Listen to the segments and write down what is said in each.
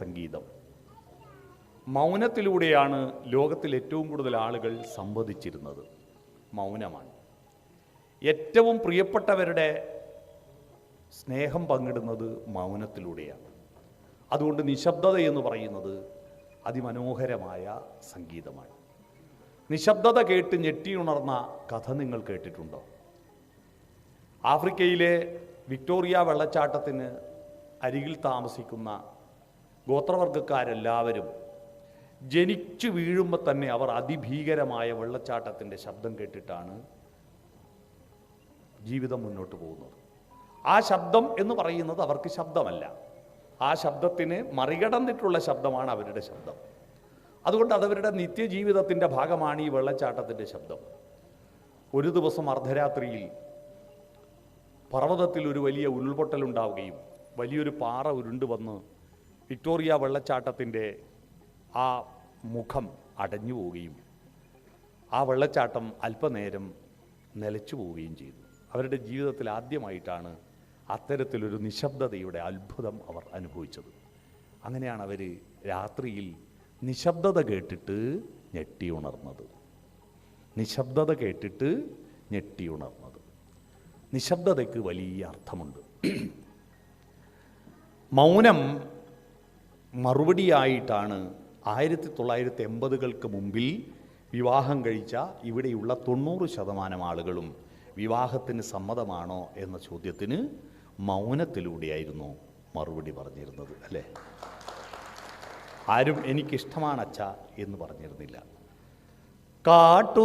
സംഗീതം. മൗനത്തിലൂടെയാണ് ലോകത്തിൽ ഏറ്റവും കൂടുതൽ ആളുകൾ സംവദിച്ചിരുന്നത്. മൗനമാണ്. ഏറ്റവും പ്രിയപ്പെട്ടവരുടെ സ്നേഹം പങ്കിടുന്നത് മൗനത്തിലൂടെയാണ്. അതുകൊണ്ട് നിശബ്ദത എന്ന് പറയുന്നത് അതിമനോഹരമായ സംഗീതമാണ്. നിശബ്ദത കേട്ട് ഞെട്ടിയുണർന്ന കഥ നിങ്ങൾ കേട്ടിട്ടുണ്ടോ? ആഫ്രിക്കയിലെ വിക്ടോറിയ വെള്ളച്ചാട്ടത്തിന് അരികിൽ താമസിക്കുന്ന ഗോത്രവർഗക്കാരെല്ലാവരും ജനിച്ചു വീഴുമ്പോൾ തന്നെ അവർ അതിഭീകരമായ വെള്ളച്ചാട്ടത്തിൻ്റെ ശബ്ദം കേട്ടിട്ടാണ് ജീവിതം മുന്നോട്ട് പോകുന്നത്. ആ ശബ്ദം എന്ന് പറയുന്നത് അവർക്ക് ശബ്ദമല്ല, ആ ശബ്ദത്തിന് മറികടന്നിട്ടുള്ള ശബ്ദമാണ് അവരുടെ ശബ്ദം. അതുകൊണ്ട് അതവരുടെ നിത്യജീവിതത്തിൻ്റെ ഭാഗമാണ് ഈ വെള്ളച്ചാട്ടത്തിൻ്റെ ശബ്ദം. ഒരു ദിവസം അർദ്ധരാത്രിയിൽ പർവ്വതത്തിൽ ഒരു വലിയ ഉരുൾപൊട്ടലുണ്ടാവുകയും വലിയൊരു പാറ ഉരുണ്ടു വന്ന് വിക്ടോറിയ വെള്ളച്ചാട്ടത്തിൻ്റെ ആ മുഖം അടഞ്ഞു പോവുകയും ആ വെള്ളച്ചാട്ടം അല്പനേരം നിലച്ചു പോവുകയും ചെയ്തു. അവരുടെ ജീവിതത്തിൽ ആദ്യമായിട്ടാണ് അത്തരത്തിലൊരു നിശബ്ദതയുടെ അത്ഭുതം അവർ അനുഭവിച്ചത്. അങ്ങനെയാണ് അവർ രാത്രിയിൽ നിശബ്ദത കേട്ടിട്ട് ഞെട്ടിയുണർന്നത്. നിശബ്ദത കേട്ടിട്ട് ഞെട്ടിയുണർന്നത്. നിശബ്ദതയ്ക്ക് വലിയ അർത്ഥമുണ്ട്. മൗനം മറുപടിയായിട്ടാണ് 1980-കൾക്ക് മുമ്പിൽ വിവാഹം കഴിച്ച ഇവിടെയുള്ള 90% ആളുകളും വിവാഹത്തിന് സമ്മതമാണോ എന്ന ചോദ്യത്തിന് മൗനത്തിലൂടെയായിരുന്നു മറുപടി പറഞ്ഞിരുന്നത്, അല്ലേ? ആരും എനിക്കിഷ്ടമാണ് അച്ഛ എന്ന് പറഞ്ഞിരുന്നില്ല. കാട്ടുതാറാവുകൾ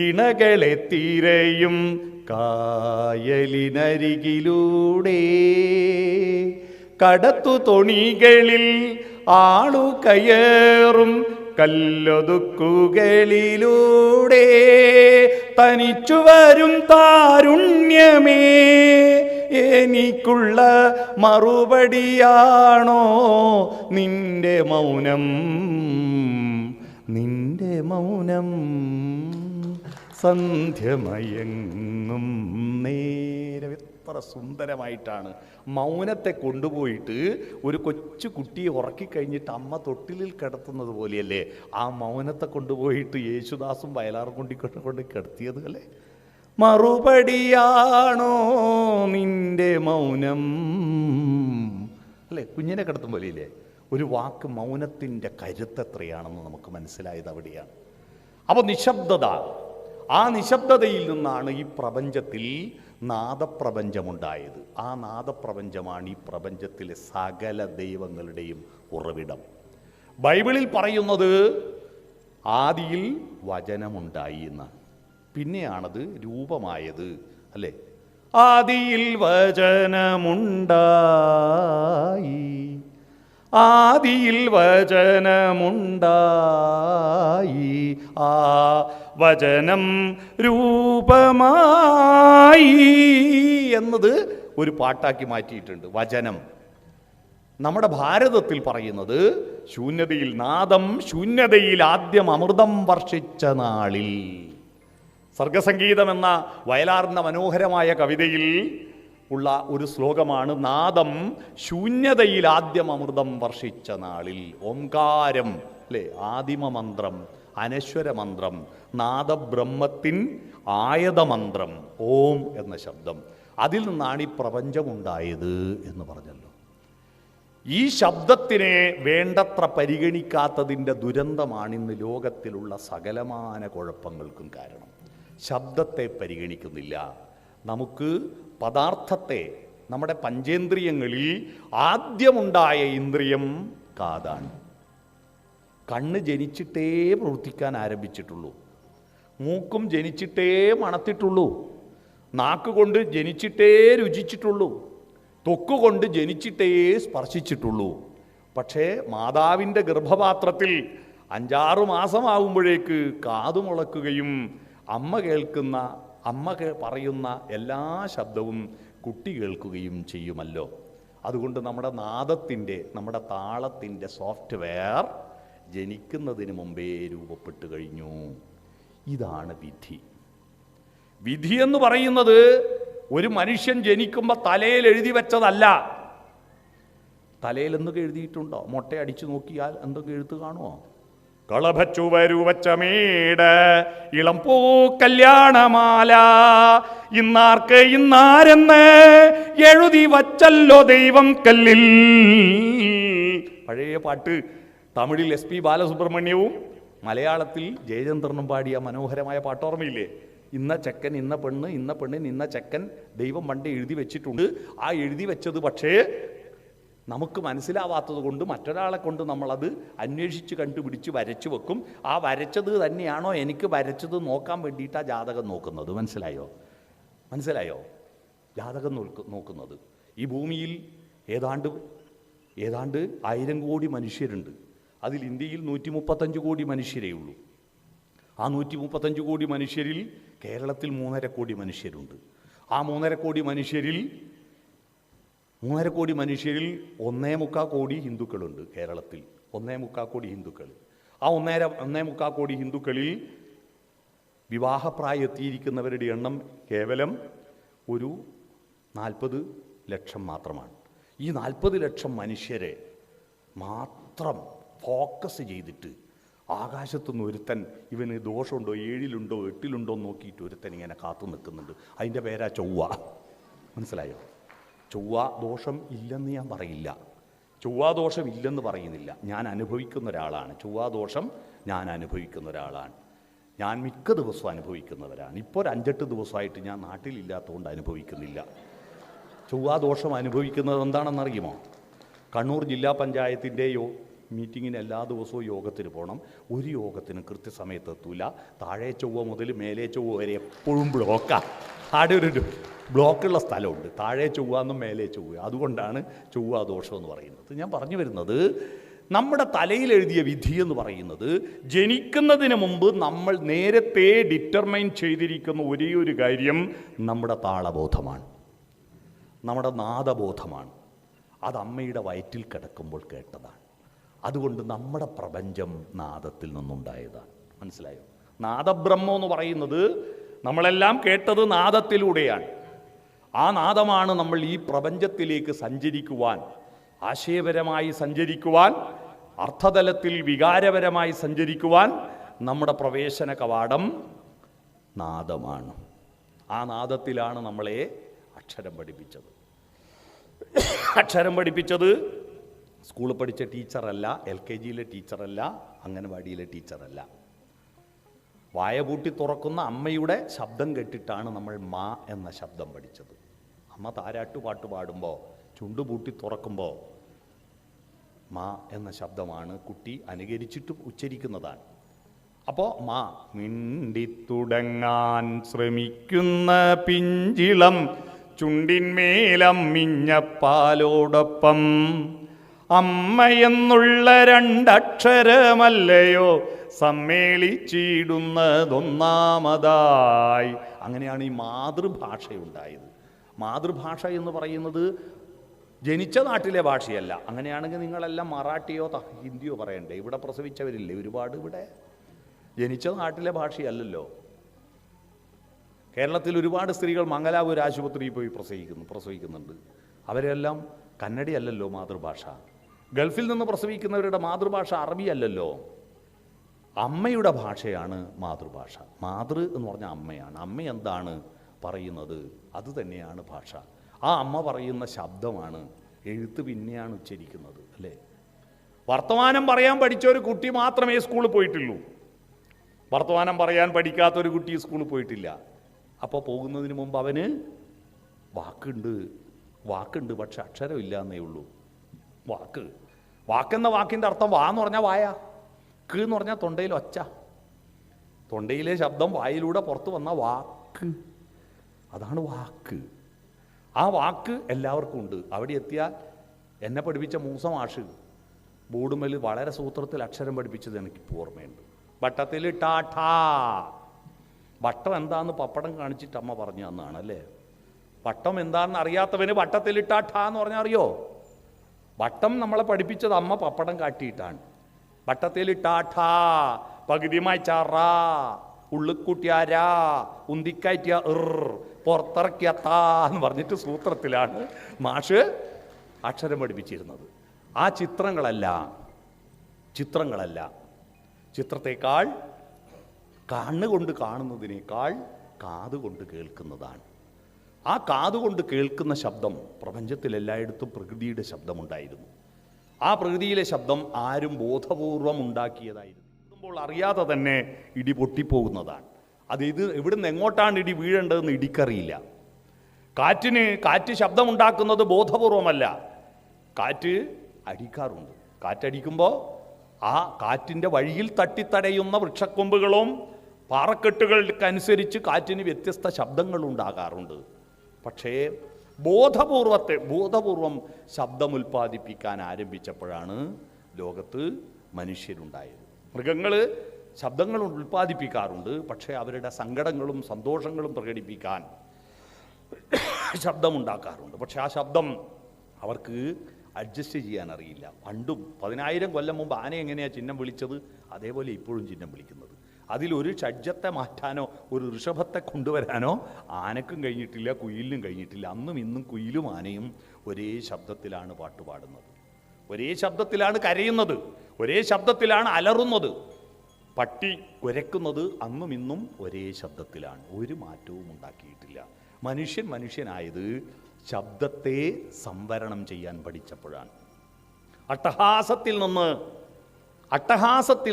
ഇണകളെ തിരയും കായലിനരികിലൂടെ, കടത്തു തോണികളിൽ ആളു കയറും കല്ലൊതുക്കുകളിലൂടെ, തനിച്ചു വരും താരുണ്യമേ എനിക്കുള്ള മറുപടിയാണോ നിന്റെ മൗനം, നിന്റെ മൗനം. സന്ധ്യമയങ്ങും നേരം. എത്ര സുന്ദരമായിട്ടാണ് മൗനത്തെ കൊണ്ടുപോയിട്ട് ഒരു കൊച്ചു കുട്ടിയെ ഉറക്കിക്കഴിഞ്ഞിട്ട് അമ്മ തൊട്ടിലിൽ കിടത്തുന്നത് പോലെയല്ലേ ആ മൗനത്തെ കൊണ്ടുപോയിട്ട് യേശുദാസും വയലാറും കൊണ്ട് കിടത്തിയത്, അല്ലേ? മറുപടിയാണോ നിന്റെ മൗനം, അല്ലേ? കുഞ്ഞിനെ കിടത്തും പോലെയില്ലേ? ഒരു വാക്ക് മൗനത്തിൻ്റെ കരുത്തെത്രയാണെന്ന് നമുക്ക് മനസ്സിലായത് അവിടെയാണ്. അപ്പോൾ നിശബ്ദത, ആ നിശബ്ദതയിൽ നിന്നാണ് ഈ പ്രപഞ്ചത്തിൽ നാദപ്രപഞ്ചമുണ്ടായത്. ആ നാദപ്രപഞ്ചമാണ് ഈ പ്രപഞ്ചത്തിലെ സകല ദൈവങ്ങളുടെയും ഉറവിടം. ബൈബിളിൽ പറയുന്നത് ആദിയിൽ വചനമുണ്ടായി എന്നാണ്. പിന്നെയാണത് രൂപമായത്, അല്ലേ? ആദിയിൽ വചനമുണ്ടായി, ആദിയിൽ വചനമുണ്ടായി, ആ വചനം രൂപമായി എന്നത് ഒരു പാട്ടാക്കി മാറ്റിയിട്ടുണ്ട്. വചനം നമ്മുടെ ഭാരതത്തിൽ പറയുന്നത് ശൂന്യതയിൽ നാദം ശൂന്യതയിൽ ആദ്യം അമൃതം വർഷിച്ച നാളിൽ. സർഗസംഗീതം എന്ന വയലാറിൻ്റെ മനോഹരമായ കവിതയിൽ ഉള്ള ഒരു ശ്ലോകമാണ് നാദം ശൂന്യതയിൽ ആദ്യം അമൃതം വർഷിച്ച നാളിൽ. ഓംകാരം, അല്ലേ? ആദിമമന്ത്രം, അനശ്വരമന്ത്രം, നാദബ്രഹ്മത്തിൻ ആയതമന്ത്രം, ഓം എന്ന ശബ്ദം. അതിൽ നിന്നാണ് ഈ പ്രപഞ്ചമുണ്ടായത് എന്ന് പറഞ്ഞല്ലോ. ഈ ശബ്ദത്തിനെ വേണ്ടത്ര പരിഗണിക്കാത്തതിൻ്റെ ദുരന്തമാണ് ഇന്ന് ലോകത്തിലുള്ള സകലമാന കുഴപ്പങ്ങൾക്കും കാരണം. ശബ്ദത്തെ പരിഗണിക്കുന്നില്ല. നമുക്ക് പദാർത്ഥത്തെ, നമ്മുടെ പഞ്ചേന്ദ്രിയങ്ങളിൽ ആദ്യമുണ്ടായ ഇന്ദ്രിയം കാതാണ്. കണ്ണ് ജനിച്ചിട്ടേ പ്രവർത്തിക്കാൻ ആരംഭിച്ചിട്ടുള്ളൂ. മൂക്കും ജനിച്ചിട്ടേ മണത്തിട്ടുള്ളൂ. നാക്കുകൊണ്ട് ജനിച്ചിട്ടേ രുചിച്ചിട്ടുള്ളൂ. ത്വക്കുകൊണ്ട് ജനിച്ചിട്ടേ സ്പർശിച്ചിട്ടുള്ളൂ. പക്ഷേ മാതാവിൻ്റെ ഗർഭപാത്രത്തിൽ 5-6 മാസമാകുമ്പോഴേക്ക് കാതു മുളക്കുകയും അമ്മ പറയുന്ന എല്ലാ ശബ്ദവും കുട്ടി കേൾക്കുകയും ചെയ്യുമല്ലോ. അതുകൊണ്ട് നമ്മുടെ നാദത്തിൻ്റെ, നമ്മുടെ താളത്തിൻ്റെ സോഫ്റ്റ്വെയർ ജനിക്കുന്നതിന് മുമ്പേ രൂപപ്പെട്ടു കഴിഞ്ഞു. ഇതാണ് വിധി. വിധി എന്ന് പറയുന്നത് ഒരു മനുഷ്യൻ ജനിക്കുമ്പോൾ തലയിൽ എഴുതി വെച്ചതല്ല. തലയിൽ എന്തൊക്കെ എഴുതിയിട്ടുണ്ടോ? മുട്ട അടിച്ചു നോക്കിയാൽ എന്തൊക്കെ എഴുത്ത് കാണുമോ? കളഭച്ചുവരുവച്ചമേട് ഇളം പൂ കല്യാണമാല ഇന്നാർക്ക് ഇന്നാരെന്ന് എഴുതി വച്ചല്ലോ ദൈവം കല്ലിൽ. പഴയ പാട്ട് തമിഴിൽ SP ബാലസുബ്രഹ്മണ്യവും മലയാളത്തിൽ ജയചന്ദ്രനും പാടിയ മനോഹരമായ പാട്ടോർമ്മയില്ലേ? ഇന്ന ചെക്കൻ ഇന്ന പെണ്ണ്, ഇന്ന പെണ്ണിന് ഇന്ന ചെക്കൻ ദൈവം പണ്ട് എഴുതി വെച്ചിട്ടുണ്ട്. ആ എഴുതി വെച്ചത് പക്ഷേ നമുക്ക് മനസ്സിലാവാത്തത് കൊണ്ട് മറ്റൊരാളെ കൊണ്ട് നമ്മളത് അന്വേഷിച്ച് കണ്ടുപിടിച്ച് വരച്ചു വെക്കും. ആ വരച്ചത് തന്നെയാണോ എനിക്ക് വരച്ചത് നോക്കാൻ വേണ്ടിയിട്ടാണ് ജാതകം നോക്കുന്നത്. മനസ്സിലായോ? ജാതകം നോക്കുന്നത്. ഈ ഭൂമിയിൽ ഏതാണ്ട് 1000 കോടി മനുഷ്യരുണ്ട്. അതിൽ ഇന്ത്യയിൽ 135 കോടി മനുഷ്യരേ ഉള്ളൂ. ആ 135 കോടി മനുഷ്യരിൽ കേരളത്തിൽ 3.5 കോടി മനുഷ്യരുണ്ട്. ആ 3.5 കോടി മനുഷ്യരിൽ 1.25 കോടി ഹിന്ദുക്കളുണ്ട് കേരളത്തിൽ. 1.25 കോടി ഹിന്ദുക്കൾ. ആ 1.25 കോടി ഹിന്ദുക്കളിൽ വിവാഹപ്രായം എത്തിയിരിക്കുന്നവരുടെ എണ്ണം കേവലം ഒരു 40 ലക്ഷം മാത്രമാണ്. ഈ 40 ലക്ഷം മനുഷ്യരെ മാത്രം ഫോക്കസ് ചെയ്തിട്ട് ആകാശത്തുനിന്ന് ഒരുത്തൻ ഇവന് ദോഷമുണ്ടോ 7-ലുണ്ടോ 8-ലുണ്ടോ നോക്കിയിട്ട് ഒരുത്തൻ ഇങ്ങനെ കാത്തു നിൽക്കുന്നുണ്ട്. അതിൻ്റെ പേരാ ചൊവ്വ. മനസ്സിലായോ? ചൊവ്വ ദോഷം ഇല്ലെന്ന് ഞാൻ പറയില്ല. ചൊവ്വാ ദോഷം ഇല്ലെന്ന് പറയുന്നില്ല. ഞാൻ അനുഭവിക്കുന്ന ഒരാളാണ്. ചൊവ്വാ ദോഷം ഞാൻ അനുഭവിക്കുന്ന ഒരാളാണ്. ഞാൻ മിക്ക ദിവസവും അനുഭവിക്കുന്നവരാണ്. ഇപ്പോൾ ഒരു 5-8 ദിവസമായിട്ട് ഞാൻ നാട്ടിലില്ലാത്തതുകൊണ്ട് അനുഭവിക്കുന്നില്ല. ചൊവ്വാ ദോഷം അനുഭവിക്കുന്നത് എന്താണെന്നറിയുമോ? കണ്ണൂർ ജില്ലാ പഞ്ചായത്തിൻ്റെ മീറ്റിങ്ങിന് എല്ലാ ദിവസവും യോഗത്തിന് പോകണം. ഒരു യോഗത്തിന് കൃത്യസമയത്ത് എത്തൂല. താഴെ ചൊവ്വ മുതൽ മേലെ ചൊവ്വ വരെ എപ്പോഴും ബ്ലോക്കാണ്. ആടെ ഒരു ബ്ലോക്കുള്ള സ്ഥലമുണ്ട്. താഴെ ചൊവ്വ എന്നും മേലെ ചൊവ്വ. അതുകൊണ്ടാണ് ചൊവ്വാ ദോഷം എന്ന് പറയുന്നത്. ഞാൻ പറഞ്ഞു വരുന്നത്, നമ്മുടെ തലയിൽ എഴുതിയ വിധി എന്ന് പറയുന്നത് ജനിക്കുന്നതിന് മുമ്പ് നമ്മൾ നേരത്തെ ഡിറ്റർമൈൻ ചെയ്തിരിക്കുന്ന ഒരേ ഒരു കാര്യം നമ്മുടെ താളബോധമാണ്, നമ്മുടെ നാദബോധമാണ്. അത് അമ്മയുടെ വയറ്റിൽ കിടക്കുമ്പോൾ കേട്ടതാണ്. അതുകൊണ്ട് നമ്മുടെ പ്രപഞ്ചം നാദത്തിൽ നിന്നുണ്ടായതാണ്. മനസ്സിലായോ? നാദബ്രഹ്മം എന്ന് പറയുന്നത് നമ്മളെല്ലാം കേട്ടത് നാദത്തിലൂടെയാണ്. ആ നാദമാണ് നമ്മൾ ഈ പ്രപഞ്ചത്തിലേക്ക് സഞ്ചരിക്കുവാൻ, ആശയപരമായി സഞ്ചരിക്കുവാൻ, അർത്ഥതലത്തിൽ വികാരപരമായി സഞ്ചരിക്കുവാൻ നമ്മുടെ പ്രവേശന കവാടം നാദമാണ്. ആ നാദത്തിലാണ് നമ്മളെ അക്ഷരം പഠിപ്പിച്ചത്. അക്ഷരം പഠിപ്പിച്ചത് സ്കൂളിൽ പഠിച്ച ടീച്ചറല്ല, LKGയിലെ ടീച്ചറല്ല, അംഗനവാടിയിലെ ടീച്ചറല്ല. വായ പൂട്ടി തുറക്കുന്ന അമ്മയുടെ ശബ്ദം കേട്ടിട്ടാണ് നമ്മൾ മാ എന്ന ശബ്ദം പഠിച്ചത്. അമ്മ താരാട്ടുപാട്ട് പാടുമ്പോൾ ചുണ്ടുപൂട്ടി തുറക്കുമ്പോൾ മാ എന്ന ശബ്ദമാണ് കുട്ടി അനുകരിച്ചിട്ട് ഉച്ചരിക്കുന്നതാണ്. അപ്പോൾ മാ മിണ്ടിത്തുടങ്ങാൻ ശ്രമിക്കുന്ന പിഞ്ചിളം ചുണ്ടിന്മേലം മിഞ്ഞപ്പാലോടൊപ്പം അമ്മയെന്നുള്ള 2 അക്ഷരമല്ലയോ സമ്മേളിച്ചിടുന്നതൊന്നാമതായി. അങ്ങനെയാണ് ഈ മാതൃഭാഷയുണ്ടായത്. മാതൃഭാഷ എന്ന് പറയുന്നത് ജനിച്ച നാട്ടിലെ ഭാഷയല്ല. അങ്ങനെയാണെങ്കിൽ നിങ്ങളെല്ലാം മറാഠിയോ ഹിന്ദിയോ പറയണ്ടേ? ഇവിടെ പ്രസവിച്ചവരില്ലേ ഒരുപാട്. ഇവിടെ ജനിച്ച നാട്ടിലെ ഭാഷയല്ലല്ലോ. കേരളത്തിൽ ഒരുപാട് സ്ത്രീകൾ മംഗലാപുരം ആശുപത്രിയിൽ പോയി പ്രസവിക്കുന്നുണ്ട്. അവരെല്ലാം കന്നഡയല്ലല്ലോ മാതൃഭാഷ. ഗൾഫിൽ നിന്ന് പ്രസവിക്കുന്നവരുടെ മാതൃഭാഷ അറബി അല്ലല്ലോ. അമ്മയുടെ ഭാഷയാണ് മാതൃഭാഷ. മാതൃ എന്ന് പറഞ്ഞാൽ അമ്മയാണ്. അമ്മ എന്താണ് പറയുന്നത് അത് തന്നെയാണ് ഭാഷ. ആ അമ്മ പറയുന്ന ശബ്ദമാണ് എഴുത്ത് പിന്നെയാണ് ഉച്ചരിക്കുന്നത്, അല്ലേ? വർത്തമാനം പറയാൻ പഠിച്ച ഒരു കുട്ടി മാത്രമേ സ്കൂളിൽ പോയിട്ടുള്ളൂ. വർത്തമാനം പറയാൻ പഠിക്കാത്തൊരു കുട്ടി സ്കൂളിൽ പോയിട്ടില്ല. അപ്പോൾ പോകുന്നതിന് മുമ്പ് അവന് വാക്കുണ്ട് പക്ഷെ അക്ഷരമില്ല എന്നേ ഉള്ളൂ. വാക്കെന്ന വാക്കിൻ്റെ അർത്ഥം വാ എന്ന് പറഞ്ഞാൽ വായ, ക്ക് എന്ന് പറഞ്ഞാൽ തൊണ്ടയിൽ ഒച്ച. തൊണ്ടയിലെ ശബ്ദം വായിലൂടെ പുറത്ത് വന്ന വാക്ക്, അതാണ് വാക്ക്. ആ വാക്ക് എല്ലാവർക്കും ഉണ്ട്. അവിടെ എത്തിയാൽ എന്നെ പഠിപ്പിച്ച മൂസ മാഷ് ബോർഡുമേൽ വളരെ സൂത്രത്തിൽ അക്ഷരം പഠിപ്പിച്ചത് എനിക്കിപ്പോൾ ഓർമ്മയുണ്ട്. വട്ടത്തിൽ ടാഠാ. വട്ടം എന്താന്ന് പപ്പടം കാണിച്ചിട്ട് അമ്മ പറഞ്ഞു തന്നാണ്, അല്ലേ? വട്ടം എന്താണെന്ന് അറിയാത്തവന് വട്ടത്തിൽ ടാഠാ എന്ന് പറഞ്ഞാൽ അറിയോ? വട്ടം നമ്മളെ പഠിപ്പിച്ചത് അമ്മ പപ്പടം കാട്ടിയിട്ടാണ്. വട്ടത്തിൽ ടാഠാ, പകുതിയുമായി ചാറാ, ഉള്ളിക്കൂട്ടിയാരാ, ഉന്തിക്കയറ്റിയ പുറത്തിറക്കിയ താ എന്ന് പറഞ്ഞിട്ട് സൂത്രത്തിലാണ് മാഷ് അക്ഷരം പഠിപ്പിച്ചിരുന്നത്. ആ ചിത്രങ്ങളല്ല, ചിത്രത്തേക്കാൾ കണ്ണുകൊണ്ട് കാണുന്നതിനേക്കാൾ കാതുകൊണ്ട് കേൾക്കുന്നതാണ്. ആ കാതുകൊണ്ട് കേൾക്കുന്ന ശബ്ദം പ്രപഞ്ചത്തിൽ എല്ലായിടത്തും പ്രകൃതിയുടെ ശബ്ദമുണ്ടായിരുന്നു. ആ പ്രകൃതിയിലെ ശബ്ദം ആരും ബോധപൂർവം ഉണ്ടാക്കിയതായിരുന്നു. അറിയാതെ തന്നെ ഇടി പൊട്ടിപ്പോകുന്നതാണ്. ഇവിടുന്ന് എങ്ങോട്ടാണ് ഇടി വീഴേണ്ടതെന്ന് ഇടിക്കറിയില്ല. കാറ്റ് ശബ്ദമുണ്ടാക്കുന്നത് ബോധപൂർവമല്ല. കാറ്റ് അടിക്കാറുണ്ട്. കാറ്റടിക്കുമ്പോൾ ആ കാറ്റിൻ്റെ വഴിയിൽ തട്ടിത്തടയുന്ന വൃക്ഷക്കൊമ്പുകളും പാറക്കെട്ടുകൾക്കനുസരിച്ച് കാറ്റിന് വ്യത്യസ്ത ശബ്ദങ്ങളുണ്ടാകാറുണ്ട്. പക്ഷേ ബോധപൂർവം ശബ്ദം ഉൽപ്പാദിപ്പിക്കാൻ ആരംഭിച്ചപ്പോഴാണ് ലോകത്ത് മനുഷ്യരുണ്ടായത്. മൃഗങ്ങൾ ശബ്ദങ്ങൾ ഉൽപ്പാദിപ്പിക്കാറുണ്ട്, പക്ഷേ അവരുടെ സങ്കടങ്ങളും സന്തോഷങ്ങളും പ്രകടിപ്പിക്കാൻ ശബ്ദമുണ്ടാക്കാറുണ്ട്. പക്ഷെ ആ ശബ്ദം അവർക്ക് അഡ്ജസ്റ്റ് ചെയ്യാൻ അറിയില്ല. പണ്ടും 10,000 കൊല്ലം മുമ്പ് ആന എങ്ങനെയാണ് ചിഹ്നം വിളിച്ചത്, അതേപോലെ ഇപ്പോഴും ചിഹ്നം വിളിക്കുന്നത്. അതിലൊരു ഷഡ്ജത്തെ മാറ്റാനോ ഒരു ഋഷഭത്തെ കൊണ്ടുവരാനോ ആനക്കും കഴിഞ്ഞിട്ടില്ല, കുയിലിനും കഴിഞ്ഞിട്ടില്ല. അന്നും ഇന്നും കുയിലും ആനയും ഒരേ ശബ്ദത്തിലാണ് പാട്ടുപാടുന്നത്, ഒരേ ശബ്ദത്തിലാണ് കരയുന്നത്, ഒരേ ശബ്ദത്തിലാണ് അലറുന്നത്. പട്ടി കുരയ്ക്കുന്നത് അന്നും ഇന്നും ഒരേ ശബ്ദത്തിലാണ്. ഒരു മാറ്റവും ഉണ്ടാക്കിയിട്ടില്ല. മനുഷ്യനായത് ശബ്ദത്തെ സംവരണം ചെയ്യാൻ പഠിച്ചപ്പോഴാണ്. അട്ടഹാസത്തിൽ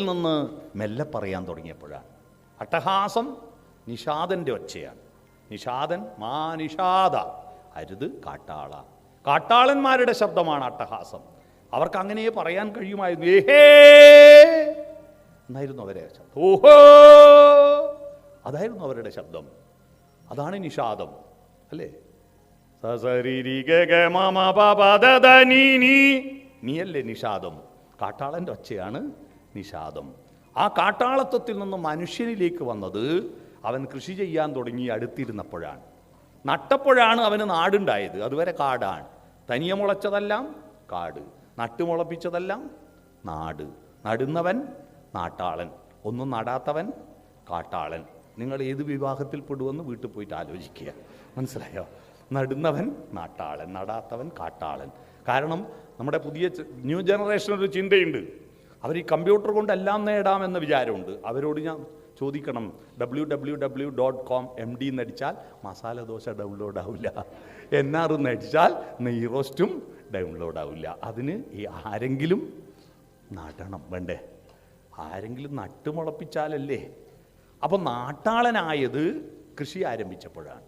നിന്ന് മെല്ലെ പറയാൻ തുടങ്ങിയപ്പോഴാണ്. അട്ടഹാസം നിഷാദൻ്റെ ഒച്ചയാണ്. നിഷാദൻ മാ നിഷാദ, അരുത് കാട്ടാള. കാട്ടാളന്മാരുടെ ശബ്ദമാണ് അട്ടഹാസം. അവർക്ക് അങ്ങനെ പറയാൻ കഴിയുമായിരുന്നു. ഏഹേ എന്നായിരുന്നു അവരെ ശബ്ദം. ഓഹോ അതായിരുന്നു അവരുടെ ശബ്ദം. അതാണ് നിഷാദം, അല്ലേ? നീയല്ലേ നിഷാദം. കാട്ടാളൻ്റെ ഒച്ചയാണ് നിഷാദം. ആ കാട്ടാളത്വത്തിൽ നിന്ന് മനുഷ്യനിലേക്ക് വന്നത് അവൻ കൃഷി ചെയ്യാൻ തുടങ്ങി അടുത്തിരുന്നപ്പോഴാണ്. നട്ടപ്പോഴാണ് അവന് നാടുണ്ടായത്. അതുവരെ കാടാണ്. തനിയെ മുളച്ചതെല്ലാം കാട്, നട്ടുമുളപ്പിച്ചതെല്ലാം നാട്. നടുന്നവൻ നാട്ടാളൻ, ഒന്നും നടാത്തവൻ കാട്ടാളൻ. നിങ്ങൾ ഏത് വിവാഹത്തിൽ പെടുമെന്ന് വീട്ടിൽ പോയിട്ട് ആലോചിക്കുക. മനസ്സിലായോ? നടുന്നവൻ നാട്ടാളൻ, നടാത്തവൻ കാട്ടാളൻ. കാരണം നമ്മുടെ പുതിയ ന്യൂ ജനറേഷനൊരു ചിന്തയുണ്ട്. അവർ ഈ കമ്പ്യൂട്ടർ കൊണ്ട് എല്ലാം നേടാമെന്ന വിചാരമുണ്ട്. അവരോട് ഞാൻ ചോദിക്കണം, www.com MD എന്നടിച്ചാൽ മസാല ദോശ ഡൗൺലോഡ് ആവില്ല, NR എന്നടിച്ചാൽ നെയ് റോസ്റ്റും ഡൗൺലോഡ് ആവില്ല. അതിന് ഈ ആരെങ്കിലും നടണം, വേണ്ടേ? ആരെങ്കിലും നട്ടുമുളപ്പിച്ചാലല്ലേ. അപ്പം നാട്ടാളനായത് കൃഷി ആരംഭിച്ചപ്പോഴാണ്.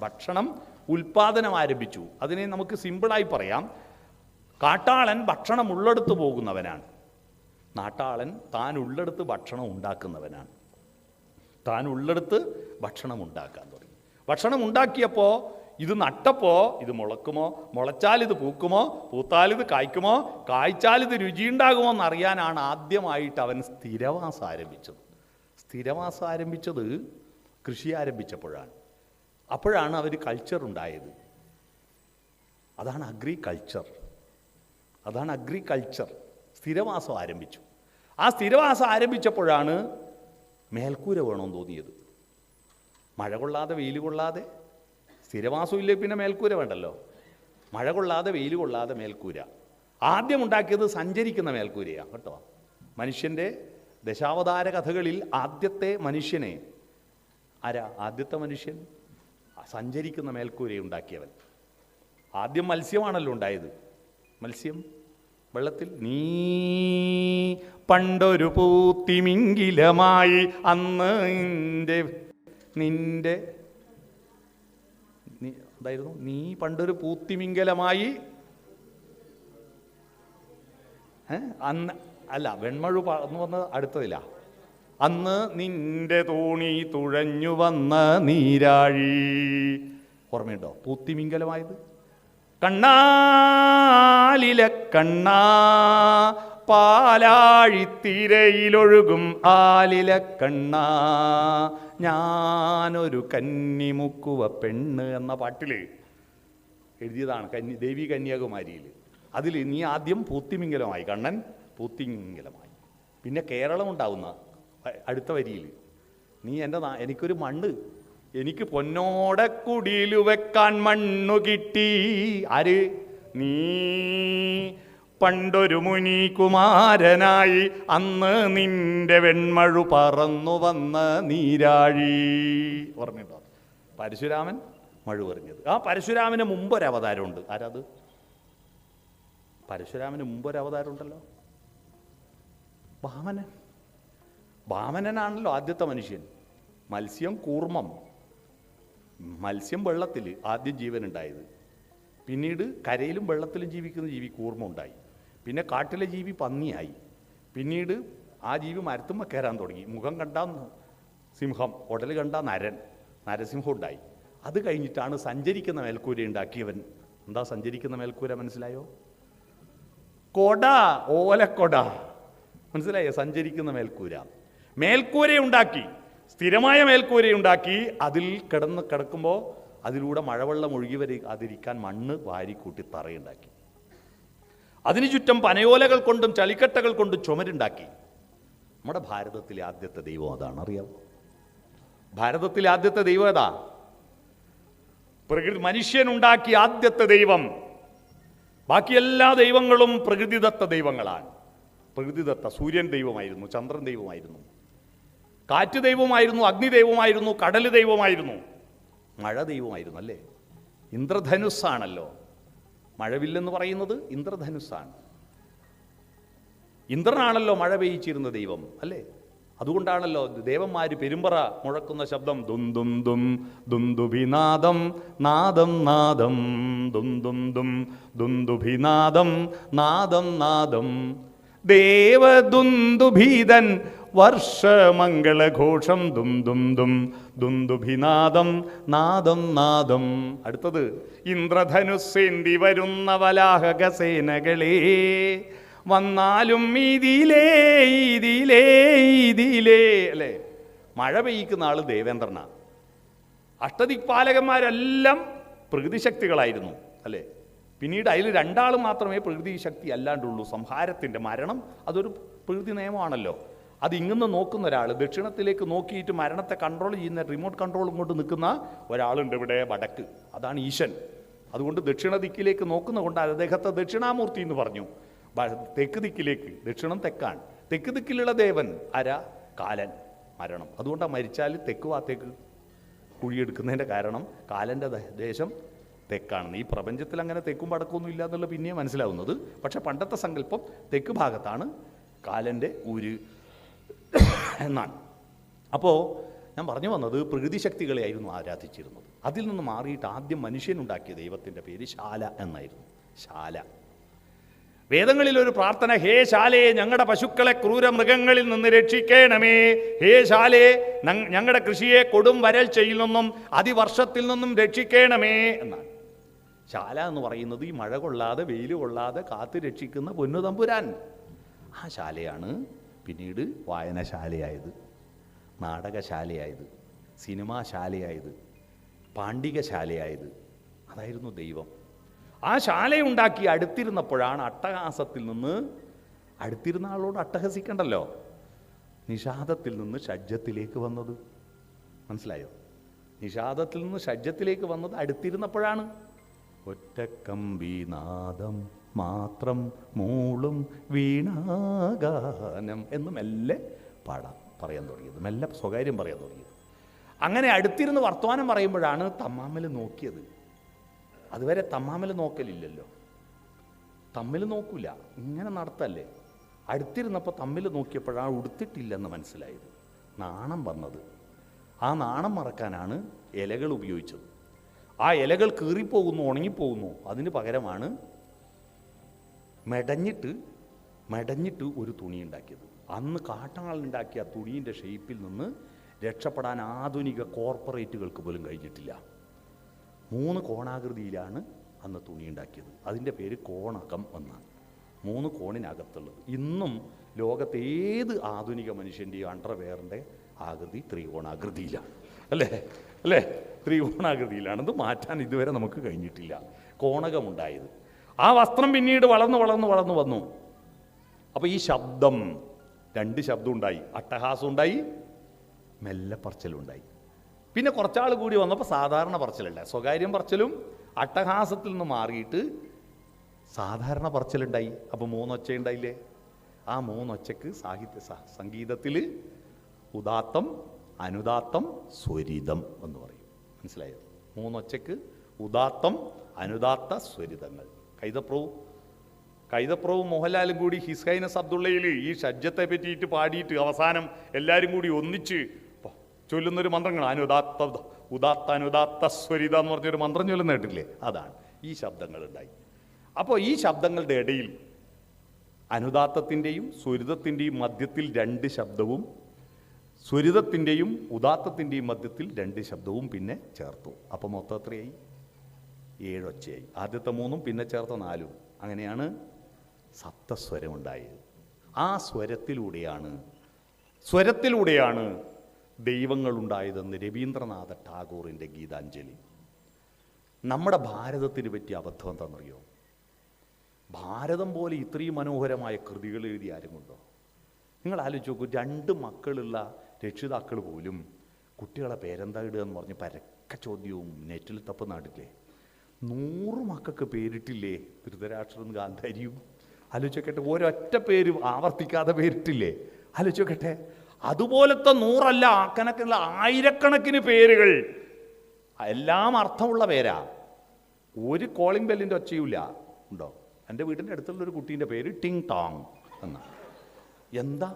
ഭക്ഷണം ഉൽപ്പാദനം ആരംഭിച്ചു. അതിനെ നമുക്ക് സിമ്പിളായി പറയാം, കാട്ടാളൻ ഭക്ഷണം ഉള്ളെടുത്ത് പോകുന്നവനാണ്. നാട്ടാളൻ താൻ ഉള്ളെടുത്ത് ഭക്ഷണം ഉണ്ടാക്കുന്നവനാണ്. താൻ ഉള്ളെടുത്ത് ഭക്ഷണം ഉണ്ടാക്കാൻ തുടങ്ങി. ഭക്ഷണം ഉണ്ടാക്കിയപ്പോൾ ഇത് നട്ടപ്പോൾ ഇത് മുളക്കുമോ, മുളച്ചാൽ ഇത് പൂക്കുമോ, പൂത്താൽ ഇത് കായ്ക്കുമോ, കായ്ച്ചാൽ ഇത് രുചിയുണ്ടാകുമോ എന്നറിയാനാണ് ആദ്യമായിട്ട് അവൻ സ്ഥിരവാസം ആരംഭിച്ചത്. സ്ഥിരവാസം ആരംഭിച്ചത് കൃഷി ആരംഭിച്ചപ്പോഴാണ്. അപ്പോഴാണ് അവർ കൾച്ചർ ഉണ്ടായത്. അതാണ് അഗ്രികൾച്ചർ. സ്ഥിരവാസം ആരംഭിച്ചു. ആ സ്ഥിരവാസം ആരംഭിച്ചപ്പോഴാണ് മേൽക്കൂര വേണമെന്ന് തോന്നിയത്. മഴ കൊള്ളാതെ വെയിൽ കൊള്ളാതെ സ്ഥിരവാസം ഇല്ലേ, പിന്നെ മേൽക്കൂര വേണ്ടല്ലോ. മഴ കൊള്ളാതെ വെയിൽ കൊള്ളാതെ മേൽക്കൂര. ആദ്യം ഉണ്ടാക്കിയത് സഞ്ചരിക്കുന്ന മേൽക്കൂരയാണ് കേട്ടോ. മനുഷ്യൻ്റെ ദശാവതാര കഥകളിൽ ആദ്യത്തെ മനുഷ്യനെ ആദ്യത്തെ മനുഷ്യൻ സഞ്ചരിക്കുന്ന മേൽക്കൂരയുണ്ടാക്കിയവൻ. ആദ്യം മത്സ്യമാണല്ലോ ഉണ്ടായത്. മത്സ്യം വെള്ളത്തിൽ. നീ പണ്ടൊരു പൂത്തിമിംഗിലമായി അന്ന് നിന്റെ എന്തായിരുന്നു? നീ പണ്ടൊരു പൂത്തിമിംഗലമായി അന്ന് അല്ല, വെൺമഴു എന്ന് പറഞ്ഞത് അടുത്തതില്ല. അന്ന് നിന്റെ തോണി തുഴഞ്ഞു വന്ന നീരാഴി. ഓർമ്മയുണ്ടോ പൂത്തിമിംഗലമായത്? കണ്ണാലിലെ കണ്ണാ പാലാഴിത്തിരയിലൊഴുകും ആലിലെ കണ്ണാ ഞാനൊരു കന്നിമുക്കുവ പെണ്ണ് എന്ന പാട്ടിൽ എഴുതിയതാണ്. ദേവി കന്യാകുമാരിയിൽ. അതിൽ നീ ആദ്യം പൂത്തിമിംഗലമായി, കണ്ണൻ പൂത്തിമിംഗലമായി. പിന്നെ കേരളം ഉണ്ടാവുന്ന അടുത്ത വരിയിൽ നീ എനിക്കൊരു മണ്ണ്, എനിക്ക് പൊന്നോടെ കുടിയിലു വെക്കാൻ മണ്ണു കിട്ടി. ആര്? നീ പണ്ടൊരു മുനി കുമാരനായി അന്ന് നിന്റെ വെൺമഴു പറന്നു വന്ന നീരാഴി. പറഞ്ഞിട്ടോ പരശുരാമൻ മഴു എറിഞ്ഞത്. ആ പരശുരാമന് മുമ്പൊരവതാരമുണ്ട്. ആരാത്? പരശുരാമന് മുമ്പൊരവതാരം ഉണ്ടല്ലോ, വാമനൻ. വാമനനാണല്ലോ ആദ്യത്തെ മനുഷ്യൻ. മത്സ്യം കൂർമ്മം, മത്സ്യം വെള്ളത്തിൽ ആദ്യം ജീവനുണ്ടായത്. പിന്നീട് കരയിലും വെള്ളത്തിലും ജീവിക്കുന്ന ജീവി കൂർമ്മം ഉണ്ടായി. പിന്നെ കാട്ടിലെ ജീവി പന്നിയായി. പിന്നീട് ആ ജീവി മരത്തുമ്മ കയറാൻ തുടങ്ങി. മുഖം കണ്ടാൽ സിംഹം, ഉടൽ കണ്ടാൽ നരസിംഹം ഉണ്ടായി. അത് കഴിഞ്ഞിട്ടാണ് സഞ്ചരിക്കുന്ന മേൽക്കൂര ഉണ്ടാക്കിയവൻ. എന്താ സഞ്ചരിക്കുന്ന മേൽക്കൂര മനസ്സിലായോ? കൊട, ഓലക്കൊട. മനസ്സിലായോ? സഞ്ചരിക്കുന്ന മേൽക്കൂര. മേൽക്കൂരയുണ്ടാക്കി, സ്ഥിരമായ മേൽക്കൂരയുണ്ടാക്കി. അതിൽ കിടക്കുമ്പോൾ അതിലൂടെ മഴവെള്ളം ഒഴുകി വരാതിരിക്കാൻ മണ്ണ് വാരിക്കൂട്ടി തറയുണ്ടാക്കി. അതിനു ചുറ്റും പനയോലകൾ കൊണ്ടും ചളിക്കട്ടകൾ കൊണ്ടും ചുമരുണ്ടാക്കി. നമ്മുടെ ഭാരതത്തിലെ ആദ്യത്തെ ദൈവം അതാണ്. അറിയാമോ? ഭാരതത്തിലെ ആദ്യത്തെ ദൈവം ഏതാ? മനുഷ്യനുണ്ടാക്കിയ ആദ്യത്തെ ദൈവം. ബാക്കി എല്ലാ ദൈവങ്ങളും പ്രകൃതിദത്ത ദൈവങ്ങളാണ്. പ്രകൃതിദത്ത. സൂര്യൻ ദൈവമായിരുന്നു, ചന്ദ്രൻ ദൈവമായിരുന്നു, കാറ്റ് ദൈവമായിരുന്നു, അഗ്നി ദൈവമായിരുന്നു, കടൽ ദൈവമായിരുന്നു, മഴ ദൈവമായിരുന്നു. അല്ലേ? ഇന്ദ്രധനുസ്സാണല്ലോ മഴവില്ലെന്ന് പറയുന്നത്. ഇന്ദ്രധനുസ്സാണ്. ഇന്ദ്രനാണല്ലോ മഴ പെയ്യിച്ചിരുന്ന ദൈവം. അല്ലേ? അതുകൊണ്ടാണല്ലോ ദേവന്മാര് പെരുമ്പറ മുഴക്കുന്ന ശബ്ദം ദും ദും ദും ദുന്ദുഭിനാദം നാദം നാദം ദും ദും ദും ദുന്ദുഭിനാദം നാദം നാദം ദേവദുന്ദുഭീതൻ വർഷമംഗളഘോഷം ദും ദും ദും ദുന്ദുഭിനാദം നാദം നാദം. അടുത്തത് ഇന്ദ്രധനുസ്സേന്തി വരുന്ന വലാഹക സേനകളേ വന്നാലും ഇതിലേ ഇതിലേ ഇതിലേ. അല്ലേ? മഴ പെയ്യിക്കുന്ന ആള് ദേവേന്ദ്രനാ. അഷ്ടദിക്പാലകന്മാരെല്ലാം പ്രകൃതിശക്തികളായിരുന്നു. അല്ലേ? പിന്നീട് അതിൽ രണ്ടാൾ മാത്രമേ പ്രകൃതി ശക്തി അല്ലാണ്ടുള്ളൂ. സംഹാരത്തിൻ്റെ മരണം അതൊരു പ്രകൃതി നിയമമാണല്ലോ. അത് ഇങ്ങനെ നോക്കുന്ന ഒരാൾ, ദക്ഷിണത്തിലേക്ക് നോക്കിയിട്ട് മരണത്തെ കൺട്രോൾ ചെയ്യുന്ന റിമോട്ട് കൺട്രോളും കൊണ്ട് നിൽക്കുന്ന ഒരാളുണ്ട് ഇവിടെ വടക്ക്. അതാണ് ഈശൻ. അതുകൊണ്ട് ദക്ഷിണ ദിക്കിലേക്ക് നോക്കുന്ന കൊണ്ട് അദ്ദേഹത്തെ ദക്ഷിണാമൂർത്തി എന്ന് പറഞ്ഞു. തെക്ക് ദിക്കിലേക്ക്, ദക്ഷിണം തെക്കാണ്. തെക്ക് ദിക്കിലുള്ള ദേവൻ ആരാ? കാലൻ. മരണം. അതുകൊണ്ടാണ് മരിച്ചാൽ തെക്ക് ഭാഗത്തേക്ക് കുഴിയെടുക്കുന്നതിൻ്റെ കാരണം കാലൻ്റെ ദേശം തെക്കാണെന്ന്. ഈ പ്രപഞ്ചത്തിൽ അങ്ങനെ തെക്കും വടക്കൊന്നും ഇല്ല എന്നുള്ള പിന്നെ മനസ്സിലാവുന്നത്. പക്ഷെ പണ്ടത്തെ സങ്കല്പം തെക്ക് ഭാഗത്താണ് കാലൻ്റെ ഊര് എന്നാണ്. അപ്പോൾ ഞാൻ പറഞ്ഞു വന്നത് പ്രകൃതി ശക്തികളെയായിരുന്നു ആരാധിച്ചിരുന്നത്. അതിൽ നിന്ന് മാറിയിട്ട് ആദ്യം മനുഷ്യനുണ്ടാക്കിയ ദൈവത്തിൻ്റെ പേര് ശാല എന്നായിരുന്നു. ശാല. വേദങ്ങളിൽ ഒരു പ്രാർത്ഥന, ഹേ ശാലേ ഞങ്ങളുടെ പശുക്കളെ ക്രൂരമൃഗങ്ങളിൽ നിന്ന് രക്ഷിക്കണമേ. ഹേ ശാലേ ഞങ്ങളുടെ കൃഷിയെ കൊടും വരൾച്ചയിൽ നിന്നും അതിവർഷത്തിൽ നിന്നും രക്ഷിക്കണമേ എന്നാണ്. ശാല എന്ന് പറയുന്നത് ഈ മഴ കൊള്ളാതെ വെയിൽ കൊള്ളാതെ കാത്ത് രക്ഷിക്കുന്ന പൊന്നു തമ്പുരാൻ. ആ ശാലയാണ് പിന്നീട് വായനശാലയായത്, നാടകശാലയായത്, സിനിമാശാലയായത്, പാണ്ഡികശാലയായത്. അതായിരുന്നു ദൈവം. ആ ശാലയുണ്ടാക്കി അടുത്തിരുന്നപ്പോഴാണ് അട്ടഹാസത്തിൽ നിന്ന്, അടുത്തിരുന്ന ആളോട് അട്ടഹസിക്കണ്ടല്ലോ, നിഷാദത്തിൽ നിന്ന് ഷഡ്ജത്തിലേക്ക് വന്നത്. മനസ്സിലായോ? നിഷാദത്തിൽ നിന്ന് ഷഡ്ജത്തിലേക്ക് വന്നത് അടുത്തിരുന്നപ്പോഴാണ്. ഒറ്റക്കമ്പീനാദം മാത്രം മൂളും വീണാഗാനം എന്ന് മെല്ലെ പറയാൻ തുടങ്ങിയത്, മെല്ലെ സ്വകാര്യം പറയാൻ തുടങ്ങിയത്. അങ്ങനെ അടുത്തിരുന്ന് വർത്തമാനം പറയുമ്പോഴാണ് തമ്മാമൽ നോക്കിയത്. അതുവരെ തമ്മാമൽ നോക്കലില്ലല്ലോ, തമ്മിൽ നോക്കൂല, ഇങ്ങനെ നടത്തല്ലേ. അടുത്തിരുന്നപ്പോൾ തമ്മിൽ നോക്കിയപ്പോഴാണ് ഉടുത്തിട്ടില്ലെന്ന് മനസ്സിലായത്, നാണം വന്നത്. ആ നാണം മറക്കാനാണ് ഇലകൾ ഉപയോഗിച്ചത്. ആ ഇലകൾ കീറിപ്പോകുന്നു, ഉണങ്ങിപ്പോകുന്നു. അതിന് പകരമാണ് മെടഞ്ഞിട്ട് ഒരു തുണി ഉണ്ടാക്കിയത്. അന്ന് കാട്ടാളുണ്ടാക്കിയ തുണീൻ്റെ ഷേപ്പിൽ നിന്ന് രക്ഷപ്പെടാൻ ആധുനിക കോർപ്പറേറ്റുകൾക്ക് പോലും കഴിഞ്ഞിട്ടില്ല. 3 കോണാകൃതിയിലാണ് അന്ന് തുണി ഉണ്ടാക്കിയത്. അതിൻ്റെ പേര് കോണകം എന്നാണ്. 3 കോണിനകത്തുള്ളത്. ഇന്നും ലോകത്തെ ഏത് ആധുനിക മനുഷ്യൻ്റെയും അണ്ടർവെയറിൻ്റെ ആകൃതി ത്രികോണാകൃതിയിലാണ്. അല്ലേ? ത്രികോണാകൃതിയിലാണത്. മാറ്റാൻ ഇതുവരെ നമുക്ക് കഴിഞ്ഞിട്ടില്ല. കോണകമുണ്ടായത്. ആ വസ്ത്രം പിന്നീട് വളർന്നു വന്നു. അപ്പോൾ ഈ ശബ്ദം, 2 ശബ്ദം ഉണ്ടായി. അട്ടഹാസം ഉണ്ടായി, മെല്ലെ പറച്ചിലുണ്ടായി. പിന്നെ കുറച്ചാൾ കൂടി വന്നപ്പോൾ സാധാരണ പറച്ചിലല്ല, സ്വകാര്യം പറച്ചിലും അട്ടഹാസത്തിൽ നിന്ന് മാറിയിട്ട് സാധാരണ പറച്ചിലുണ്ടായി. അപ്പോൾ 3 ഒച്ച ഉണ്ടായില്ലേ? ആ 3 ഒച്ചക്ക് സംഗീതത്തിൽ ഉദാത്തം, അനുദാത്തം, സ്വരിതം എന്ന് പറയും. മനസ്സിലായോ? 3 ഒച്ചക്ക് ഉദാത്തം, അനുദാത്ത, സ്വരിതങ്ങൾ. കൈതപ്രവും മോഹൻലാലും കൂടി ഹിസ് ഹൈനസ് അബ്ദുള്ളയിൽ ഈ ഷഡ്ജത്തെ പറ്റിയിട്ട് പാടിയിട്ട് അവസാനം എല്ലാവരും കൂടി ഒന്നിച്ച് ചൊല്ലുന്നൊരു മന്ത്രങ്ങൾ, ഉദാത്ത അനുദാത്ത സ്വരിത എന്ന് പറഞ്ഞൊരു മന്ത്രം ചൊല്ലുന്ന കേട്ടില്ലേ? അതാണ് ഈ ശബ്ദങ്ങളുണ്ടായി. അപ്പോൾ ഈ ശബ്ദങ്ങളുടെ ഇടയിൽ അനുദാത്തത്തിൻ്റെയും സ്വരിതത്തിൻ്റെയും മധ്യത്തിൽ 2 ശബ്ദവും, സ്വരിതത്തിൻ്റെയും ഉദാത്തത്തിൻ്റെയും മധ്യത്തിൽ 2 ശബ്ദവും പിന്നെ ചേർത്തു. അപ്പോൾ മൊത്തം എത്രയായി? 7 ഒച്ചയായി. ആദ്യത്തെ 3 പിന്നെ ചേർത്ത 4. അങ്ങനെയാണ് സപ്തസ്വരം ഉണ്ടായത്. ആ സ്വരത്തിലൂടെയാണ് ദൈവങ്ങളുണ്ടായതെന്ന് രവീന്ദ്രനാഥ ടാഗോറിൻ്റെ ഗീതാഞ്ജലി. നമ്മുടെ ഭാരതത്തിന് പറ്റിയ അബദ്ധം എന്താണെന്നറിയോ? ഭാരതം പോലെ ഇത്രയും മനോഹരമായ കൃതികൾ എഴുതി ആരും കൊണ്ടോ? നിങ്ങൾ ആലോചിച്ച് നോക്കൂ. 2 മക്കളുള്ള രക്ഷിതാക്കൾ പോലും കുട്ടികളെ പേരെന്താ ഇടുക എന്ന് പറഞ്ഞ് പരക്ക ചോദ്യവും നെറ്റിൽ തപ്പ് നാട്ടില്ലേ? 100 മക്കൾക്ക് പേരിട്ടില്ലേ ധൃതരാഷ്ട്രനും ഗാന്ധാരിയും? ആലോചിക്കട്ടെ. ഒരൊറ്റ പേര് ആവർത്തിക്കാതെ പേരിട്ടില്ലേ? ആലോചിക്കട്ടെ. അതുപോലത്തെ 100 അല്ല, കണക്കുള്ള ആയിരക്കണക്കിന് പേരുകൾ, എല്ലാം അർത്ഥമുള്ള പേരാ. ഒരു കോളിംഗ് ബെല്ലിൻ്റെ ഒച്ചയുമില്ല. ഉണ്ടോ? എൻ്റെ വീടിൻ്റെ അടുത്തുള്ളൊരു കുട്ടീൻ്റെ പേര് ടിങ് ടോങ് എന്നാണ്. എന്താ?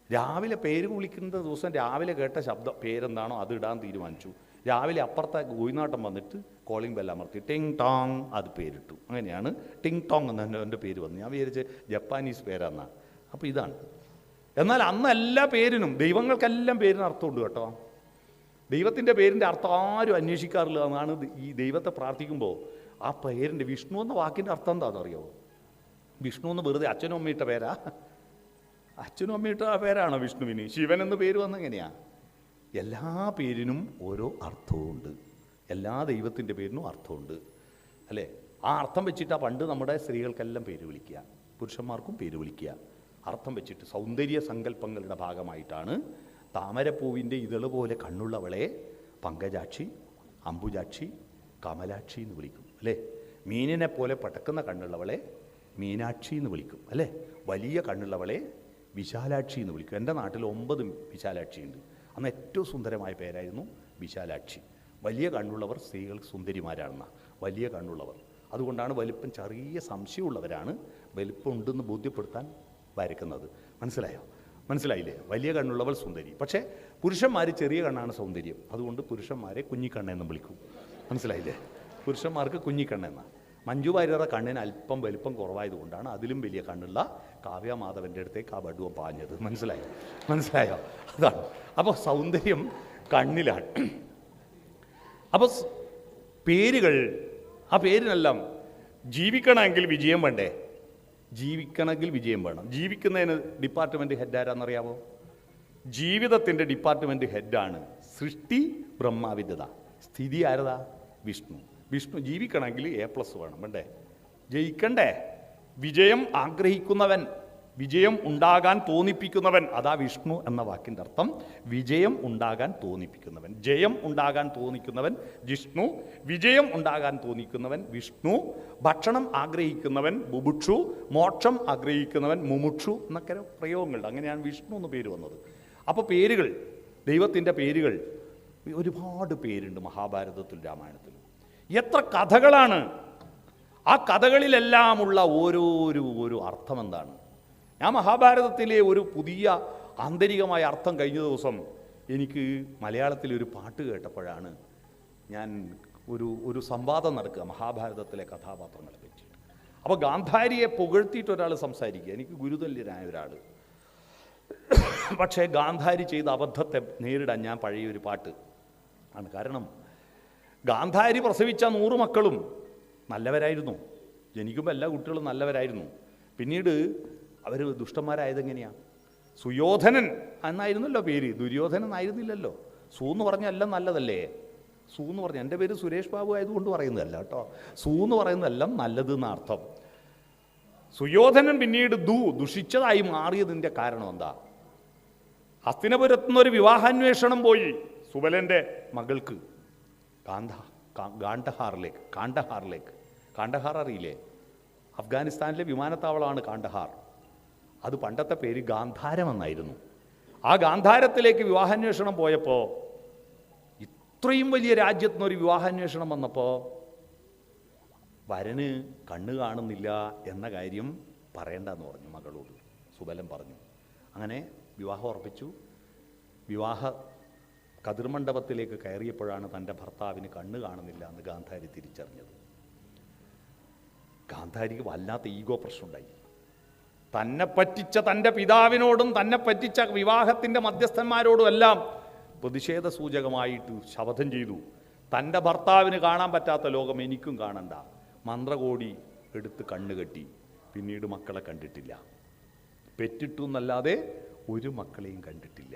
രാവിലെ പേര് വിളിക്കുന്ന ദിവസം രാവിലെ കേട്ട പേരെന്താണോ അത് ഇടാൻ തീരുമാനിച്ചു. രാവിലെ അപ്പുറത്തെ ഗോയിനാട്ടം വന്നിട്ട് കോളിംഗ് ബെല്ല് അമർത്തി ടിങ് ടോങ് അത് പേരിട്ടു. അങ്ങനെയാണ് ടിങ് ടോങ് എന്ന് എൻ്റെ പേര് വന്നു. ഞാൻ വിചാരിച്ച് ജപ്പാനീസ് പേരെന്നാണ്. അപ്പോൾ ഇതാണ്. എന്നാൽ അന്ന് എല്ലാ പേരിനും, ദൈവങ്ങൾക്കെല്ലാം പേരിന് അർത്ഥമുണ്ട് കേട്ടോ. ദൈവത്തിൻ്റെ പേരിൻ്റെ അർത്ഥം ആരും അന്വേഷിക്കാറില്ല. എന്നാണ് ഈ ദൈവത്തെ പ്രാർത്ഥിക്കുമ്പോൾ ആ പേരിൻ്റെ, വിഷ്ണു എന്ന വാക്കിൻ്റെ അർത്ഥം എന്താണെന്ന് അറിയാമോ? വിഷ്ണു എന്ന് വെറുതെ അച്ഛനും അമ്മയിട്ട പേരാ? അച്ഛനും അമ്മയിട്ട പേരാണോ വിഷ്ണുവിന്? ശിവൻ എന്ന് പേര് വന്നെങ്ങനെയാ? എല്ലാ പേരിനും ഓരോ അർത്ഥവുമുണ്ട്. എല്ലാ ദൈവത്തിൻ്റെ പേരിനും അർത്ഥമുണ്ട്, അല്ലേ? ആ അർത്ഥം വെച്ചിട്ടാണ് പണ്ട് നമ്മുടെ സ്ത്രീകൾക്കെല്ലാം പേര് വിളിക്കുക, പുരുഷന്മാർക്കും പേര് വിളിക്കുക. അർത്ഥം വെച്ചിട്ട് സൗന്ദര്യ സങ്കല്പങ്ങളുടെ ഭാഗമായിട്ടാണ് താമരപ്പൂവിൻ്റെ ഇതള് പോലെ കണ്ണുള്ളവളെ പങ്കജാക്ഷി, അംബുജാക്ഷി, കമലാക്ഷി എന്ന് വിളിക്കും, അല്ലേ? മീനിനെ പോലെ പടക്കുന്ന കണ്ണുള്ളവളെ മീനാക്ഷി എന്ന് വിളിക്കും, അല്ലേ? വലിയ കണ്ണുള്ളവളെ വിശാലാക്ഷി എന്ന് വിളിക്കും. എൻ്റെ നാട്ടിൽ 9 വിശാലാക്ഷിയുണ്ട്. അന്ന് ഏറ്റവും സുന്ദരമായ പേരായിരുന്നു വിശാലാക്ഷി. വലിയ കണ്ണുള്ളവർ സ്ത്രീകൾ സുന്ദരിമാരാണെന്ന വലിയ കണ്ണുള്ളവർ. അതുകൊണ്ടാണ് വലിപ്പം ചെറിയ സംശയമുള്ളവരാണ് വലിപ്പം ഉണ്ടെന്ന് ബോധ്യപ്പെടുത്താൻ വരയ്ക്കുന്നത്. മനസ്സിലായില്ലേ? വലിയ കണ്ണുള്ളവൾ സുന്ദരി. പക്ഷേ പുരുഷന്മാർ ചെറിയ കണ്ണാണ് സൗന്ദര്യം. അതുകൊണ്ട് പുരുഷന്മാരെ കുഞ്ഞിക്കണ്ണെന്ന് വിളിക്കും. മനസ്സിലായില്ലേ? പുരുഷന്മാർക്ക് കുഞ്ഞിക്കണ്ണെന്ന. മഞ്ജു വാര്യരുടെ കണ്ണിന് അല്പം വലിപ്പം കുറവായതുകൊണ്ടാണ് അതിലും വലിയ കണ്ണുള്ള കാവ്യമാധവൻ്റെ അടുത്തേക്ക് ആ വടുവം പാഞ്ഞത്. മനസ്സിലായോ? അതാണ്. അപ്പോൾ സൗന്ദര്യം കണ്ണിലാണ്. അപ്പോൾ പേരുകൾ, ആ പേരിനെല്ലാം ജീവിക്കണമെങ്കിൽ വിജയം വേണ്ടേ? ജീവിക്കണമെങ്കിൽ വിജയം വേണം. ജീവിക്കുന്നതിന് ഡിപ്പാർട്ട്മെൻറ്റ് ഹെഡ് ആരാന്നറിയാമോ? ജീവിതത്തിൻ്റെ ഡിപ്പാർട്ട്മെൻറ്റ് ഹെഡാണ് സൃഷ്ടി ബ്രഹ്മാവിദ്യത. സ്ഥിതി ആരതാ? വിഷ്ണു. ജീവിക്കണമെങ്കിൽ A+ വേണം, വേണ്ടേ? ജയിക്കണ്ടേ? വിജയം ആഗ്രഹിക്കുന്നവൻ, വിജയം ഉണ്ടാകാൻ തോന്നിപ്പിക്കുന്നവൻ, അതാ വിഷ്ണു എന്ന വാക്കിൻ്റെ അർത്ഥം. വിജയം ഉണ്ടാകാൻ തോന്നിപ്പിക്കുന്നവൻ. ജയം ഉണ്ടാകാൻ തോന്നിക്കുന്നവൻ ജിഷ്ണു, വിജയം ഉണ്ടാകാൻ തോന്നിക്കുന്നവൻ വിഷ്ണു. ഭക്ഷണം ആഗ്രഹിക്കുന്നവൻ ബുഭുക്ഷു, മോക്ഷം ആഗ്രഹിക്കുന്നവൻ മുമുക്ഷു എന്നൊക്കെ പ്രയോഗങ്ങളുണ്ട്. അങ്ങനെയാണ് വിഷ്ണു എന്ന് പേര് വന്നത്. അപ്പോൾ പേരുകൾ, ദൈവത്തിൻ്റെ പേരുകൾ ഒരുപാട് പേരുണ്ട് മഹാഭാരതത്തിൽ, രാമായണത്തിൽ. എത്ര കഥകളാണ്! ആ കഥകളിലെല്ലാമുള്ള ഓരോ അർത്ഥം എന്താണ്? ഞാൻ മഹാഭാരതത്തിലെ ഒരു പുതിയ ആന്തരികമായ അർത്ഥം കഴിഞ്ഞ ദിവസം എനിക്ക് മലയാളത്തിലെ ഒരു പാട്ട് കേട്ടപ്പോഴാണ് ഞാൻ ഒരു സംവാദം നടക്കുക മഹാഭാരതത്തിലെ കഥാപാത്രങ്ങളെ പറ്റി. അപ്പോൾ ഗാന്ധാരിയെ പുകഴ്ത്തിയിട്ട് ഒരാൾ സംസാരിക്കുക, എനിക്ക് ഗുരുതുല്യനായ ഒരാൾ. പക്ഷേ ഗാന്ധാരി ചെയ്ത അബദ്ധത്തെ നേരിടാൻ ഞാൻ പഴയൊരു പാട്ട് ആണ്. കാരണം ഗാന്ധാരി പ്രസവിച്ച 100 മക്കളും നല്ലവരായിരുന്നു. ജനിക്കുമ്പോൾ എല്ലാ കുട്ടികളും നല്ലവരായിരുന്നു. പിന്നീട് അവർ ദുഷ്ടന്മാരായതെങ്ങനെയാണ്? സുയോധനൻ എന്നായിരുന്നല്ലോ പേര്, ദുര്യോധനൻ ആയിരുന്നില്ലല്ലോ. എന്ന് പറഞ്ഞാൽ എല്ലാം നല്ലതല്ലേ? എന്ന് പറഞ്ഞാൽ, എൻ്റെ പേര് സുരേഷ് ബാബു ആയതുകൊണ്ട് പറയുന്നതല്ല കേട്ടോ. എന്ന് പറയുന്നതെല്ലാം നല്ലതെന്ന അർത്ഥം. സുയോധനൻ പിന്നീട് ദുഷിച്ചതായി മാറിയതിൻ്റെ കാരണം എന്താ? ഹസ്തിനപുരത്തുനിന്നൊരു വിവാഹാന്വേഷണം പോയി സുബലൻ്റെ മകൾക്ക് കാണ്ഡഹാറിലേക്ക്. കാണ്ഡഹാർ അറിയില്ലേ? അഫ്ഗാനിസ്ഥാനിലെ വിമാനത്താവളമാണ് കാണ്ഡഹാർ. അത് പണ്ടത്തെ പേര് ഗാന്ധാരം എന്നായിരുന്നു. ആ ഗാന്ധാരത്തിലേക്ക് വിവാഹാന്വേഷണം പോയപ്പോൾ, ഇത്രയും വലിയ രാജ്യത്തു നിന്നൊരു വിവാഹാന്വേഷണം വന്നപ്പോൾ വരന് കണ്ണ് കാണുന്നില്ല എന്ന കാര്യം പറയണ്ടെന്ന് പറഞ്ഞു മകളോട്. സുബലൻ പറഞ്ഞു. അങ്ങനെ വിവാഹം ഉറപ്പിച്ചു. വിവാഹ കതിർമണ്ഡപത്തിലേക്ക് കയറിയപ്പോഴാണ് തൻ്റെ ഭർത്താവിന് കണ്ണ് കാണുന്നില്ല എന്ന് ഗാന്ധാരി തിരിച്ചറിഞ്ഞത്. ഗാന്ധാരിക്ക് വല്ലാത്ത ഈഗോ പ്രശ്നമുണ്ടായി. തന്നെ പറ്റിച്ച തൻ്റെ പിതാവിനോടും തന്നെ പറ്റിച്ച വിവാഹത്തിൻ്റെ മധ്യസ്ഥന്മാരോടും എല്ലാം പ്രതിഷേധ സൂചകമായിട്ട് ശപഥം ചെയ്തു. തൻ്റെ ഭർത്താവിന് കാണാൻ പറ്റാത്ത ലോകം എനിക്കും കാണണ്ട. മന്ത്രകോടി എടുത്ത് കണ്ണുകെട്ടി. പിന്നീട് മക്കളെ കണ്ടിട്ടില്ല. പെറ്റിട്ടു എന്നല്ലാതെ ഒരു മക്കളെയും കണ്ടിട്ടില്ല.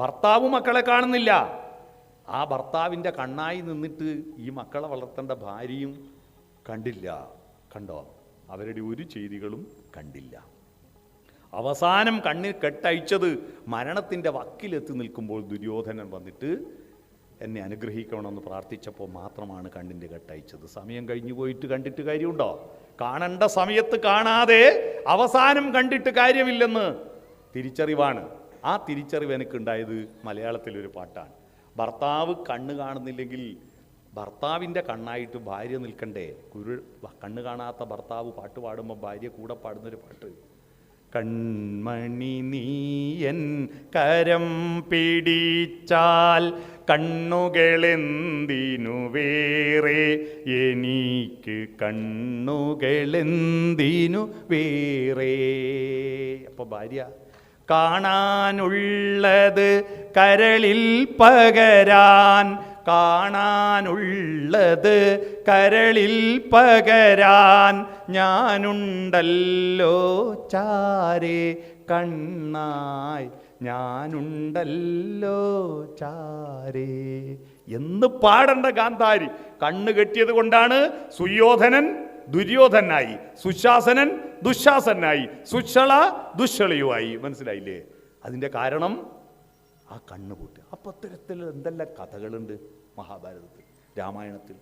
ഭർത്താവ് മക്കളെ കാണുന്നില്ല. ആ ഭർത്താവിൻ്റെ കണ്ണായി നിന്നിട്ട് ഈ മക്കളെ വളർത്തേണ്ട ഭാര്യയും കണ്ടില്ല. കണ്ടോ? അവരുടെ ഒരു ചെയ്തികളും കണ്ടില്ല. അവസാനം കണ്ണിൽ കെട്ടയച്ചത് മരണത്തിൻ്റെ വക്കിലെത്തി നിൽക്കുമ്പോൾ ദുര്യോധനൻ വന്നിട്ട് എന്നെ അനുഗ്രഹിക്കണമെന്ന് പ്രാർത്ഥിച്ചപ്പോൾ മാത്രമാണ് കണ്ണിൻ്റെ കെട്ടയച്ചത്. സമയം കഴിഞ്ഞു പോയിട്ട് കണ്ടിട്ട് കാര്യമുണ്ടോ? കാണേണ്ട സമയത്ത് കാണാതെ അവസാനം കണ്ടിട്ട് കാര്യമില്ലെന്ന് തിരിച്ചറിവാണ്. ആ തിരിച്ചറിവ് എനിക്കുണ്ടായത് മലയാളത്തിലൊരു പാട്ടാണ്. ഭർത്താവ് കണ്ണ് കാണുന്നില്ലെങ്കിൽ ഭർത്താവിൻ്റെ കണ്ണായിട്ട് ഭാര്യ നിൽക്കണ്ടേ? കണ്ണ് കാണാത്ത ഭർത്താവ് പാട്ട് പാടുമ്പോൾ ഭാര്യ കൂടെ പാടുന്നൊരു പാട്ട്, കൺമണി നീയൻ കരം പിടിച്ചാൽ കണ്ണുകളെന്തിനു വേറെ, എനിക്ക് കണ്ണുകളെന്തിനു വേറെ. അപ്പോൾ ഭാര്യ കാണാനുള്ളത് കരളിൽ പകരാൻ, കാണാനുള്ളത് കരളിൽ പകരാൻ ഞാനുണ്ടല്ലോ ചാരേ, കണ്ണായി ഞാനുണ്ടല്ലോ ചാരേ എന്ന് പാടേണ്ട ഗാന്ധാരി കണ്ണ് കെട്ടിയത് കൊണ്ടാണ് സുയോധനൻ ദുര്യോധനായി, സുശാസനൻ ദുശാസനായി, സുശള ദുശ്ശളയുമായി. മനസ്സിലായില്ലേ? അതിൻ്റെ കാരണം ആ കണ്ണുകൂട്ട്. അപ്പം അത്തരത്തിൽ എന്തെല്ലാം കഥകളുണ്ട് മഹാഭാരതത്തിൽ, രാമായണത്തിൽ.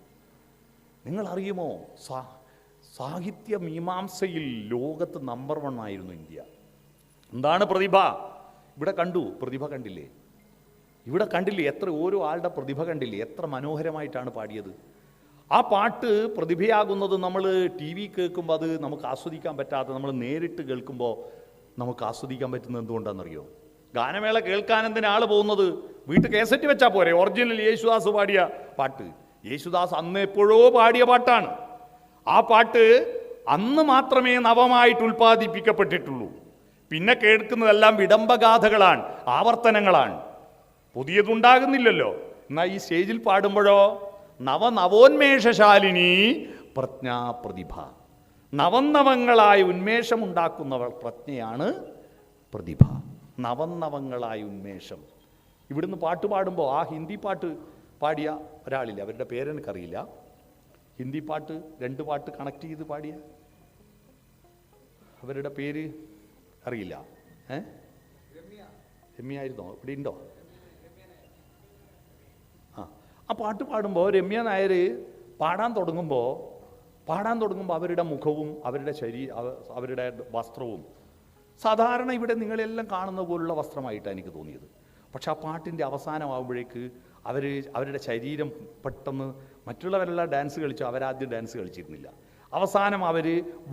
നിങ്ങൾ അറിയുമോ, സാഹിത്യ മീമാംസയിൽ ലോകത്ത് നമ്പർ 1 ആയിരുന്നു ഇന്ത്യ. എന്താണ് പ്രതിഭ? ഇവിടെ കണ്ടു, പ്രതിഭ കണ്ടില്ലേ? ഇവിടെ കണ്ടില്ലേ എത്ര ഓരോ ആളുടെ പ്രതിഭ കണ്ടില്ലേ? എത്ര മനോഹരമായിട്ടാണ് പാടിയത്. ആ പാട്ട് പ്രതിഭയാകുന്നത് നമ്മൾ ടി വി കേൾക്കുമ്പോൾ അത് നമുക്ക് ആസ്വദിക്കാൻ പറ്റാതെ നമ്മൾ നേരിട്ട് കേൾക്കുമ്പോൾ നമുക്ക് ആസ്വദിക്കാൻ പറ്റുന്നത് എന്തുകൊണ്ടാണെന്നറിയോ? ഗാനമേള കേൾക്കാൻ എന്തിനാ ആൾ പോകുന്നത്? വീട്ടിൽ കേസറ്റ് വെച്ചാൽ പോരെ? ഒറിജിനൽ യേശുദാസ് പാടിയ പാട്ട്, യേശുദാസ് അന്ന് എപ്പോഴോ പാടിയ പാട്ടാണ്. ആ പാട്ട് അന്ന് മാത്രമേ നവമായിട്ട് ഉൽപ്പാദിപ്പിക്കപ്പെട്ടിട്ടുള്ളൂ. പിന്നെ കേൾക്കുന്നതെല്ലാം വിടംബഗാഥകളാണ്, ആവർത്തനങ്ങളാണ്, പുതിയതുണ്ടാകുന്നില്ലല്ലോ. എന്നാൽ ഈ സ്റ്റേജിൽ പാടുമ്പോഴോ നവനവോന്മേഷശാലിനി പ്രജ്ഞാപ്രതിഭ, നവന്നവങ്ങളായ ഉന്മേഷമുണ്ടാക്കുന്നവൾ പ്രജ്ഞയാണ് പ്രതിഭ. നവന്നവങ്ങളായ ഉന്മേഷം. ഇവിടുന്ന് പാട്ട് പാടുമ്പോൾ ആ ഹിന്ദി പാട്ട് പാടിയ ഒരാളില്ല, അവരുടെ പേരെനിക്കറിയില്ല. ഹിന്ദി പാട്ട് 2 പാട്ട് കണക്ട് ചെയ്ത് പാടിയ അവരുടെ പേര് അറിയില്ല. രമ്യായിരുന്നോ? ഇവിടെ ഉണ്ടോ? ആ പാട്ട് പാടുമ്പോൾ രമ്യ നായർ പാടാൻ തുടങ്ങുമ്പോൾ അവരുടെ മുഖവും അവരുടെ വസ്ത്രവും സാധാരണ ഇവിടെ നിങ്ങളെല്ലാം കാണുന്ന പോലുള്ള വസ്ത്രമായിട്ടാണ് എനിക്ക് തോന്നിയത്. പക്ഷെ ആ പാട്ടിൻ്റെ അവസാനമാകുമ്പോഴേക്ക് അവരുടെ ശരീരം പെട്ടെന്ന് മറ്റുള്ളവരെല്ലാം ഡാൻസ് കളിച്ചു, അവരാദ്യം ഡാൻസ് കളിച്ചിരുന്നില്ല. അവസാനം അവർ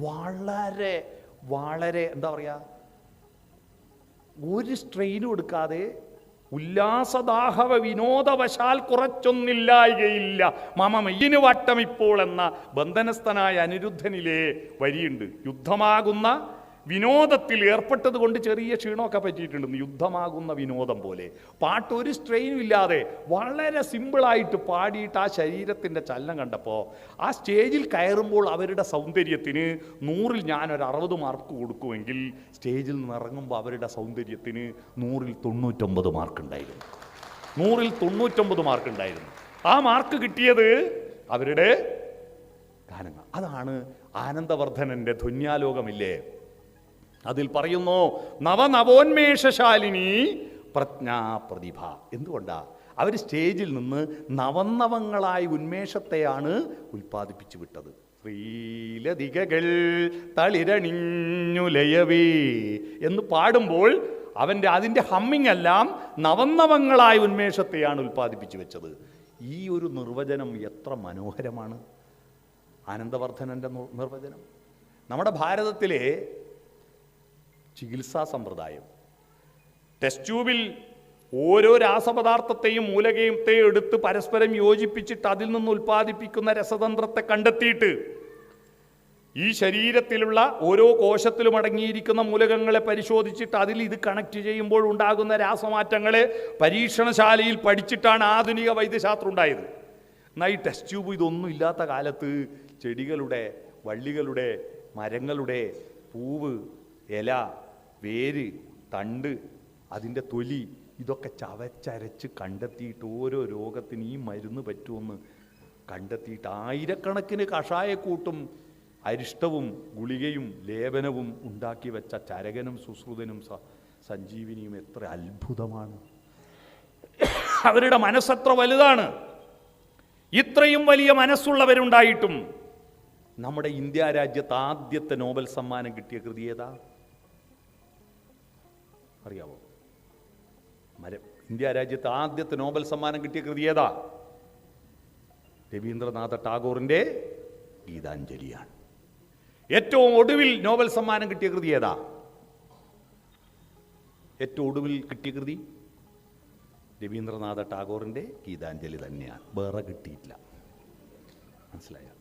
വളരെ വളരെ എന്താ പറയുക, ഒരു സ്ട്രെയിനും എടുക്കാതെ ഉല്ലാസദാഹവ വിനോദവശാൽ കുറച്ചൊന്നില്ലായികയില്ല മമ മെയ്യിന് വട്ടം ഇപ്പോൾ എന്ന ബന്ധനസ്ഥനായ അനിരുദ്ധനിലെ വരിയുണ്ട്. യുദ്ധമാകുന്ന വിനോദത്തിൽ ഏർപ്പെട്ടത് കൊണ്ട് ചെറിയ ക്ഷീണമൊക്കെ പറ്റിയിട്ടുണ്ടെന്ന്. യുദ്ധമാകുന്ന വിനോദം പോലെ പാട്ട് ഒരു സ്ട്രെയിനും ഇല്ലാതെ വളരെ സിമ്പിളായിട്ട് പാടിയിട്ട് ആ ശരീരത്തിൻ്റെ ചലനം കണ്ടപ്പോൾ ആ സ്റ്റേജിൽ കയറുമ്പോൾ അവരുടെ സൗന്ദര്യത്തിന് 100-ൽ ഞാനൊരു 60 മാർക്ക് കൊടുക്കുമെങ്കിൽ സ്റ്റേജിൽ നിന്ന് ഇറങ്ങുമ്പോൾ അവരുടെ സൗന്ദര്യത്തിന് 100-ൽ 99 മാർക്കുണ്ടായിരുന്നു. 100-ൽ 99 മാർക്കുണ്ടായിരുന്നു. ആ മാർക്ക് കിട്ടിയത് അവരുടെ ഗാനങ്ങൾ. അതാണ് ആനന്ദവർദ്ധനൻ്റെ ധ്വന്യാലോകമില്ലേ, അതിൽ പറയുന്നു നവനവോന്മേഷശാലിനി പ്രജ്ഞാപ്രതിഭ. എന്തുകൊണ്ടാ? അവർ സ്റ്റേജിൽ നിന്ന് നവന്നവങ്ങളായ ഉന്മേഷത്തെയാണ് ഉൽപ്പാദിപ്പിച്ചു വിട്ടത്. ശ്രീലതികകൾ തളിരണിഞ്ഞുലയവേ എന്ന് പാടുമ്പോൾ അതിൻ്റെ ഹമ്മിങ് എല്ലാം നവനവങ്ങളായ ഉന്മേഷത്തെയാണ് ഉൽപ്പാദിപ്പിച്ചു വെച്ചത്. ഈ ഒരു നിർവചനം എത്ര മനോഹരമാണ്! ആനന്ദവർദ്ധനൻ്റെ നിർവചനം. നമ്മുടെ ഭാരതത്തിലെ ചികിത്സാ സമ്പ്രദായം ടെസ്റ്റ് ട്യൂബിൽ ഓരോ രാസപദാർത്ഥത്തെയും മൂലകത്തെയും എടുത്ത് പരസ്പരം യോജിപ്പിച്ചിട്ട് അതിൽ നിന്ന് ഉൽപ്പാദിപ്പിക്കുന്ന രസതന്ത്രത്തെ കണ്ടെത്തിയിട്ട് ഈ ശരീരത്തിലുള്ള ഓരോ കോശത്തിലും അടങ്ങിയിരിക്കുന്ന മൂലകങ്ങളെ പരിശോധിച്ചിട്ട് അതിൽ ഇത് കണക്ട് ചെയ്യുമ്പോൾ ഉണ്ടാകുന്ന രാസമാറ്റങ്ങളെ പരീക്ഷണശാലയിൽ പഠിച്ചിട്ടാണ് ആധുനിക വൈദ്യശാസ്ത്രം ഉണ്ടായത്. എന്നാൽ ഈ ടെസ്റ്റ് ട്യൂബ് ഇതൊന്നും ഇല്ലാത്ത കാലത്ത് ചെടികളുടെ, വള്ളികളുടെ, മരങ്ങളുടെ പൂവ്, ഇല, വേര്, തണ്ട്, അതിൻ്റെ തൊലി ഇതൊക്കെ ചവച്ചരച്ച് കണ്ടെത്തിയിട്ട് ഓരോ രോഗത്തിന് ഈ മരുന്ന് പറ്റുമെന്ന് കണ്ടെത്തിയിട്ട് ആയിരക്കണക്കിന് കഷായക്കൂട്ടും അരിഷ്ടവും ഗുളികയും ലേപനവും ഉണ്ടാക്കി വെച്ച ചരകനും സുശ്രുതനും സഞ്ജീവിനിയും എത്ര അത്ഭുതമാണ്! അവരുടെ മനസ്സെത്ര വലുതാണ്! ഇത്രയും വലിയ മനസ്സുള്ളവരുണ്ടായിട്ടും നമ്മുടെ ഇന്ത്യ രാജ്യത്ത് ആദ്യത്തെ നോബൽ സമ്മാനം കിട്ടിയ കൃതി ഏതാ അറിയാവോ? ഇന്ത്യ രാജ്യത്ത് ആദ്യത്തെ നോബൽ സമ്മാനം കിട്ടിയ കൃതി ഏതാ? രവീന്ദ്രനാഥ ടാഗോറിൻ്റെ ഗീതാഞ്ജലിയാണ്. ഏറ്റവും ഒടുവിൽ നോബൽ സമ്മാനം കിട്ടിയ കൃതി ഏതാ? ഏറ്റവും ഒടുവിൽ കിട്ടിയ കൃതി രവീന്ദ്രനാഥ ടാഗോറിൻ്റെ ഗീതാഞ്ജലി തന്നെയാണ്. വേറെ കിട്ടിയിട്ടില്ല. മനസ്സിലായോ?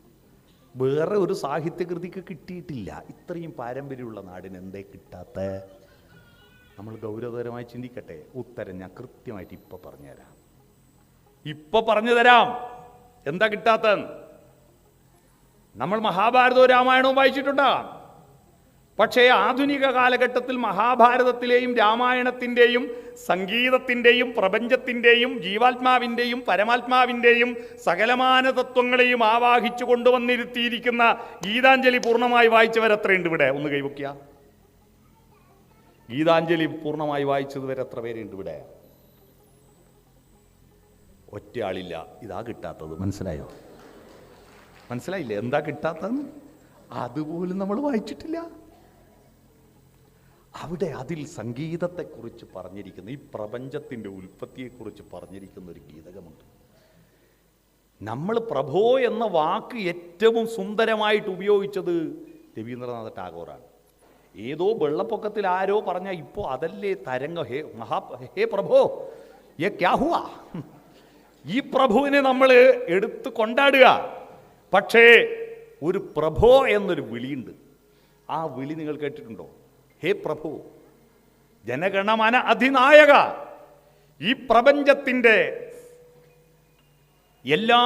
വേറെ ഒരു സാഹിത്യകൃതിക്ക് കിട്ടിയിട്ടില്ല. ഇത്രയും പാരമ്പര്യമുള്ള നാടിന് എന്തേ കിട്ടാത്ത? നമ്മൾ ഗൗരവതരമായി ചിന്തിക്കട്ടെ. ഉത്തരം ഞാൻ കൃത്യമായിട്ട് ഇപ്പം പറഞ്ഞുതരാം. ഇപ്പം പറഞ്ഞു തരാം എന്താ കിട്ടാത്തതെന്ന്. നമ്മൾ മഹാഭാരതവും രാമായണവും വായിച്ചിട്ടുണ്ടാകാം. പക്ഷേ ആധുനിക കാലഘട്ടത്തിൽ മഹാഭാരതത്തിലെയും രാമായണത്തിൻ്റെയും സംഗീതത്തിൻ്റെയും പ്രപഞ്ചത്തിൻ്റെയും ജീവാത്മാവിൻ്റെയും പരമാത്മാവിൻ്റെയും സകലമാന തത്വങ്ങളെയും ആവാഹിച്ചു കൊണ്ടുവന്നിരുത്തിയിരിക്കുന്ന ഗീതാഞ്ജലി പൂർണ്ണമായി വായിച്ചവരെത്രയുണ്ട് ഇവിടെ? ഒന്ന് കൈവയ്ക്കുക. ഗീതാഞ്ജലി പൂർണ്ണമായി വായിച്ചത് വരെ എത്ര പേരുണ്ട് ഇവിടെ? ഒറ്റയാളില്ല. ഇതാ കിട്ടാത്തത്. മനസ്സിലായോ? മനസ്സിലായില്ലേ എന്താ കിട്ടാത്തത്? അതുപോലും നമ്മൾ വായിച്ചിട്ടില്ല. അവിടെ അതിൽ സംഗീതത്തെക്കുറിച്ച് പറഞ്ഞിരിക്കുന്ന, ഈ പ്രപഞ്ചത്തിൻ്റെ ഉൽപ്പത്തിയെക്കുറിച്ച് പറഞ്ഞിരിക്കുന്ന ഒരു ഗീതകമുണ്ട്. നമ്മൾ പ്രഭോ എന്ന വാക്ക് ഏറ്റവും സുന്ദരമായിട്ട് ഉപയോഗിച്ചത് രവീന്ദ്രനാഥ ടാഗോറാണ്. ഏതോ വെള്ളപ്പൊക്കത്തിൽ ആരോ പറഞ്ഞ ഇപ്പോൾ അതല്ലേ തരംഗം, ഹേ പ്രഭോ യേ ക്യാ ഹുവാ, ഈ പ്രഭുവിനെ നമ്മൾ എടുത്ത് കൊണ്ടാടുക. പക്ഷേ ഒരു പ്രഭോ എന്നൊരു വിളിയുണ്ട്. ആ വിളി നിങ്ങൾ കേട്ടിട്ടുണ്ടോ? ഹേ പ്രഭു, ജനഗണമന അധിനായക. ഈ പ്രപഞ്ചത്തിൻ്റെ എല്ലാ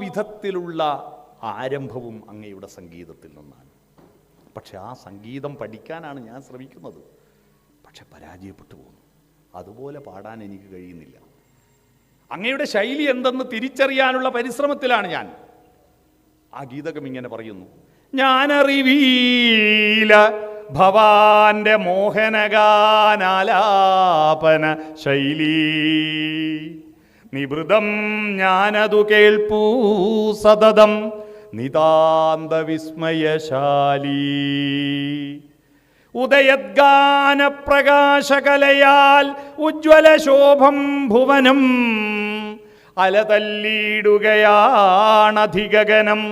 വിധത്തിലുള്ള ആരംഭവും അങ്ങയുടെ സംഗീതത്തിൽ നിന്നാണ്. പക്ഷെ ആ സംഗീതം പഠിക്കാനാണ് ഞാൻ ശ്രമിക്കുന്നത്. പക്ഷെ പരാജയപ്പെട്ടു പോകുന്നു. അതുപോലെ പാടാൻ എനിക്ക് കഴിയുന്നില്ല. അങ്ങയുടെ ശൈലി എന്തെന്ന് തിരിച്ചറിയാനുള്ള പരിശ്രമത്തിലാണ് ഞാൻ. ആ ഗീതകം ഇങ്ങനെ പറയുന്നു: ഞാനറിവീല ഭവാന്റെ മോഹനഗാനാലാപന ശൈലീ, നിവൃതം ഞാനതു കേൾപ്പൂ സതതം നിതാന്ത വിസ്മയശാലീ. ഉദയദ്ഗാന പ്രകാശകലയാൽ ഉജ്ജ്വല ശോഭം ഭുവനം അലതല്ലിടുകയാണധിഗഗനം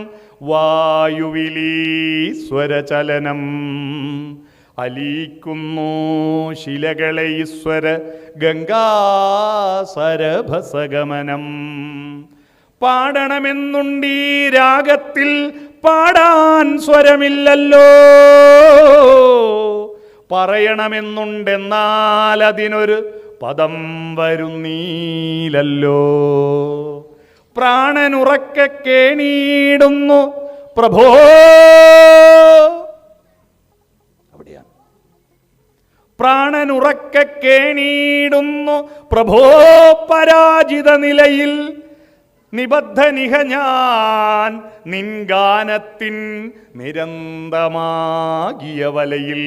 വായുവിലീശ്വരചലനം. അലീക്കുന്നു ശിലകളെ ഈശ്വര ഗംഗാസരഭസഗമനം. പാടണമെന്നുണ്ടീ രാഗത്തിൽ പാടാൻ സ്വരമില്ലല്ലോ, പറയണമെന്നുണ്ടെന്നാൽ അതിനൊരു പദം വരുന്നീലല്ലോ. പ്രാണനുറക്കെ കേണീടുന്നു പ്രഭോ. അവിടെയാണ് പ്രാണനുറക്കെ കേണീടുന്നു പ്രഭോ. പരാജിത നിലയിൽ നിബദ്ധനിഹ ഞാൻ നിൻഗാനത്തിൻ നിരന്തമാകിയ വലയിൽ.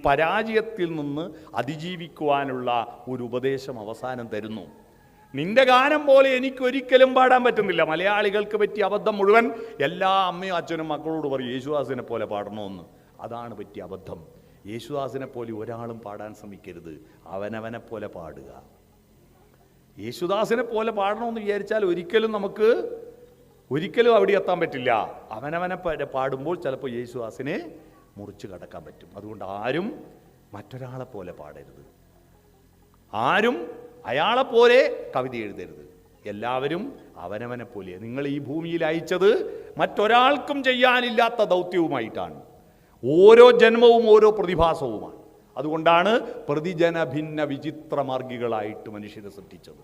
പരാജയത്തിൽ നിന്ന് അതിജീവിക്കുവാനുള്ള ഒരു ഉപദേശം അവസാനം തരുന്നു. നിന്റെ ഗാനം പോലെ എനിക്കൊരിക്കലും പാടാൻ പറ്റുന്നില്ല. മലയാളികൾക്ക് പറ്റിയ അബദ്ധം മുഴുവൻ എല്ലാ അമ്മയും അച്ഛനും മക്കളോട് പറയും യേശുദാസിനെ പോലെ പാടണമെന്ന്. അതാണ് പറ്റിയ അബദ്ധം. യേശുദാസിനെ പോലെ ഒരാളും പാടാൻ ശ്രമിക്കരുത്. അവനവനെ പോലെ പാടുക. യേശുദാസിനെ പോലെ പാടണമെന്ന് വിചാരിച്ചാൽ ഒരിക്കലും അവിടെ എത്താൻ പറ്റില്ല. അവനവനെ പാടുമ്പോൾ ചിലപ്പോൾ യേശുദാസിനെ മുറിച്ച് കടക്കാൻ പറ്റും. അതുകൊണ്ട് ആരും മറ്റൊരാളെ പോലെ പാടരുത്. ആരും അയാളെപ്പോലെ കവിത എഴുതരുത്. എല്ലാവരും അവനവനെ പോലെ. നിങ്ങൾ ഈ ഭൂമിയിൽ അയച്ചത് മറ്റൊരാൾക്കും ചെയ്യാനില്ലാത്ത ദൗത്യവുമായിട്ടാണ്. ഓരോ ജന്മവും ഓരോ പ്രതിഭാസവുമാണ്. അതുകൊണ്ടാണ് പ്രതിജന ഭിന്ന വിചിത്ര മാർഗികളായിട്ട് മനുഷ്യരെ സൃഷ്ടിച്ചത്.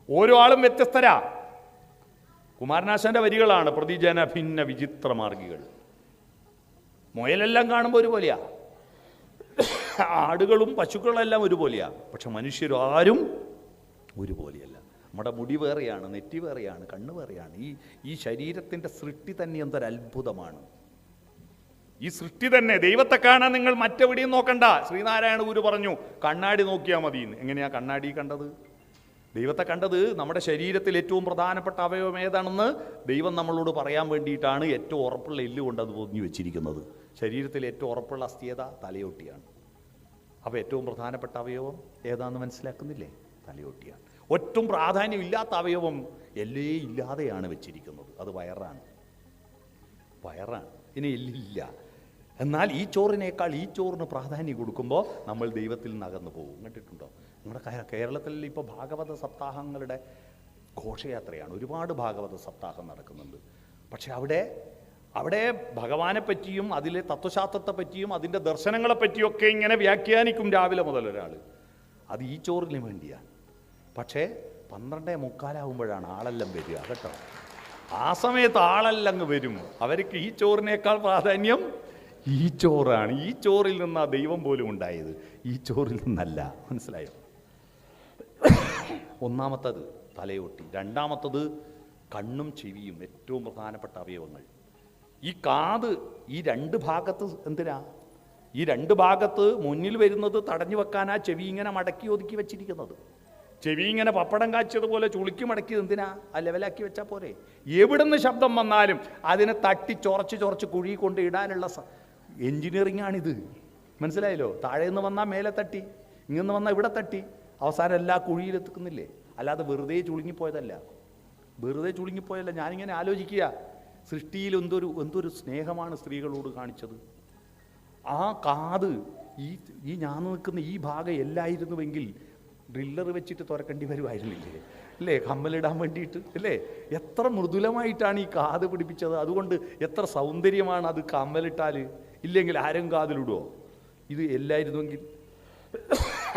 ഓരോ ആളും വ്യത്യസ്തരാ. കുമാരനാശാന്റെ വരികളാണ് പ്രതിജന ഭിന്ന വിചിത്ര മാർഗികൾ. മുയലെല്ലാം കാണുമ്പോൾ ഒരുപോലെയാ, ആടുകളും പശുക്കളെല്ലാം ഒരുപോലെയാ. പക്ഷെ മനുഷ്യരാരും ഒരുപോലെയല്ല. നമ്മുടെ മുടി വേറെയാണ്, നെറ്റി വേറെയാണ്, കണ്ണ് വേറെയാണ്. ഈ ശരീരത്തിൻ്റെ സൃഷ്ടി തന്നെ എന്തൊരത്ഭുതമാണ്. ഈ സൃഷ്ടി തന്നെ. ദൈവത്തെ കാണാൻ നിങ്ങൾ മറ്റെവിടെയും നോക്കണ്ട. ശ്രീനാരായണ ഗുരു പറഞ്ഞു കണ്ണാടി നോക്കിയാൽ മതി. എങ്ങനെയാ കണ്ണാടി കണ്ടത്? ദൈവത്തെ കണ്ടത് നമ്മുടെ ശരീരത്തിൽ ഏറ്റവും പ്രധാനപ്പെട്ട അവയവം ഏതാണെന്ന് ദൈവം നമ്മളോട് പറയാൻ വേണ്ടിയിട്ടാണ് ഏറ്റവും ഉറപ്പുള്ള എല്ല് കൊണ്ട് അത് പൊതിഞ്ഞു വെച്ചിരിക്കുന്നത്. ശരീരത്തിൽ ഏറ്റവും ഉറപ്പുള്ള അസ്ഥിയത തലയോട്ടിയാണ്. അപ്പോൾ ഏറ്റവും പ്രധാനപ്പെട്ട അവയവം ഏതാണെന്ന് മനസ്സിലാക്കുന്നില്ലേ? തലയോട്ടിയാണ്. ഒട്ടും പ്രാധാന്യം ഇല്ലാത്ത അവയവം എല്ലേ ഇല്ലാതെയാണ് വെച്ചിരിക്കുന്നത്. അത് വയറാണ്. ഇനി എല്ലില്ല. എന്നാൽ ഈ ചോറിനേക്കാൾ ഈ ചോറിന് പ്രാധാന്യം കൊടുക്കുമ്പോൾ നമ്മൾ ദൈവത്തിൽ നിന്ന് അകന്നു പോകും. കണ്ടിട്ടുണ്ടോ? നമ്മുടെ കേരളത്തിൽ ഇപ്പോൾ ഭാഗവത സപ്താഹങ്ങളുടെ ഘോഷയാത്രയാണ്. ഒരുപാട് ഭാഗവത സപ്താഹം നടക്കുന്നുണ്ട്. പക്ഷെ അവിടെ ഭഗവാനെ പറ്റിയും അതിലെ തത്വശാസ്ത്രത്തെ പറ്റിയും അതിൻ്റെ ദർശനങ്ങളെ പറ്റിയൊക്കെ ഇങ്ങനെ വ്യാഖ്യാനിക്കും രാവിലെ മുതൽ ഒരാൾ. അത് ഈ ചോറിന് വേണ്ടിയാണ്. പക്ഷേ 12:45 ആളെല്ലാം വരിക കേട്ടോ. ആ സമയത്ത് ആളെല്ലാം അങ്ങ് വരും. അവർക്ക് ഈ ചോറിനേക്കാൾ പ്രാധാന്യം ഈ ചോറാണ്. ഈ ചോറിൽ നിന്നാ ദൈവം പോലും ഉണ്ടായത്, ഈ ചോറിൽ നിന്നല്ല. മനസ്സിലായോ? ഒന്നാമത്തത് തലയോട്ടി, രണ്ടാമത്തത് കണ്ണും ചെവിയും, ഏറ്റവും പ്രധാനപ്പെട്ട അവയവങ്ങൾ. ഈ കാത്, ഈ രണ്ട് ഭാഗത്ത് എന്തിനാ? ഈ രണ്ട് ഭാഗത്ത് മുന്നിൽ വരുന്നത് തടഞ്ഞു വെക്കാനാ ചെവി ഇങ്ങനെ മടക്കി ഒതുക്കി വെച്ചിരിക്കുന്നത്. ചെവി ഇങ്ങനെ പപ്പടം കാച്ചതുപോലെ ചുളുക്കി മടക്കിയത് എന്തിനാ? ആ ലെവലാക്കി വെച്ചാൽ പോരെ. എവിടുന്ന് ശബ്ദം വന്നാലും അതിനെ തട്ടി ചൊറച്ച് കുഴി കൊണ്ട് ഇടാനുള്ള എൻജിനീയറിംഗ് ആണിത്. മനസ്സിലായല്ലോ? താഴെ നിന്ന് വന്നാൽ മേലെ തട്ടി, ഇങ്ങനെ വന്നാൽ ഇവിടെ തട്ടി, അവസാനം എല്ലാ കുഴിയിലെത്തിക്കുന്നില്ലേ? അല്ലാതെ വെറുതെ ചുളുങ്ങിപ്പോയതല്ല. ഞാനിങ്ങനെ ആലോചിക്കുക, സൃഷ്ടിയിൽ എന്തൊരു സ്നേഹമാണ് സ്ത്രീകളോട് കാണിച്ചത്. ആ കാത്, ഈ ഞാൻ നിൽക്കുന്ന ഈ ഭാഗം എല്ലായിരുന്നുവെങ്കിൽ ഡ്രില്ലർ വെച്ചിട്ട് തുറക്കേണ്ടി വരുമായിരുന്നില്ലേ? അല്ലേ? കമ്മലിടാൻ വേണ്ടിയിട്ട് അല്ലേ? എത്ര മൃദുലമായിട്ടാണ് ഈ കാത് പിടിപ്പിച്ചത്. അതുകൊണ്ട് എത്ര സൗന്ദര്യമാണ് അത് കമ്മലിട്ടാൽ. ഇല്ലെങ്കിൽ ആരും കാതിലിടുമോ? ഇത് എല്ലായിരുന്നുവെങ്കിൽ.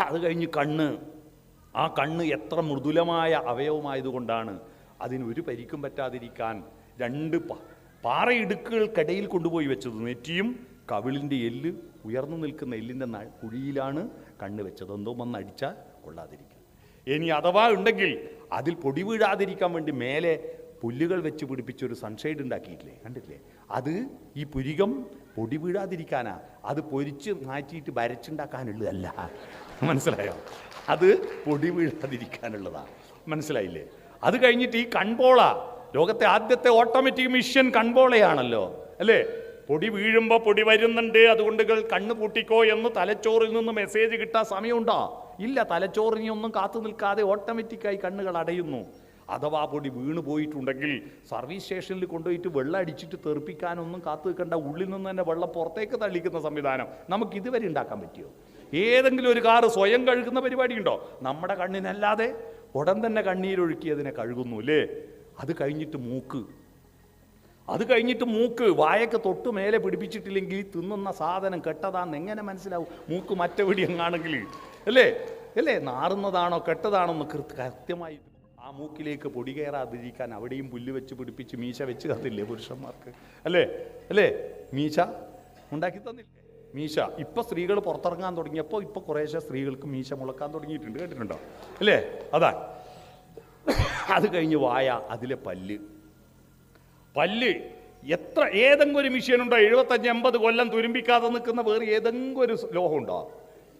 അത് കഴിഞ്ഞ് കണ്ണ്. ആ കണ്ണ് എത്ര മൃദുലമായ അവയവമായതുകൊണ്ടാണ് അതിനൊരു പരിക്കും പറ്റാതിരിക്കാൻ 2 പാറയിടുക്കുകൾക്കിടയിൽ കൊണ്ടുപോയി വെച്ചത്. നെറ്റിയും കവിളിൻ്റെ എല്ല്, ഉയർന്നു നിൽക്കുന്ന എല്ലിൻ്റെ കുഴിയിലാണ് കണ്ണ് വെച്ചത്. എന്തോ വന്നടിച്ചാൽ കൊള്ളാതിരിക്കാൻ. ഇനി അഥവാ ഉണ്ടെങ്കിൽ അതിൽ പൊടി വീഴാതിരിക്കാൻ വേണ്ടി മേലെ പുല്ലുകൾ വെച്ച് പിടിപ്പിച്ചൊരു സൺഷെയ്ഡ് ഉണ്ടാക്കിയിട്ടില്ലേ? കണ്ടില്ലേ? അത് ഈ പുരികം പൊടി വീഴാതിരിക്കാനാ. അത് പൊരിച്ച് മാറ്റിയിട്ട് വരച്ചുണ്ടാക്കാനുള്ളതല്ല. മനസ്സിലായോ? അത് പൊടി വീഴാതിരിക്കാനുള്ളതാണ്. മനസ്സിലായില്ലേ? അത് കഴിഞ്ഞിട്ട് ഈ കൺപോള, ലോകത്തെ ആദ്യത്തെ ഓട്ടോമാറ്റിക് മിഷൻ കൺപോളയാണല്ലോ, അല്ലേ? പൊടി വീഴുമ്പോൾ പൊടി വരുന്നുണ്ട്, അതുകൊണ്ട് കണ്ണ് പൂട്ടിക്കോ എന്ന് തലച്ചോറിൽ നിന്ന് മെസ്സേജ് കിട്ടാൻ സമയമുണ്ടോ? ഇല്ല. തലച്ചോറിനെ ഒന്നും കാത്തു നിൽക്കാതെ ഓട്ടോമാറ്റിക്കായി കണ്ണുകൾ അടയുന്നു. അഥവാ പൊടി വീണ് പോയിട്ടുണ്ടെങ്കിൽ സർവീസ് സ്റ്റേഷനിൽ കൊണ്ടുപോയിട്ട് വെള്ളം അടിച്ചിട്ട് തെറിപ്പിക്കാനൊന്നും കാത്തു നിൽക്കേണ്ട. ഉള്ളിൽ നിന്ന് തന്നെ വെള്ളം പുറത്തേക്ക് തള്ളിക്കുന്ന സംവിധാനം നമുക്ക് ഇതുവരെ ഉണ്ടാക്കാൻ പറ്റുമോ? ഏതെങ്കിലും ഒരു കാറ് സ്വയം കഴുകുന്ന പരിപാടി ഉണ്ടോ? നമ്മുടെ കണ്ണിനല്ലാതെ ഉടൻ തന്നെ കണ്ണീരൊഴുക്കി അതിനെ കഴുകുന്നു, അല്ലേ? അത് കഴിഞ്ഞിട്ട് മൂക്ക് വായക്ക് തൊട്ട് മേലെ പിടിപ്പിച്ചിട്ടില്ലെങ്കിൽ തിന്നുന്ന സാധനം കെട്ടതാണെന്ന് എങ്ങനെ മനസ്സിലാവും? മൂക്ക് മറ്റെവിടെ എങ്ങാണെങ്കിൽ, അല്ലേ? നാറുന്നതാണോ കെട്ടതാണോ എന്ന് കൃത്യമായി ആ മൂക്കിലേക്ക് പൊടി കയറാതിരിക്കാൻ അവിടെയും പുല്ല് വെച്ച് പിടിപ്പിച്ച് മീശ വെച്ച് തന്നില്ലേ പുരുഷന്മാർക്ക്? അല്ലേ? മീശ ഉണ്ടാക്കി തന്നില്ലേ? മീശ ഇപ്പം സ്ത്രീകൾ പുറത്തിറങ്ങാൻ തുടങ്ങിയപ്പോൾ ഇപ്പം കുറേശ്ശെ സ്ത്രീകൾക്ക് മീശ മുളക്കാൻ തുടങ്ങിയിട്ടുണ്ട്. കേട്ടിട്ടുണ്ടോ? അല്ലേ? അതാ. അത് കഴിഞ്ഞ് വായ, അതിലെ പല്ല്. ഏതെങ്കിലും ഒരു മിഷ്യനുണ്ടോ 75-80 കൊല്ലം തുരുമ്പിക്കാതെ നിൽക്കുന്ന വേറെ ഏതെങ്കിലും ഒരു ലോഹമുണ്ടോ?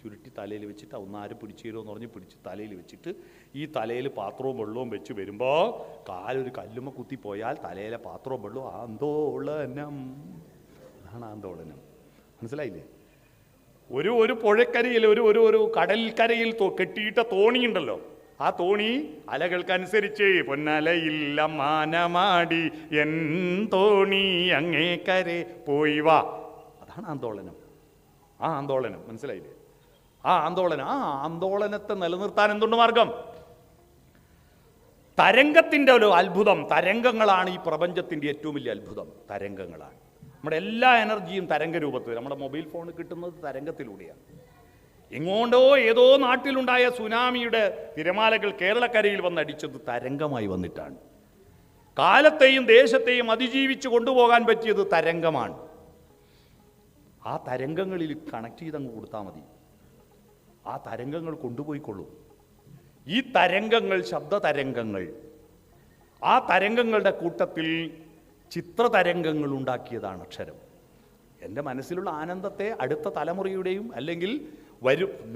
ചുരുട്ടി തലയിൽ വെച്ചിട്ട് ഒന്നാരും പിടിച്ചു തരുമോ എന്ന് പറഞ്ഞ് പിടിച്ച് തലയിൽ വെച്ചിട്ട് ഈ തലയിൽ പാത്രവും വെള്ളവും വെച്ച് വരുമ്പോൾ കാലൊരു കല്ലുമ്മ കുത്തിപ്പോയാൽ തലയിലെ പാത്രവും വെള്ളവും ആന്തോളനം. അതാണ് ആന്തോളനം. മനസ്സിലായില്ലേ? ഒരു പുഴക്കരയിൽ ഒരു കടൽക്കരയിൽ കെട്ടിയിട്ട തോണിയുണ്ടല്ലോ, ആ തോണി അലകൾക്കനുസരിച്ച് പൊന്നലയില്ല മാനമാടി എൻ തോണി അങ്ങേക്കരെ പോയി വാ. അതാണ് ആന്തോളനം. ആ ആന്തോളനം മനസ്സിലായില്ലേ? ആ ആന്തോളനത്തെ നിലനിർത്താൻ എന്തുണ്ട് മാർഗം? തരംഗത്തിൻ്റെ ഒരു അത്ഭുതം. തരംഗങ്ങളാണ് ഈ പ്രപഞ്ചത്തിൻ്റെ ഏറ്റവും വലിയ അത്ഭുതം. തരംഗങ്ങളാണ്. നമ്മുടെ എല്ലാ എനർജിയും തരംഗ രൂപത്തിൽ. നമ്മുടെ മൊബൈൽ ഫോൺ കിട്ടുന്നത് തരംഗത്തിലൂടെയാണ്. എങ്ങോണ്ടോ ഏതോ നാട്ടിലുണ്ടായ സുനാമിയുടെ തിരമാലകൾ കേരളക്കരയിൽ വന്നടിച്ചത് തരംഗമായി വന്നിട്ടാണ്. കാലത്തെയും ദേശത്തെയും അതിജീവിച്ച് കൊണ്ടുപോകാൻ പറ്റിയത് തരംഗമാണ്. ആ തരംഗങ്ങളിൽ കണക്ട് ചെയ്തങ്ങ് കൊടുത്താൽ മതി. ആ തരംഗങ്ങൾ കൊണ്ടുപോയിക്കൊള്ളും. ഈ തരംഗങ്ങൾ ശബ്ദതരംഗങ്ങൾ. ആ തരംഗങ്ങളുടെ കൂട്ടത്തിൽ ചിത്രതരംഗങ്ങൾ ഉണ്ടാക്കിയതാണ് അക്ഷരം. എൻ്റെ മനസ്സിലുള്ള ആനന്ദത്തെ അടുത്ത തലമുറയുടെയും അല്ലെങ്കിൽ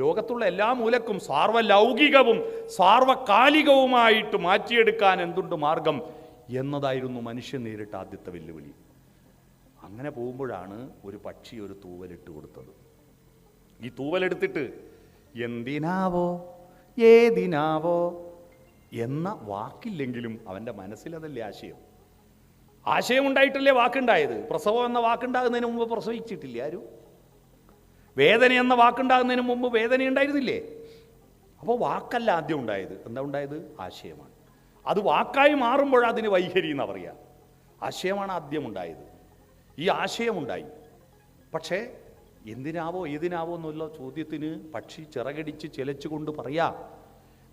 ലോകത്തുള്ള എല്ലാ മൂലക്കും സാർവലൗകികവും സാർവകാലികവുമായിട്ട് മാറ്റിയെടുക്കാൻ എന്തുണ്ട് മാർഗം എന്നതായിരുന്നു മനുഷ്യൻ നേരിട്ട ആദ്യത്തെ വെല്ലുവിളി. അങ്ങനെ പോകുമ്പോഴാണ് ഒരു പക്ഷി ഒരു തൂവലിട്ട് കൊടുത്തത്. ഈ തൂവലെടുത്തിട്ട് എന്തിനാവോ ഏതിനാവോ എന്ന വാക്കില്ലെങ്കിലും അവൻ്റെ മനസ്സിലതല്ലേ ആശയം. ആശയമുണ്ടായിട്ടല്ലേ വാക്കുണ്ടായത്. പ്രസവം എന്ന വാക്കുണ്ടാകുന്നതിന് മുമ്പ് പ്രസവിച്ചിട്ടില്ലേ ആരും? വേദന എന്ന വാക്കുണ്ടാകുന്നതിന് മുമ്പ് വേദന ഉണ്ടായിരുന്നില്ലേ? അപ്പോൾ വാക്കല്ല ആദ്യം ഉണ്ടായത്. എന്താ ഉണ്ടായത്? ആശയമാണ്. അത് വാക്കായി മാറുമ്പോഴതിന് വൈഖരി എന്നാ പറയുക. ആശയമാണ് ആദ്യം ഉണ്ടായത്. ഈ ആശയമുണ്ടായി. പക്ഷേ എന്തിനാവോ ഏതിനാവോ എന്നുള്ള ചോദ്യത്തിന് പക്ഷി ചിറകടിച്ച് ചിലച്ചുകൊണ്ട് പറയാ,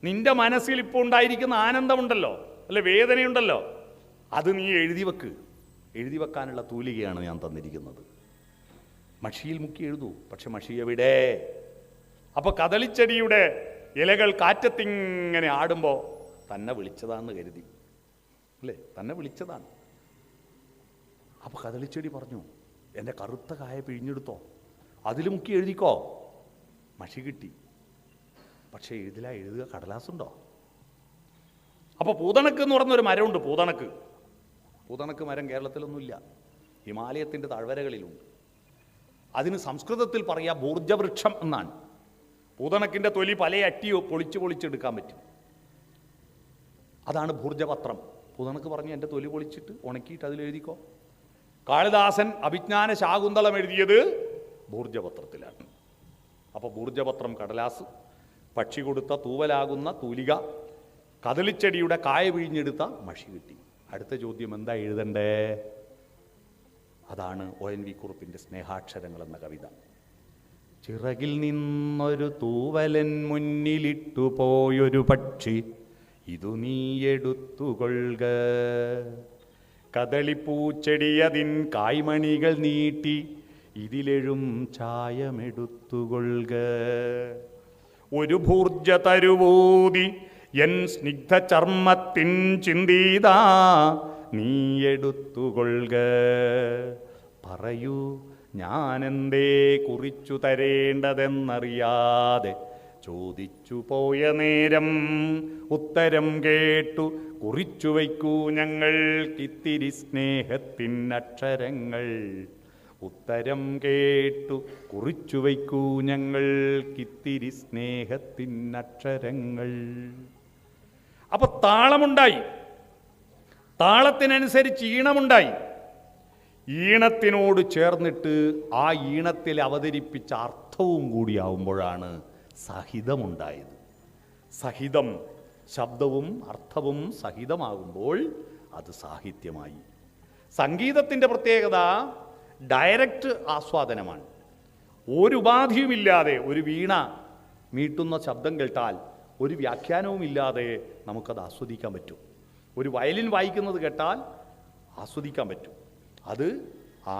നിന്റെ മനസ്സിൽ ഇപ്പോൾ ഉണ്ടായിരിക്കുന്ന ആനന്ദമുണ്ടല്ലോ, അല്ലെ വേദനയുണ്ടല്ലോ, അത് നീ എഴുതി വെക്ക്. എഴുതി വെക്കാനുള്ള തൂലികയാണ് ഞാൻ തന്നിരിക്കുന്നത്. മഷിയിൽ മുക്കി എഴുതൂ. പക്ഷെ മഷി എവിടെ? അപ്പോൾ കദളിച്ചെടിയുടെ ഇലകൾ കാറ്റത്തിങ്ങനെ ആടുമ്പോൾ തന്നെ വിളിച്ചതാണെന്ന് കരുതി, അല്ലേ? തന്നെ വിളിച്ചതാണ്. അപ്പോൾ കദളിച്ചെടി പറഞ്ഞു, എൻ്റെ കറുത്ത കായ പിഴിഞ്ഞെടുത്തോ, അതിൽ മുക്കി എഴുതിക്കോ. മഷി കിട്ടി. പക്ഷേ എഴുതുക കടലാസുണ്ടോ? അപ്പോൾ പൂതണക്ക് എന്ന് പറഞ്ഞൊരു മരമുണ്ട്. പൂതണക്ക് മരം കേരളത്തിലൊന്നുമില്ല, ഹിമാലയത്തിൻ്റെ താഴ്വരകളിലുണ്ട്. അതിന് സംസ്കൃതത്തിൽ പറയാ ഭൂർജവൃക്ഷം എന്നാണ്. പൂതണക്കിൻ്റെ തൊലി പല അട്ടിയോ പൊളിച്ചെടുക്കാൻ പറ്റും. അതാണ് ഭൂർജപത്രം. പൂതണക്ക് പറഞ്ഞു, എൻ്റെ തൊലി പൊളിച്ചിട്ട് ഉണക്കിയിട്ട് അതിലെഴുതിക്കോ. കാളിദാസൻ അഭിജ്ഞാന ശാകുന്തളം എഴുതിയത് ഭൂർജപത്രത്തിലാണ്. അപ്പോൾ ഭൂർജപത്രം കടലാസ്, പക്ഷി കൊടുത്ത തൂവലാകുന്ന തൂലിക, കദളിച്ചെടിയുടെ കായ പിഴിഞ്ഞെടുത്ത മഷി കിട്ടി. അടുത്ത ചോദ്യം, എന്താ എഴുതണ്ടേ? അതാണ് ONV കുറുപ്പിൻ്റെ സ്നേഹാക്ഷരങ്ങൾ എന്ന കവിത. ചിറകിൽ നിന്നൊരു തൂവലൻ മുന്നിലിട്ടു പോയൊരു പക്ഷി, ഇതു നീ എടുത്തുകൊള്ളുക. കദളിപ്പൂച്ചെടിയതിൻ കായ്മണികൾ നീട്ടി, ഇതിലെഴും ചായമെടുത്തുകൊള്ളുക. ഒരു ഭൂർജ തരുവൂതി എൻ സ്നിഗ്ധ ചർമ്മത്തിൻ ചിന്തീതാ നീ എടുത്തുകൊള്ളുക. പറയൂ, ഞാനെന്തേ കുറിച്ചു തരേണ്ടതെന്നറിയാതെ ചോദിച്ചു പോയ നേരം ഉത്തരം കേട്ടു കുറിച്ചു വയ്ക്കൂ ഞങ്ങൾക്കിത്തിരി സ്നേഹത്തിനക്ഷരങ്ങൾ. ഉത്തരം കേട്ടു കുറിച്ചു വയ്ക്കൂ ഞങ്ങൾക്കിത്തിരി സ്നേഹത്തിനക്ഷരങ്ങൾ. അപ്പൊ താളമുണ്ടായി, താളത്തിനനുസരിച്ച് ഈണമുണ്ടായി. ഈണത്തിനോട് ചേർന്നിട്ട് ആ ഈണത്തിൽ അവതരിപ്പിച്ച അർത്ഥവും കൂടിയാവുമ്പോഴാണ് സഹിതമുണ്ടായത്. സഹിതം, ശബ്ദവും അർത്ഥവും സഹിതമാകുമ്പോൾ അത് സാഹിത്യമായി. സംഗീതത്തിൻ്റെ പ്രത്യേകത ഡയറക്റ്റ് ആസ്വാദനമാണ്. ഒരു ഉപാധിയുമില്ലാതെ ഒരു വീണ മീട്ടുന്ന ശബ്ദം കേട്ടാൽ ഒരു വ്യാഖ്യാനവുമില്ലാതെ നമുക്കത് ആസ്വദിക്കാൻ പറ്റും. ഒരു വയലിൻ വായിക്കുന്നത് കേട്ടാൽ ആസ്വദിക്കാൻ പറ്റും. അത്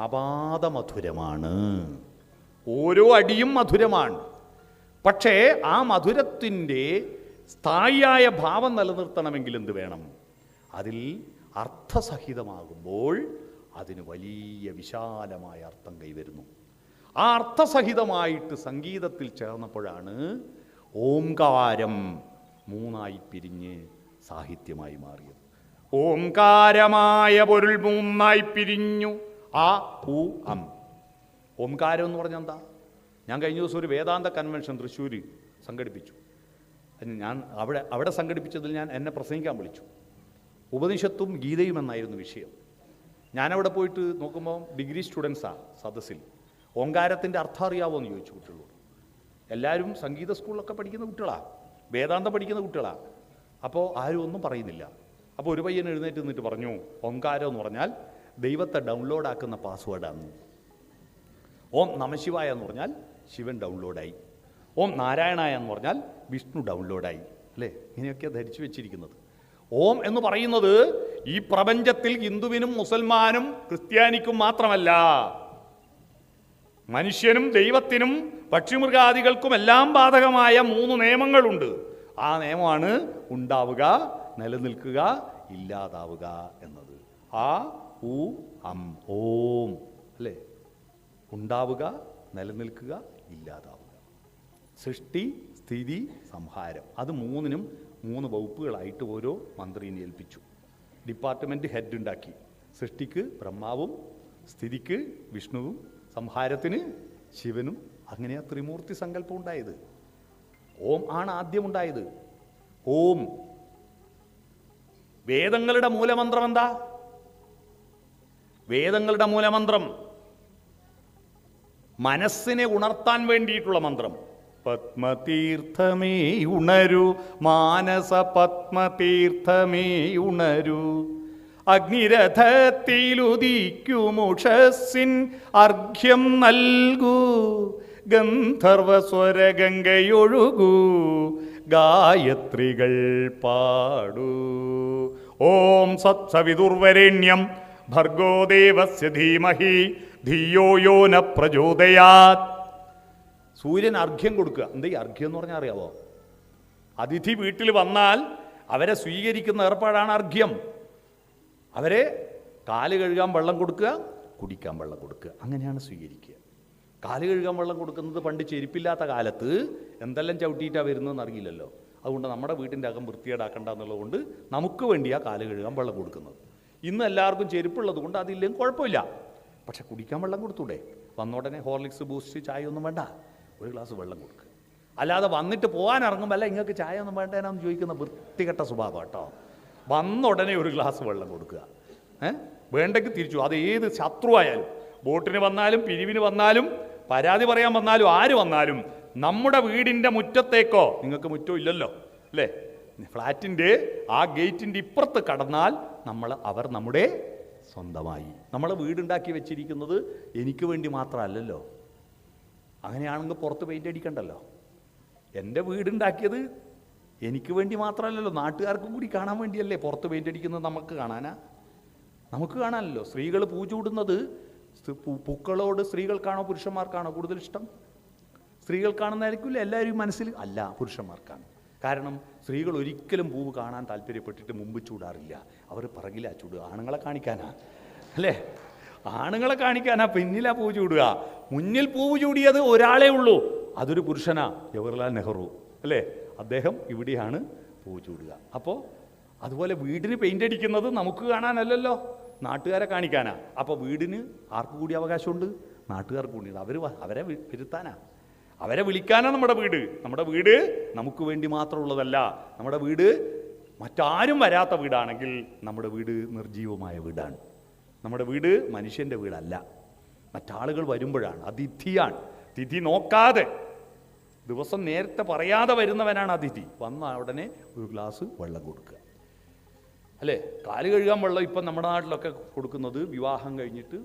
ആപാദമധുരമാണ്. ഓരോ അടിയും മധുരമാണ്. പക്ഷേ ആ മധുരത്തിൻ്റെ സ്ഥായിയായ ഭാവം നിലനിർത്തണമെങ്കിൽ എന്ത് വേണം? അതിൽ അർത്ഥസഹിതമാകുമ്പോൾ അതിന് വലിയ വിശാലമായ അർത്ഥം കൈവരുന്നു. ആ അർത്ഥസഹിതമായിട്ട് സംഗീതത്തിൽ ചേർന്നപ്പോഴാണ് ഓംകാരം മൂന്നായി പിരിഞ്ഞ് സാഹിത്യമായി മാറിയത്. ഓംകാരമായ പൊരുൾ മൂന്നായി പിരിഞ്ഞു ആ ഉ അം. ഓംകാരം എന്ന് പറഞ്ഞാൽ എന്താ? ഞാൻ കഴിഞ്ഞ ദിവസം ഒരു വേദാന്ത കൺവെൻഷൻ തൃശ്ശൂർ സംഘടിപ്പിച്ചു. ഞാൻ അവിടെ സംഘടിപ്പിച്ചതിൽ എന്നെ പ്രസംഗിക്കാൻ വിളിച്ചു. ഉപനിഷത്തും ഗീതയും എന്നായിരുന്നു വിഷയം. ഞാനവിടെ പോയിട്ട് നോക്കുമ്പോൾ ഡിഗ്രി സ്റ്റുഡൻസാണ് സദസ്സിൽ. ഓങ്കാരത്തിൻ്റെ അർത്ഥം അറിയാവോ എന്ന് ചോദിച്ചു കുട്ടികളോട്. എല്ലാവരും സംഗീത സ്കൂളിലൊക്കെ പഠിക്കുന്ന കുട്ടികളാണ്, വേദാന്തം പഠിക്കുന്ന കുട്ടികളാണ്. അപ്പോൾ ആരും ഒന്നും പറയുന്നില്ല. അപ്പോൾ ഒരു പയ്യൻ എഴുന്നേറ്റ് നിന്നിട്ട് പറഞ്ഞു, ഓങ്കാരം എന്ന് പറഞ്ഞാൽ ദൈവത്തെ ഡൗൺലോഡാക്കുന്ന പാസ്വേഡാണ്. ഓം നമശിവായ എന്ന് പറഞ്ഞാൽ ശിവൻ ഡൗൺലോഡായി. ഓം നാരായണായ എന്ന് പറഞ്ഞാൽ വിഷ്ണു ഡൗൺലോഡായി. അല്ലേ? ഇങ്ങനെയൊക്കെയാണ് ധരിച്ചു വെച്ചിരിക്കുന്നത്. ഓം എന്ന് പറയുന്നത് ഈ പ്രപഞ്ചത്തിൽ ഹിന്ദുവിനും മുസൽമാനും ക്രിസ്ത്യാനിക്കും മാത്രമല്ല, മനുഷ്യനും ദൈവത്തിനും പക്ഷിമൃഗാദികൾക്കും എല്ലാം ബാധകമായ 3 നിയമങ്ങളുണ്ട്. ആ നിയമമാണ് ഉണ്ടാവുക, നിലനിൽക്കുക, ഇല്ലാതാവുക എന്നത്. ആ ഉ അം ഓം. അല്ലേ? ഉണ്ടാവുക, നിലനിൽക്കുക, ഇല്ലാതാവുക. സൃഷ്ടി, സ്ഥിതി, സംഹാരം. അത് 3നും 3 വകുപ്പുകളായിട്ട് ഓരോ മന്ത്രിനെ ഏൽപ്പിച്ചു. ഡിപ്പാർട്ട്മെൻറ്റ് ഹെഡ് ഉണ്ടാക്കി. സൃഷ്ടിക്ക് ബ്രഹ്മാവും, സ്ഥിതിക്ക് വിഷ്ണുവും, സംഹാരത്തിന് ശിവനും. അങ്ങനെയാ ത്രിമൂർത്തി സങ്കല്പം ഉണ്ടായത്. ഓം ആണ് ആദ്യം ഉണ്ടായത്. ഓം. വേദങ്ങളുടെ മൂലമന്ത്രം എന്താ? വേദങ്ങളുടെ മൂലമന്ത്രം മനസ്സിനെ ഉണർത്താൻ വേണ്ടിയിട്ടുള്ള മന്ത്രം. പത്മതീർത്ഥമേ ഉണരൂ, മാനസ പത്മതീർത്ഥമേ ഉണരൂ, അഗ്നിരഥത്തിലുദിക്കുമുഷസ്സിൻ അർഘ്യം നൽകൂ, ഗന്ധർവസ്വരഗംഗയൊഴുകൂ, ഗായത്രികൾ പാടൂ. ഓം സത്സവിതുർവരേണ്യം ഭർഗോ ദേവസ്യ ധീമഹി ധിയോ യോ ന പ്രചോദയാത്. സൂര്യൻ അർഘ്യം കൊടുക്കുക. എന്താ ഈ അർഘ്യം എന്ന് പറഞ്ഞാൽ അറിയാവോ? അതിഥി വീട്ടിൽ വന്നാൽ അവരെ സ്വീകരിക്കുന്ന ഏർപ്പാടാണ് അർഘ്യം. അവരെ കാല് കഴുകാൻ വെള്ളം കൊടുക്കുക, കുടിക്കാൻ വെള്ളം കൊടുക്കുക, അങ്ങനെയാണ് സ്വീകരിക്കുക. കാല് കഴുകാൻ വെള്ളം കൊടുക്കുന്നത് പണ്ട് ചെരുപ്പില്ലാത്ത കാലത്ത് എന്തെല്ലാം ചവിട്ടിയിട്ടാണ് വരുന്നതെന്ന് അറിയില്ലല്ലോ. അതുകൊണ്ട് നമ്മുടെ വീട്ടിൻ്റെ അകം വൃത്തികേടാക്കണ്ട എന്നുള്ളതുകൊണ്ട് നമുക്ക് വേണ്ടിയാണ് കാല് കഴുകാൻ വെള്ളം കൊടുക്കുന്നത്. ഇന്ന് എല്ലാവർക്കും ചെരുപ്പുള്ളത് കൊണ്ട് അതില്ലെങ്കിൽ കുഴപ്പമില്ല. പക്ഷെ കുടിക്കാൻ വെള്ളം കൊടുത്തൂടെ? വന്നോടനെ ഹോർലിക്സ്, ബൂസ്റ്റ്, ചായ ഒന്നും വേണ്ട, ഒരു ഗ്ലാസ് വെള്ളം കൊടുക്കുക. അല്ലാതെ വന്നിട്ട് പോകാൻ ഇറങ്ങുമ്പോൾ അല്ല നിങ്ങൾക്ക് ചായ ഒന്നും വേണ്ടേനാന്ന് ചോദിക്കുന്ന വൃത്തികെട്ട സ്വഭാവം കേട്ടോ. വന്ന ഉടനെ ഒരു ഗ്ലാസ് വെള്ളം കൊടുക്കുക. വേണ്ടെങ്കിൽ തിരിച്ചു. അത് ഏത് ശത്രു ആയാലും, ബോട്ടിന് വന്നാലും പിരിവിന് വന്നാലും പരാതി പറയാൻ വന്നാലും ആര് വന്നാലും നമ്മുടെ വീടിൻ്റെ മുറ്റത്തേക്കോ, നിങ്ങൾക്ക് മുറ്റം ഇല്ലല്ലോ അല്ലേ, ഫ്ലാറ്റിൻ്റെ ആ ഗേറ്റിൻ്റെ ഇപ്പുറത്ത് കടന്നാൽ അവർ നമ്മുടെ സ്വന്തമായി. നമ്മൾ വീടുണ്ടാക്കി വെച്ചിരിക്കുന്നത് എനിക്ക് വേണ്ടി മാത്രമല്ലല്ലോ. അങ്ങനെയാണെങ്കിൽ പുറത്ത് പെയിൻ്റ് അടിക്കണ്ടല്ലോ. എൻ്റെ വീടുണ്ടാക്കിയത് എനിക്ക് വേണ്ടി മാത്രമല്ലല്ലോ, നാട്ടുകാർക്കും കൂടി കാണാൻ വേണ്ടിയല്ലേ പുറത്ത് പെയിൻ്റ് അടിക്കുന്നത്. നമുക്ക് കാണാനല്ലോ. സ്ത്രീകൾ പൂജ കൂടുന്നത് പൂക്കളോട് സ്ത്രീകൾക്കാണോ പുരുഷന്മാർക്കാണോ കൂടുതൽ ഇഷ്ടം? സ്ത്രീകൾക്കാണെന്നായിരിക്കില്ല എല്ലാവരും മനസ്സിൽ. അല്ല, പുരുഷന്മാർക്കാണ്. കാരണം സ്ത്രീകൾ ഒരിക്കലും പൂവ് കാണാൻ താല്പര്യപ്പെട്ടിട്ട് മുമ്പ് ചൂടാറില്ല. അവർ പിറകിലാ ചൂടുക. ആണുങ്ങളെ കാണിക്കാനാ അല്ലേ? ആണുങ്ങളെ കാണിക്കാനാ പിന്നിലാ പൂവ് ചൂടുക. മുന്നിൽ പൂവ് ചൂടിയത് ഒരാളേ ഉള്ളൂ, അതൊരു പുരുഷനാ, ജവഹർലാൽ നെഹ്റു അല്ലേ? അദ്ദേഹം ഇവിടെയാണ് പൂവ് ചൂടുക. അപ്പോൾ അതുപോലെ വീടിന് പെയിൻ്റ് അടിക്കുന്നത് നമുക്ക് കാണാനല്ലല്ലോ, നാട്ടുകാരെ കാണിക്കാനാ. അപ്പോൾ വീടിന് ആർക്ക് കൂടി അവകാശമുണ്ട്? നാട്ടുകാർക്ക് കൂടി. അവരെ വരുത്താനാ, അവരെ വിളിക്കാനാ നമ്മുടെ വീട്. നമ്മുടെ വീട് നമുക്ക് വേണ്ടി മാത്രമുള്ളതല്ല. നമ്മുടെ വീട് മറ്റാരും വരാത്ത വീടാണെങ്കിൽ നമ്മുടെ വീട് നിർജീവമായ വീടാണ്. നമ്മുടെ വീട് മനുഷ്യൻ്റെ വീടല്ല, മറ്റാളുകൾ വരുമ്പോഴാണ്. അതിഥിയാണ്. തിഥി നോക്കാതെ ദിവസം നേരത്തെ പറയാതെ വരുന്നവനാണ് അതിഥി. വന്ന ഉടനെ ഒരു ഗ്ലാസ് വെള്ളം കൊടുക്കുക അല്ലേ? കാല് കഴുകാൻ വെള്ളം ഇപ്പം നമ്മുടെ നാട്ടിലൊക്കെ കൊടുക്കുന്നത് വിവാഹം കഴിഞ്ഞിട്ട്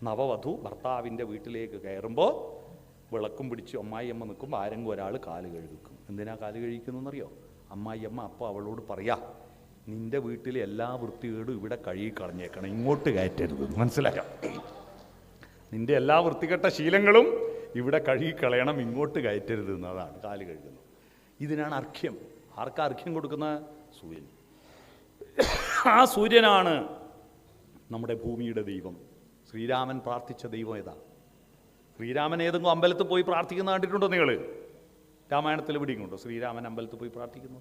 നവവധു ഭർത്താവിൻ്റെ വീട്ടിലേക്ക് കയറുമ്പോൾ വിളക്കും പിടിച്ച് അമ്മായിയമ്മ നിൽക്കുമ്പോൾ ആരെങ്കിലും ഒരാൾ കാല് കഴുകിക്കും. എന്തിനാ കാല് കഴിക്കുന്നതെന്നറിയോ? അമ്മായിയമ്മ അപ്പോൾ അവളോട് പറയാ, നിൻ്റെ വീട്ടിലെ എല്ലാ വൃത്തികേടും ഇവിടെ കഴുകി കളഞ്ഞേക്കണം, ഇങ്ങോട്ട് കയറ്റരുത്. മനസ്സിലാക്കാം? നിൻ്റെ എല്ലാ വൃത്തികെട്ട ശീലങ്ങളും ഇവിടെ കഴുകിക്കളയണം, ഇങ്ങോട്ട് കയറ്റരുത് എന്നതാണ് കാല് കഴുകുന്നത്. ഇതിനാണ് അർഘ്യം. ആർക്കാ അർഘ്യം കൊടുക്കുന്ന? സൂര്യൻ. ആ സൂര്യനാണ് നമ്മുടെ ഭൂമിയുടെ ദൈവം. ശ്രീരാമൻ പ്രാർത്ഥിച്ച ദൈവം ഏതാ? ശ്രീരാമൻ ഏതെങ്കിലും അമ്പലത്തിൽ പോയി പ്രാർത്ഥിക്കുന്ന കണ്ടിട്ടുണ്ടോ നിങ്ങൾ? രാമായണത്തിൽ പിടിക്കുന്നുണ്ടോ ശ്രീരാമൻ അമ്പലത്തിൽ പോയി പ്രാർത്ഥിക്കുന്നു?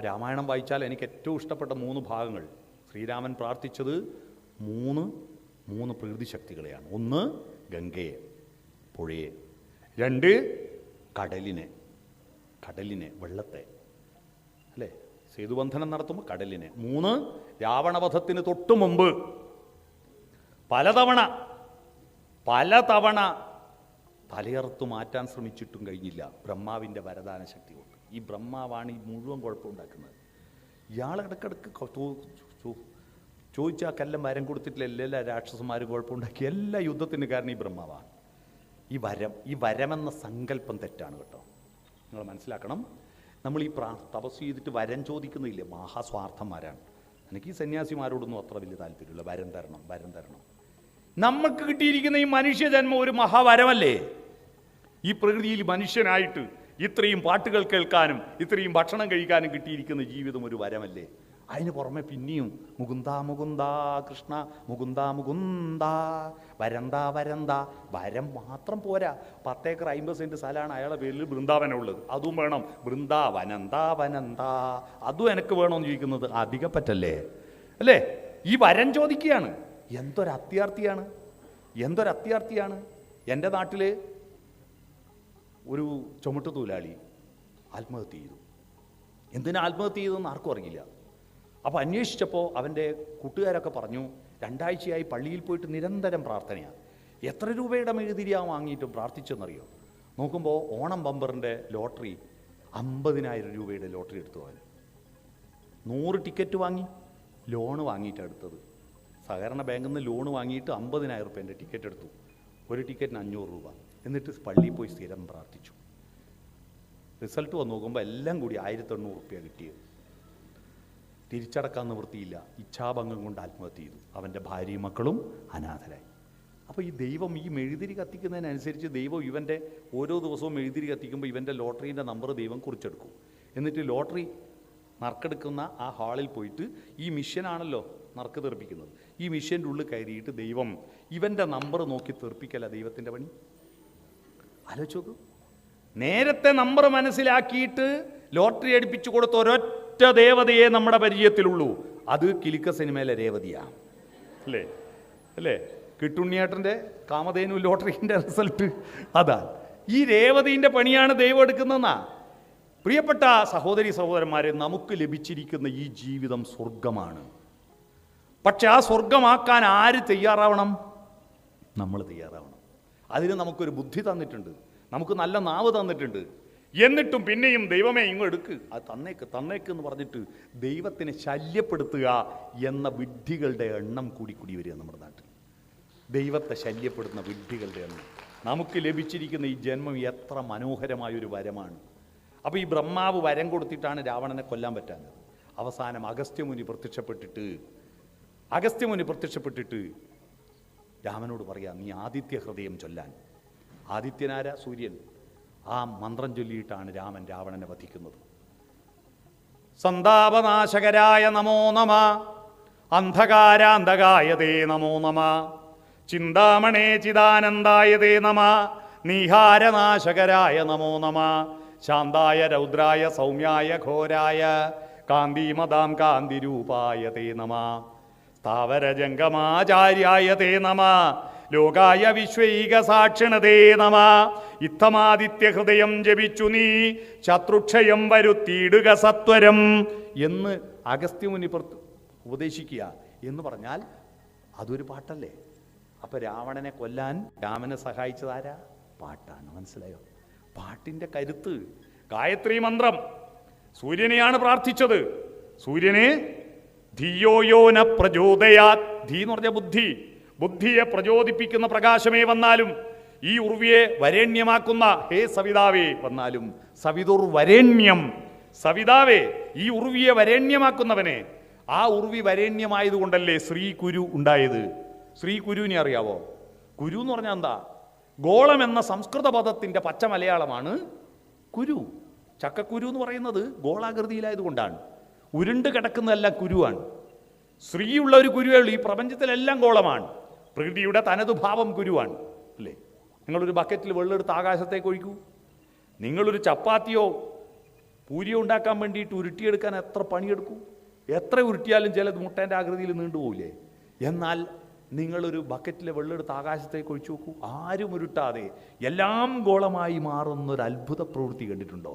രാമായണം വായിച്ചാൽ എനിക്ക് ഏറ്റവും ഇഷ്ടപ്പെട്ട 3 ഭാഗങ്ങൾ. ശ്രീരാമൻ പ്രാർത്ഥിച്ചത് മൂന്ന് പ്രകൃതി ശക്തികളെയാണ്. 1 ഗംഗയെ, പുഴയെ. 2 കടലിനെ, വെള്ളത്തെ, അല്ലേ? സേതുബന്ധനം നടത്തുമ്പോൾ കടലിനെ. 3 രാവണവധത്തിന് തൊട്ടു മുമ്പ് പലതവണ തലയറുത്തു മാറ്റാൻ ശ്രമിച്ചിട്ടും കഴിഞ്ഞില്ല ബ്രഹ്മാവിൻ്റെ വരദാന ശക്തി കൊണ്ട്. ഈ ബ്രഹ്മാവാണ് ഈ മുഴുവൻ കുഴപ്പമുണ്ടാക്കുന്നത്. ഇയാൾ ഇടക്കിടക്ക് ചോദിച്ചാൽ കല്ലം വരം കൊടുത്തിട്ടില്ല എല്ലാ രാക്ഷസന്മാരും കുഴപ്പമുണ്ടാക്കി. എല്ലാ യുദ്ധത്തിന് കാരണം ഈ ബ്രഹ്മാവാണ്. ഈ വരമെന്ന സങ്കല്പം തെറ്റാണ് കേട്ടോ. നിങ്ങൾ മനസ്സിലാക്കണം. നമ്മൾ ഈ തപസ് ചെയ്തിട്ട് വരം ചോദിക്കുന്നില്ലേ, മഹാസ്വാർത്ഥന്മാരാണ്. എനിക്ക് ഈ സന്യാസിമാരോടൊന്നും അത്ര വലിയ താല്പര്യമില്ല. വരം തരണം. നമുക്ക് കിട്ടിയിരിക്കുന്ന ഈ മനുഷ്യജന്മം ഒരു മഹാവരമല്ലേ? ഈ പ്രകൃതിയിൽ മനുഷ്യനായിട്ട് ഇത്രയും പാട്ടുകൾ കേൾക്കാനും ഇത്രയും ഭക്ഷണം കഴിക്കാനും കിട്ടിയിരിക്കുന്ന ജീവിതം ഒരു വരമല്ലേ? അതിന് പുറമെ പിന്നെയും മുകുന്ദ മുകുന്ദ കൃഷ്ണ മുകുന്ദ മുകുന്ദ വരന്ത വരം മാത്രം പോരാ. 10 ഏക്കർ 50 സെന്റ് സ്ഥലമാണ് അയാളുടെ പേരിൽ വൃന്ദാവനം ഉള്ളത്. അതും വേണം. വനന്ത അതും എനിക്ക് വേണമെന്ന് ചോദിക്കുന്നത് അധികപ്പറ്റല്ലേ അല്ലേ? ഈ വരം ചോദിക്കുകയാണ്. എന്തൊരത്യാർത്ഥിയാണ്. എൻ്റെ നാട്ടിൽ ഒരു ചുമട്ട് തൊഴിലാളി ആത്മഹത്യ ചെയ്തു. എന്തിനാ ആത്മഹത്യ ചെയ്തതെന്ന് ആർക്കും അറിയില്ല. അപ്പോൾ അന്വേഷിച്ചപ്പോൾ അവൻ്റെ കൂട്ടുകാരൊക്കെ പറഞ്ഞു, 2 ആഴ്ചയായി പള്ളിയിൽ പോയിട്ട് നിരന്തരം പ്രാർത്ഥനയാണ്. എത്ര രൂപയുടെ മെഴുതിരിയാ വാങ്ങിയിട്ടും പ്രാർത്ഥിച്ചെന്നറിയോ? നോക്കുമ്പോൾ ഓണം ബമ്പറിൻ്റെ ലോട്ടറി 50,000 രൂപയുടെ ലോട്ടറി എടുത്തു. അവൻ 100 ടിക്കറ്റ് വാങ്ങി, ലോണ് വാങ്ങിയിട്ട് എടുത്തത്. സഹകരണ ബാങ്കിൽ നിന്ന് ലോണ് വാങ്ങിയിട്ട് 50,000 രൂപേൻ്റെ ടിക്കറ്റ് എടുത്തു. ഒരു ടിക്കറ്റിന് 500 രൂപ. എന്നിട്ട് പള്ളിയിൽ പോയി സ്ഥിരം പ്രാർത്ഥിച്ചു. റിസൾട്ട് വന്ന് നോക്കുമ്പോൾ എല്ലാം കൂടി 1,800 രൂപ കിട്ടിയത്. തിരിച്ചടക്കാൻ നിവൃത്തിയില്ല. ഇച്ഛാഭംഗം കൊണ്ട് ആത്മഹത്യ ചെയ്തു. അവൻ്റെ ഭാര്യയും മക്കളും അനാഥരായി. അപ്പോൾ ഈ ദൈവം ഈ മെഴുതിരി കത്തിക്കുന്നതിനനുസരിച്ച് ദൈവം ഇവൻ്റെ ഓരോ ദിവസവും മെഴുതിരി കത്തിക്കുമ്പോൾ ഇവൻ്റെ ലോട്ടറീൻ്റെ നമ്പർ ദൈവം കുറിച്ചെടുക്കും. എന്നിട്ട് ലോട്ടറി നറുക്കെടുക്കുന്ന ആ ഹാളിൽ പോയിട്ട് ഈ മിഷ്യനാണല്ലോ നറുക്ക് തെറിപ്പിക്കുന്നത്. ഈ മിഷ്യൻ്റെ ഉള്ളിൽ കയറിയിട്ട് ദൈവം ഇവൻ്റെ നമ്പർ നോക്കി തെറിപ്പിക്കല ദൈവത്തിൻ്റെ പണി. ആലോചിച്ച് നോക്കൂ. നേരത്തെ നമ്പർ മനസ്സിലാക്കിയിട്ട് ലോട്ടറി അടിപ്പിച്ചു കൊടുത്ത ഒരൊറ്റ ദേവതയെ നമ്മുടെ പരിചയത്തിലുള്ളൂ. അത് കിലുക്ക സിനിമയിലെ രേവതിയാണ്. അല്ലേ? കിട്ടുണ്ണിയേട്ടൻ്റെ കാമധേനു ലോട്ടറിൻ്റെ റിസൾട്ട് അതാണ്. ഈ രേവതിൻ്റെ പണിയാണ് ദൈവം എടുക്കുന്നതെന്നാ. പ്രിയപ്പെട്ട സഹോദരന്മാരെ, നമുക്ക് ലഭിച്ചിരിക്കുന്ന ഈ ജീവിതം സ്വർഗമാണ്. പക്ഷെ ആ സ്വർഗമാക്കാൻ ആര് തയ്യാറാവണം? നമ്മൾ തയ്യാറാവണം. അതിന് നമുക്കൊരു ബുദ്ധി തന്നിട്ടുണ്ട്, നമുക്ക് നല്ല നാവ് തന്നിട്ടുണ്ട്. എന്നിട്ടും പിന്നെയും ദൈവമേ ഇങ്ങ് എടുക്ക്, അത് തന്നേക്ക് എന്ന് പറഞ്ഞിട്ട് ദൈവത്തിനെ ശല്യപ്പെടുത്തുക എന്ന വിഡ്ഢികളുടെ എണ്ണം കൂടി വരിക നമ്മുടെ നാട്ടിൽ. ദൈവത്തെ ശല്യപ്പെടുത്തുന്ന വിഡ്ഢികളുടെ എണ്ണം. നമുക്ക് ലഭിച്ചിരിക്കുന്ന ഈ ജന്മം എത്ര മനോഹരമായൊരു വരമാണ്. അപ്പോൾ ഈ ബ്രഹ്മാവ് വരം കൊടുത്തിട്ടാണ് രാവണനെ കൊല്ലാൻ പറ്റാഞ്ഞത്. അവസാനം അഗസ്ത്യമുനി പ്രത്യക്ഷപ്പെട്ടിട്ട് രാമനോട് പറയാം, നീ ആദിത്യ ഹൃദയം ചൊല്ലാൻ. ആദിത്യനാര? സൂര്യൻ. ആ മന്ത്രം ചൊല്ലിയിട്ടാണ് രാമൻ രാവണനെ വധിക്കുന്നത്. സന്താപനാശകരായ നമോ നമ, അന്ധകാരാന്തകായതേ നമോ നമ, ചിന്താമണേ ചിദാനന്ദായതേ നമ, നീഹാരനാശകരായ നമോ നമ, ശാന്തായ രൗദ്രായ സൗമ്യായ ഘോരായ കാന്തിമതാം കാന്തിരൂപായ തേ നമ, സ്ഥാവരജംഗമാചാര്യായ തേ നമ, ലോകായ വിശ്വൈക സാക്ഷിണതേ നമ. ഇത്തമാദിത്യ ഹൃദയം ജപിച്ചു നീ ശത്രുക്ഷയം വരുത്തിയിടുക സത്വരം എന്ന് അഗസ്ത്യമുനി ഉപദേശിക്കുക എന്ന് പറഞ്ഞാൽ അതൊരു പാട്ടല്ലേ? അപ്പൊ രാവണനെ കൊല്ലാൻ രാമനെ സഹായിച്ചതാരാ? പാട്ടാണ്. മനസ്സിലായോ? പാട്ടിന്റെ കരുത്ത്. ഗായത്രി മന്ത്രം സൂര്യനെയാണ് പ്രാർത്ഥിച്ചത്. സൂര്യനെ ധിയോയോന പ്രചോദയാത്. ധീ എന്ന് പറഞ്ഞ ബുദ്ധിയെ പ്രചോദിപ്പിക്കുന്ന പ്രകാശമേ വന്നാലും, ഈ ഉർവിയെ വരേണ്യമാക്കുന്ന ഹേ സവിതാവേ വന്നാലും, സവിതുർ വരേണ്യം, സവിതാവേ ഈ ഉർവിയെ വരേണ്യമാക്കുന്നവനെ. ആ ഉർവി വരേണ്യമായതുകൊണ്ടല്ലേ ശ്രീകുരു ഉണ്ടായത്. ശ്രീകുരുവിനെ അറിയാവോ? കുരു എന്ന് പറഞ്ഞാൽ എന്താ? ഗോളം എന്ന സംസ്കൃത പദത്തിൻ്റെ പച്ച മലയാളമാണ് കുരു. ചക്കക്കുരു എന്ന് പറയുന്നത് ഗോളാകൃതിയിലായതുകൊണ്ടാണ്. ഉരുണ്ട് കിടക്കുന്നതെല്ലാം കുരുവാണ്. ശ്രീയുള്ള ഒരു കുരുവേ ഉള്ളൂ. ഈ പ്രപഞ്ചത്തിലെല്ലാം ഗോളമാണ്. പ്രകൃതിയുടെ തനതു ഭാവം ഗുരുവാണ് അല്ലേ? നിങ്ങളൊരു ബക്കറ്റിൽ വെള്ളമെടുത്ത് ആകാശത്തേക്ക് ഒഴിക്കൂ. നിങ്ങളൊരു ചപ്പാത്തിയോ പൂരിയോ ഉണ്ടാക്കാൻ വേണ്ടിയിട്ട് ഉരുട്ടിയെടുക്കാൻ എത്ര പണിയെടുക്കൂ? എത്ര ഉരുട്ടിയാലും ചിലത് മുട്ടേൻ്റെ ആകൃതിയിൽ നീണ്ടുപോകില്ലേ? എന്നാൽ നിങ്ങളൊരു ബക്കറ്റിലെ വെള്ളമെടുത്ത് ആകാശത്തേക്ക് ഒഴിച്ചു നോക്കൂ. ആരും ഉരുട്ടാതെ എല്ലാം ഗോളമായി മാറുന്നൊരു അത്ഭുത പ്രവൃത്തി കണ്ടിട്ടുണ്ടോ?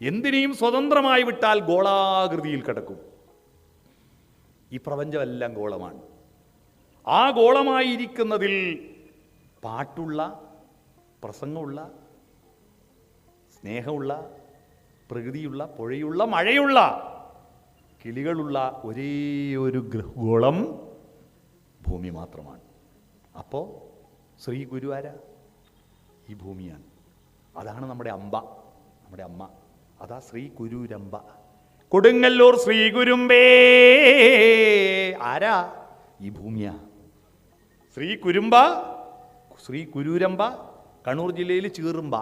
എന്തിനേയും സ്വതന്ത്രമായി വിട്ടാൽ ഗോളാകൃതിയിൽ കിടക്കും. ഈ പ്രപഞ്ചമെല്ലാം ഗോളമാണ്. ആ ഗോളമായിരിക്കുന്നതിൽ പാട്ടുള്ള, പ്രസംഗമുള്ള, സ്നേഹമുള്ള, പ്രകൃതിയുള്ള, പുഴയുള്ള, മഴയുള്ള, കിളികളുള്ള ഒരേ ഒരു ഗോളം ഭൂമി മാത്രമാണ്. അപ്പോൾ ശ്രീ ഗുരു ആരാ? ഈ ഭൂമിയാണ്. അതാണ് നമ്മുടെ അമ്പ, നമ്മുടെ അമ്മ. അതാ ശ്രീ കുരൂരമ്പ. കൊടുങ്ങല്ലൂർ ശ്രീ കുരുമ്പേ ആരാ? ഈ ഭൂമിയാ. ശ്രീ കുരുമ്പ, ശ്രീ കുരൂരമ്പ, കണ്ണൂർ ജില്ലയിൽ ചീറുമ്പ.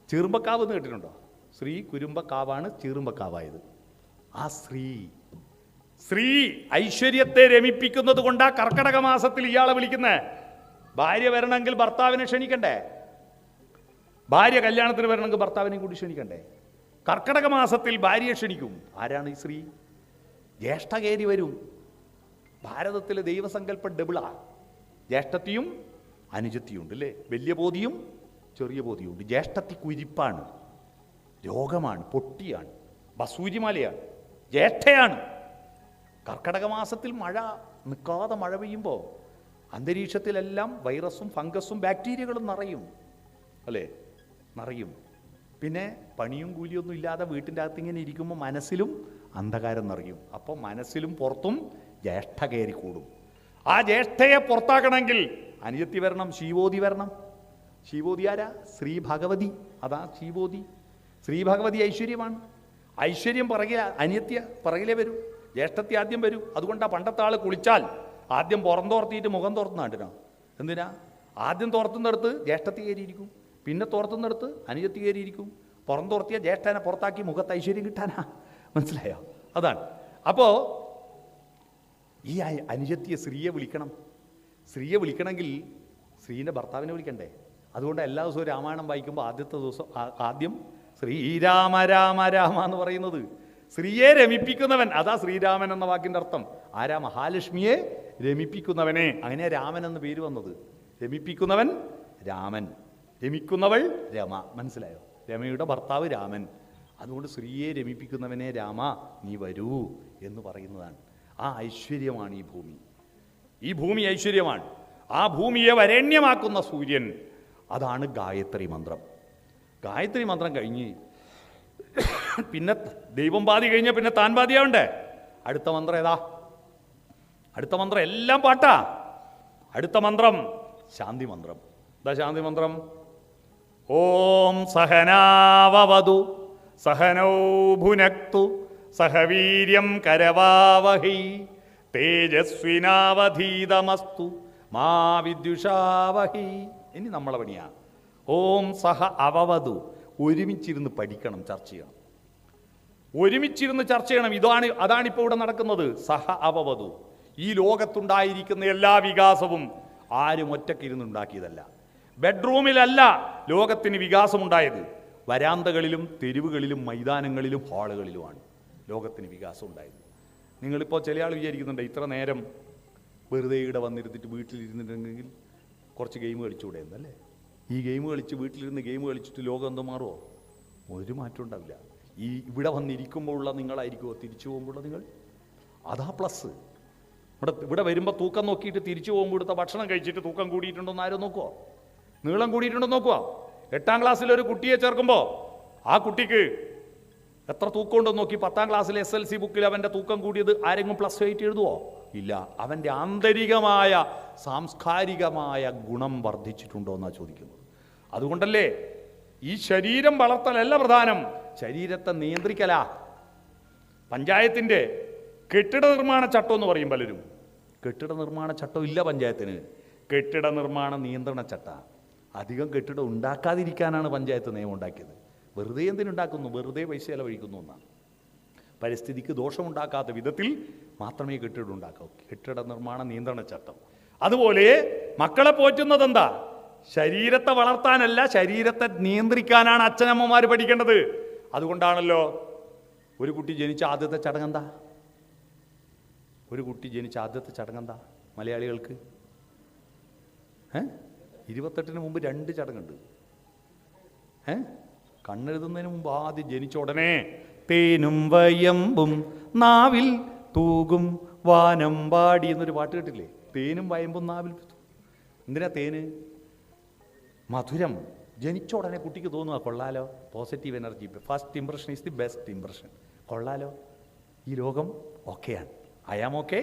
ചീറുമ്പക്കാവ് എന്ന് കേട്ടിട്ടുണ്ടോ? ശ്രീ കുരുമ്പക്കാവാണ് ചീറുമ്പക്കാവായത്. ആ ശ്രീ ഐശ്വര്യത്തെ രമിപ്പിക്കുന്നത് കൊണ്ടാ കർക്കടക മാസത്തിൽ ഇയാളെ വിളിക്കുന്നത്. ഭാര്യ വരണമെങ്കിൽ ഭർത്താവിനെ ക്ഷണിക്കണ്ടേ? ഭാര്യ കല്യാണത്തിന് വരണമെങ്കിൽ ഭർത്താവിനെയും കൂടി ക്ഷണിക്കണ്ടേ? കർക്കടക മാസത്തിൽ ഭാര്യയെ ക്ഷണിക്കും. ആരാണ് ഈ ശ്രീ? ജ്യേഷ്ഠകേരി വരും. ഭാരതത്തിലെ ദൈവസങ്കല്പം ഡബിളാ. ജ്യേഷ്ഠത്തിയും അനുജത്തിയും ഉണ്ട് അല്ലേ? വലിയ പോതിയും ചെറിയ പോതിയും ഉണ്ട്. ജ്യേഷ്ഠത്തി കുരിപ്പാണ്, രോഗമാണ്, പൊട്ടിയാണ്, ബസൂരിമലയാണ്, ജ്യേഷ്ഠയാണ്. കർക്കടക മാസത്തിൽ മഴ നിൽക്കാതെ മഴ പെയ്യുമ്പോൾ അന്തരീക്ഷത്തിലെല്ലാം വൈറസും ഫംഗസും ബാക്ടീരിയകളും നിറയും അല്ലേ? നിറയും. പിന്നെ പണിയും കൂലിയൊന്നും ഇല്ലാതെ വീട്ടിൻ്റെ അകത്ത് ഇങ്ങനെ ഇരിക്കുമ്പോൾ മനസ്സിലും അന്ധകാരം നിറയും. അപ്പോൾ മനസ്സിലും പുറത്തും ജ്യേഷ്ഠ കയറി കൂടും. ആ ജ്യേഷ്ഠയെ പുറത്താക്കണമെങ്കിൽ അനുജത്തി വരണം, ശീവോതി വരണം. ശീവോതി ആരാ? ശ്രീ ഭഗവതി. അതാ ശീവോതി. ശ്രീ ഭഗവതി ഐശ്വര്യമാണ്. ഐശ്വര്യം പിറകിലെ അനിയത്തിയ പിറകിലേ വരൂ. ജ്യേഷ്ഠത്തി ആദ്യം വരൂ. അതുകൊണ്ടാണ് പണ്ടത്തെ ആൾ കുളിച്ചാൽ ആദ്യം പുറം തോർത്തിയിട്ട് മുഖം തോർത്തുന്നാണ്ടിനാ. എന്തിനാ? ആദ്യം തോർത്തുന്നിടത്ത് ജ്യേഷ്ഠത്തി കയറിയിരിക്കും, പിന്നെ തോർത്തുന്നിടത്ത് അനുജത്തി കയറിയിരിക്കും. പുറം തോർത്തിയ ജ്യേഷ്ഠനെ പുറത്താക്കി മുഖത്ത് ഐശ്വര്യം കിട്ടാനാ. മനസ്സിലായോ? അതാണ്. അപ്പോൾ ഈ അനുജത്തിയെ ശ്രീയെ വിളിക്കണം. ശ്രീയെ വിളിക്കണമെങ്കിൽ ശ്രീൻ്റെ ഭർത്താവിനെ വിളിക്കണ്ടേ? അതുകൊണ്ട് എല്ലാ ദിവസവും രാമായണം വായിക്കുമ്പോൾ ആദ്യത്തെ ദിവസം ആദ്യം ശ്രീരാമ രാമ രാമ എന്ന് പറയുന്നത് ശ്രീയെ രമിപ്പിക്കുന്നവൻ. അതാ ശ്രീരാമൻ എന്ന വാക്കിൻ്റെ അർത്ഥം. ആരാ? മഹാലക്ഷ്മിയെ രമിപ്പിക്കുന്നവനെ. അങ്ങനെ രാമൻ എന്ന പേര് വന്നത്. രമിപ്പിക്കുന്നവൻ രാമൻ, രമിക്കുന്നവൾ രമ. മനസ്സിലായോ? രമയുടെ ഭർത്താവ് രാമൻ. അതുകൊണ്ട് ശ്രീയെ രമിപ്പിക്കുന്നവനെ രാമ നീ വരൂ എന്ന് പറയുന്നതാണ്. ആ ഐശ്വര്യമാണ് ഈ ഭൂമി. ഈ ഭൂമി ഐശ്വര്യമാണ്. ആ ഭൂമിയെ വരേണ്യമാക്കുന്ന സൂര്യൻ. അതാണ് ഗായത്രി മന്ത്രം. ഗായത്രി മന്ത്രം കഴിഞ്ഞ് പിന്നെ ദൈവം പാതി കഴിഞ്ഞ പിന്നെ താൻ പാതിയാവണ്ടേ? അടുത്ത മന്ത്രം ഏതാ? അടുത്ത മന്ത്രം എല്ലാം പാട്ടാ. അടുത്ത മന്ത്രം ശാന്തി മന്ത്രം. എന്താ ശാന്തി മന്ത്രം? ഓം സഹനാവവതു സഹനൗ ഭുനക്തു സഹവീര്യം കരവാവഹൈ തേജസ്വിനാവധീതമസ്തു മാ വിദ്യുഷാവഹൈ. ഇനി നമ്മളെ പണിയാ. ഓം സഹ അവവതു. ഒരുമിച്ചിരുന്ന് പഠിക്കണം, ചർച്ച ചെയ്യണം. ഒരുമിച്ചിരുന്ന് ചർച്ച ചെയ്യണം. അതാണിപ്പോൾ ഇവിടെ നടക്കുന്നത്. സഹ അവവതു. ഈ ലോകത്തുണ്ടായിരിക്കുന്ന എല്ലാ വികാസവും ആരും ഒറ്റക്കിരുന്നുണ്ടാക്കിയതല്ല. ബെഡ്റൂമിലല്ല ലോകത്തിന് വികാസമുണ്ടായത്. വരാന്തകളിലും തെരുവുകളിലും മൈതാനങ്ങളിലും ഹാളുകളിലുമാണ് ലോകത്തിന് വികാസം ഉണ്ടായത്. നിങ്ങളിപ്പോൾ ചില ആൾ വിചാരിക്കുന്നുണ്ട് ഇത്ര നേരം വെറുതെ ഇവിടെ വന്നിരുന്നിട്ട് വീട്ടിലിരുന്നിട്ടുണ്ടെങ്കിൽ കുറച്ച് ഗെയിം കളിച്ചുകൂടെ എന്നല്ലേ? ഈ ഗെയിം കളിച്ച് വീട്ടിലിരുന്ന് ഗെയിം കളിച്ചിട്ട് ലോകം എന്തോ മാറുമോ? ഒരു മാറ്റം ഉണ്ടാവില്ല. ഈ ഇവിടെ വന്നിരിക്കുമ്പോഴുള്ള നിങ്ങളായിരിക്കുമോ തിരിച്ചു പോകുമ്പോഴുള്ള നിങ്ങൾ? അതാ പ്ലസ്. ഇവിടെ വരുമ്പോൾ തൂക്കം നോക്കിയിട്ട് തിരിച്ചു പോകുമ്പോൾ ഇവിടുത്തെ ഭക്ഷണം കഴിച്ചിട്ട് തൂക്കം കൂടിയിട്ടുണ്ടോ എന്ന് ആരും നോക്കുമോ? നീളം കൂടിയിട്ടുണ്ടോ നോക്കുക? 8ാം ക്ലാസ്സിലൊരു കുട്ടിയെ ചേർക്കുമ്പോൾ ആ കുട്ടിക്ക് എത്ര തൂക്കം ഉണ്ടോ നോക്കി 10ാം ക്ലാസ്സിലെ SLC ബുക്കിൽ അവൻ്റെ തൂക്കം കൂടിയത് ആരെങ്കിലും +8 എഴുതുമോ? ഇല്ല. അവൻ്റെ ആന്തരികമായ സാംസ്കാരികമായ ഗുണം വർദ്ധിച്ചിട്ടുണ്ടോ എന്നാണ് ചോദിക്കുന്നത്. അതുകൊണ്ടല്ലേ ഈ ശരീരം വളർത്തലല്ല പ്രധാനം, ശരീരത്തെ നിയന്ത്രിക്കലാ. പഞ്ചായത്തിൻ്റെ കെട്ടിട നിർമ്മാണ ചട്ടം എന്ന് പറയും പലരും. കെട്ടിട നിർമ്മാണ ചട്ടം ഇല്ല പഞ്ചായത്തിന്. കെട്ടിട നിർമ്മാണ നിയന്ത്രണ ചട്ട. അധികം കെട്ടിടം ഉണ്ടാക്കാതിരിക്കാനാണ് പഞ്ചായത്ത് നിയമം ഉണ്ടാക്കിയത്. വെറുതെ എന്തിനുണ്ടാക്കുന്നു? വെറുതെ പൈസ ചെലവഴിക്കുന്നു എന്നാണ്. പരിസ്ഥിതിക്ക് ദോഷമുണ്ടാക്കാത്ത വിധത്തിൽ മാത്രമേ കെട്ടിടം ഉണ്ടാക്കാവൂ. കെട്ടിട നിർമ്മാണ നിയന്ത്രണ ചട്ടം അതുപോലെ മക്കളെ പോറ്റുന്നത് എന്താ? ശരീരത്തെ വളർത്താനല്ല, ശരീരത്തെ നിയന്ത്രിക്കാനാണ് അച്ഛനമ്മമാർ പഠിക്കേണ്ടത്. അതുകൊണ്ടാണല്ലോ ഒരു കുട്ടി ജനിച്ച ആദ്യത്തെ ചടങ്ങെന്താ? ഒരു കുട്ടി ജനിച്ച ആദ്യത്തെ ചടങ്ങെന്താ മലയാളികൾക്ക്? 28-ന് മുമ്പ് 2 ചടങ്ങുണ്ട്. കണ്ണെഴുതുന്നതിന് മുമ്പ് ആദ്യം ജനിച്ച ഉടനെ തേനും വയമ്പും നാവിൽ തൂകും വാനമ്പാടി എന്നൊരു പാട്ട് കേട്ടില്ലേ? തേനും വയമ്പും നാവിൽ. എന്തിനാ തേന്? മധുരം. ജനിച്ച ഉടനെ കുട്ടിക്ക് തോന്നുക കൊള്ളാലോ, positive energy. First impression is the best impression. കൊള്ളാലോ, ഈ ലോകം ഓക്കെയാണ്, I am okay,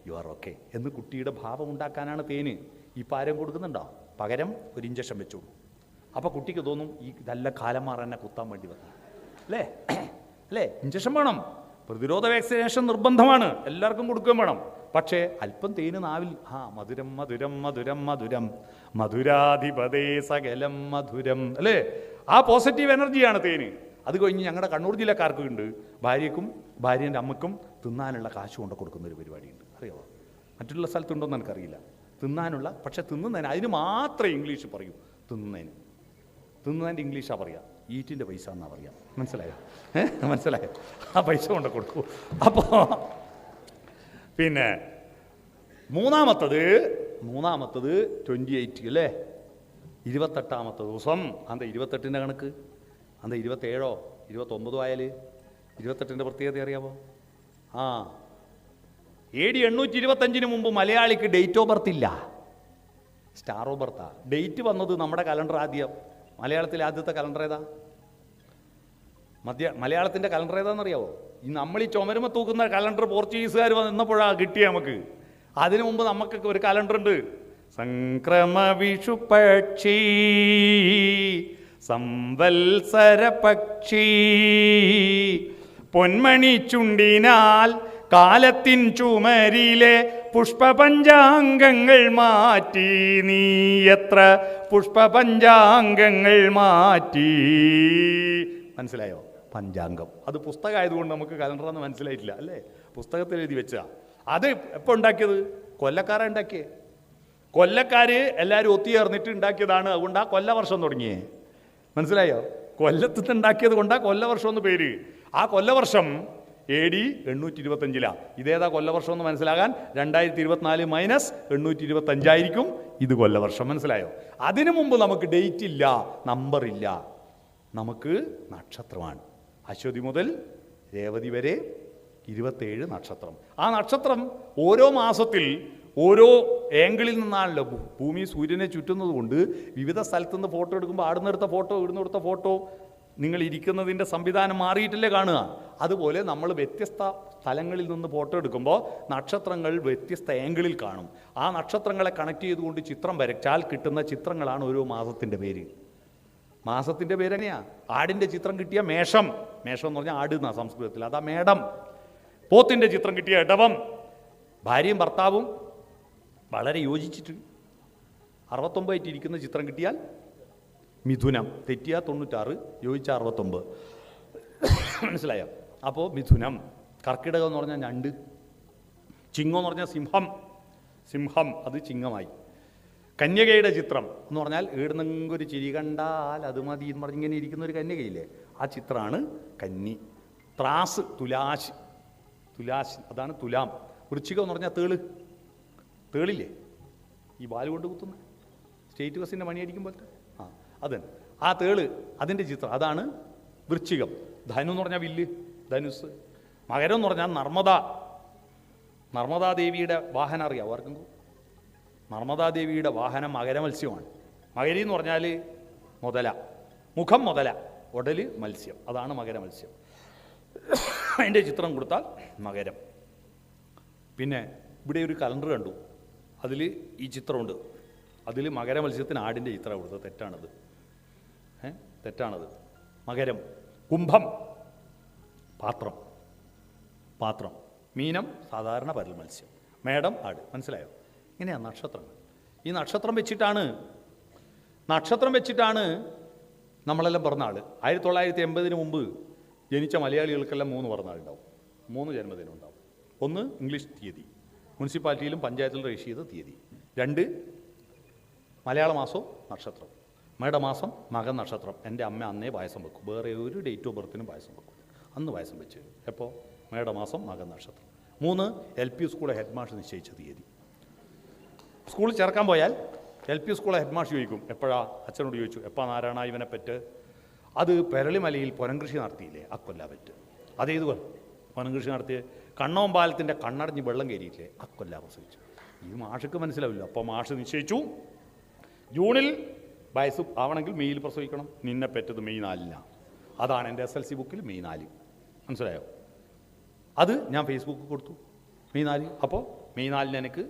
you are okay എന്ന് കുട്ടിയുടെ ഭാവം ഉണ്ടാക്കാനാണ് തേന്. ഈ പാരം കൊടുക്കുന്നുണ്ടോ? പകരം ഒരു ഇഞ്ചക്ഷൻ വെച്ചോളൂ. അപ്പോൾ കുട്ടിക്ക് തോന്നും ഈ നല്ല കാലന്മാർ എന്നെ കുത്താൻ വേണ്ടി വന്നു, അല്ലേ? അല്ലേ? ഇഞ്ചക്ഷൻ വേണം, പ്രതിരോധ വാക്സിനേഷൻ നിർബന്ധമാണ്, എല്ലാവർക്കും കൊടുക്കുകയും വേണം. പക്ഷേ അല്പം തേന് നാവിൽ. മധുരം മധുരം മധുരം മധുരം മധുരാധിപതേ സകലം മധുരം, അല്ലേ? ആ പോസിറ്റീവ് എനർജിയാണ് തേന്. അത് കഴിഞ്ഞ് ഞങ്ങളുടെ കണ്ണൂർ ജില്ലക്കാർക്കും ഉണ്ട്, ഭാര്യയ്ക്കും ഭാര്യൻ്റെ അമ്മയ്ക്കും തിന്നാനുള്ള കാശ് കൊണ്ട് കൊടുക്കുന്ന ഒരു പരിപാടിയുണ്ട്. അറിയാമോ? മറ്റുള്ള സ്ഥലത്തുണ്ടോയെന്ന് എനിക്കറിയില്ല. തിന്നാനുള്ള, പക്ഷെ തിന്നുന്നതിന് അതിന് മാത്രമേ ഇംഗ്ലീഷ് പറയൂ. തിന്നുന്നതിൻ്റെ ഇംഗ്ലീഷാണ് പറയുക, ഈറ്റിൻ്റെ പൈസ എന്നാണ് പറയുക. മനസ്സിലായോ? മനസ്സിലായോ? ആ പൈസ കൊണ്ട് കൊടുക്കൂ. അപ്പോൾ പിന്നെ മൂന്നാമത്തത് 28, അല്ലേ? 28ാമത്തെ ദിവസം. അന്ത 28ൻ്റെ കണക്ക്? അന്ത 27ഓ 29ഓ ആയാൽ 28ൻ്റെ പ്രത്യേകത അറിയാമോ? AD 825 മുമ്പ് മലയാളിക്ക് ഡേറ്റ് ഓഫ് ബർത്ത് ഇല്ല, സ്റ്റാർ ഓഫ് ബർത്താ. ഡേറ്റ് വന്നത് നമ്മുടെ കലണ്ടർ ആദ്യം. മലയാളത്തിലെ ആദ്യത്തെ കലണ്ടർ ഏതാ? മലയാളത്തിൻ്റെ കലണ്ടർ ഏതാണെന്നറിയാവോ? നമ്മൾ ഈ ചുമരുമ തൂക്കുന്ന കലണ്ടർ പോർച്ചുഗീസുകാർ വന്നപ്പോഴാണ് കിട്ടിയ നമുക്ക്. അതിനു മുമ്പ് നമുക്കൊക്കെ ഒരു കലണ്ടർ ഉണ്ട്. സംക്രമ വിഷു പക്ഷി സംവത്സര പക്ഷി പൊന്മണി ചുണ്ടിനാൽ കാലത്തിൻ ചുമരിലെ പുഷ്പപഞ്ചാംഗങ്ങൾ മാറ്റി നീ എത്ര പുഷ്പപഞ്ചാംഗങ്ങൾ മാറ്റി. മനസ്സിലായോ? പഞ്ചാംഗം. അത് പുസ്തകമായതുകൊണ്ട് നമുക്ക് കലണ്ടറെന്ന് മനസ്സിലായിട്ടില്ല, അല്ലേ? പുസ്തകത്തിൽ എഴുതി വെച്ചാ. അത് എപ്പോൾ ഉണ്ടാക്കിയത്? കൊല്ലക്കാരാണ് ഉണ്ടാക്കിയത്. കൊല്ലക്കാർ എല്ലാവരും ഒത്തുചേർന്നിട്ട് ഉണ്ടാക്കിയതാണ്. അതുകൊണ്ട് ആ കൊല്ലവർഷം തുടങ്ങിയേ. മനസ്സിലായോ? കൊല്ലത്ത് ഉണ്ടാക്കിയത് കൊണ്ടാണ് കൊല്ലവർഷം എന്ന് പേര്. ആ കൊല്ലവർഷം AD 825. ഇതേതാ കൊല്ലവർഷം എന്ന് മനസ്സിലാകാൻ 2024 മൈനസ് 825 ആയിരിക്കും ഇത് കൊല്ലവർഷം. മനസ്സിലായോ? അതിനു മുമ്പ് നമുക്ക് ഡേറ്റ് ഇല്ല, നമ്പർ ഇല്ല, നമുക്ക് നക്ഷത്രമാണ്. അശ്വതി മുതൽ രേവതി വരെ 27 നക്ഷത്രം. ആ നക്ഷത്രം ഓരോ മാസത്തിൽ ഓരോ ആംഗിളിൽ നിന്നാണല്ലോ ഭൂമി സൂര്യനെ ചുറ്റുന്നത് കൊണ്ട് വിവിധ സ്ഥലത്തുനിന്ന് ഫോട്ടോ എടുക്കുമ്പോൾ ആടുന്നെടുത്ത ഫോട്ടോ ഇടുന്നെടുത്ത ഫോട്ടോ നിങ്ങൾ ഇരിക്കുന്നതിൻ്റെ സംവിധാനം മാറിയിട്ടല്ലേ കാണുക. അതുപോലെ നമ്മൾ വ്യത്യസ്ത സ്ഥലങ്ങളിൽ നിന്ന് ഫോട്ടോ എടുക്കുമ്പോൾ നക്ഷത്രങ്ങൾ വ്യത്യസ്ത ആംഗിളിൽ കാണും. ആ നക്ഷത്രങ്ങളെ കണക്ട് ചെയ്തുകൊണ്ട് ചിത്രം വരച്ചാൽ കിട്ടുന്ന ചിത്രങ്ങളാണ് ഓരോ മാസത്തിൻ്റെ പേര്. മാസത്തിൻ്റെ പേര് എങ്ങനെയാണ്? ആടിൻ്റെ ചിത്രം കിട്ടിയ മേഷം. മേഷം എന്ന് പറഞ്ഞാൽ ആട് എന്നാണ് സംസ്കൃതത്തിൽ, അതാ മേടം. പോത്തിൻ്റെ ചിത്രം കിട്ടിയ ഇടവം. ഭാര്യയും ഭർത്താവും വളരെ യോജിച്ചിട്ട് 69 ഇരിക്കുന്ന ചിത്രം കിട്ടിയാൽ മിഥുനം. തെറ്റിയ 96, യോജിച്ച 69. മനസ്സിലായോ? അപ്പോൾ മിഥുനം. കർക്കിടകം എന്ന് പറഞ്ഞാൽ ഞണ്ട്. ചിങ്ങം എന്ന് പറഞ്ഞാൽ സിംഹം. സിംഹം അത് ചിങ്ങമായി. കന്യകയുടെ ചിത്രം എന്ന് പറഞ്ഞാൽ ഈടുന്നെങ്കിൽ ഒരു ചിരി കണ്ടാൽ അത് മതി എന്ന് പറഞ്ഞിങ്ങനെ ഇരിക്കുന്ന ഒരു കന്യകയില്ലേ, ആ ചിത്രമാണ് കന്നി. ത്രാസ് തുലാശ്. തുലാശ് അതാണ് തുലാം. വൃശ്ചികം എന്ന് പറഞ്ഞാൽ തേള്. തേളില്ലേ, ഈ ബാല് കൊണ്ട് കുത്തുന്ന സ്റ്റേറ്റ് ബസ്സിൻ്റെ മണിയടിക്കുമ്പോഴത്തെ അത് ആ തേള്, അതിൻ്റെ ചിത്രം അതാണ് വൃശ്ചികം. ധനു എന്ന് പറഞ്ഞാൽ വില്ല്, ധനുസ്. മകരം എന്ന് പറഞ്ഞാൽ നർമ്മദ. നർമ്മദാദേവിയുടെ വാഹനം അറിയാം ആർക്കും? നർമ്മദാദേവിയുടെ വാഹനം മകരമത്സ്യമാണ്. മകരി എന്ന് പറഞ്ഞാൽ മുതല. മുഖം മുതല, ഉടല് മത്സ്യം, അതാണ് മകരമത്സ്യം. അതിൻ്റെ ചിത്രം കൊടുത്താൽ മകരം. പിന്നെ ഇവിടെ ഒരു കലണ്ടർ കണ്ടു, അതിൽ ഈ ചിത്രമുണ്ട്. അതിൽ മകരമത്സ്യത്തിന് ആടിൻ്റെ ചിത്രം കൊടുത്തത്. തെറ്റാണത്, തെറ്റാണത്. മകരം. കുംഭം പാത്രം. പാത്രം. മീനം സാധാരണ പരൽ മത്സ്യം. മേടം ആട്. മനസ്സിലായോ? ഇങ്ങനെയാണ് നക്ഷത്രങ്ങൾ. ഈ നക്ഷത്രം വെച്ചിട്ടാണ് നമ്മളെല്ലാം പിറന്നാൾ. 1980 മുമ്പ് ജനിച്ച മലയാളികൾക്കെല്ലാം 3 പിറന്നാളുണ്ടാവും, 3 ജന്മദിനം ഉണ്ടാവും. ഒന്ന് ഇംഗ്ലീഷ് തീയതി, മുനിസിപ്പാലിറ്റിയിലും പഞ്ചായത്തിലും രജിസ്റ്റർ ചെയ്ത തീയതി. 2 മലയാള മാസവും നക്ഷത്രം. മേടമാസം മകൻ നക്ഷത്രം. എൻ്റെ അമ്മ അന്നേ പായസം വെക്കും, വേറെ ഒരു ഡേറ്റ് ഓഫ് ബർത്തിനും പായസം വെക്കും. അന്ന് പായസം വെച്ച് എപ്പോൾ? മേടമാസം മകൻ നക്ഷത്രം. 3 LP സ്കൂളിലെ ഹെഡ് മാഷ് നിശ്ചയിച്ച തീയതി. സ്കൂളിൽ ചേർക്കാൻ പോയാൽ LP സ്കൂളിലെ ഹെഡ് മാഷ് ചോദിക്കും, എപ്പോഴാ? അച്ഛനോട് ചോദിച്ചു, എപ്പോൾ നാരായണ ഇവനെ പറ്റ്? അത് പെരളിമലയിൽ പൊനംകൃഷി നടത്തിയില്ലേ, അക്കൊല്ല പറ്റ്. അതേത് പൊനംകൃഷി നടത്തിയ കണ്ണോം പാലത്തിൻ്റെ കണ്ണടഞ്ഞ് വെള്ളം കയറിയില്ലേ, അക്കൊല്ല പ്രസവിച്ചു. ഇത് മാഷക്ക് മനസ്സിലാവില്ല. അപ്പോൾ മാഷ് നിശ്ചയിച്ചു, ജൂണിൽ വയസ്സ് ആവണമെങ്കിൽ മെയ്യിൽ പ്രസവിക്കണം. നിന്നെ പെറ്റത് മെയ് 4-നാണ്. അതാണ് എൻ്റെ SLC ബുക്കിൽ മെയ് 4. മനസ്സിലായോ? അത് ഞാൻ ഫേസ്ബുക്കിൽ കൊടുത്തു, മെയ് 4. അപ്പോൾ മെയ് 4 എനിക്ക്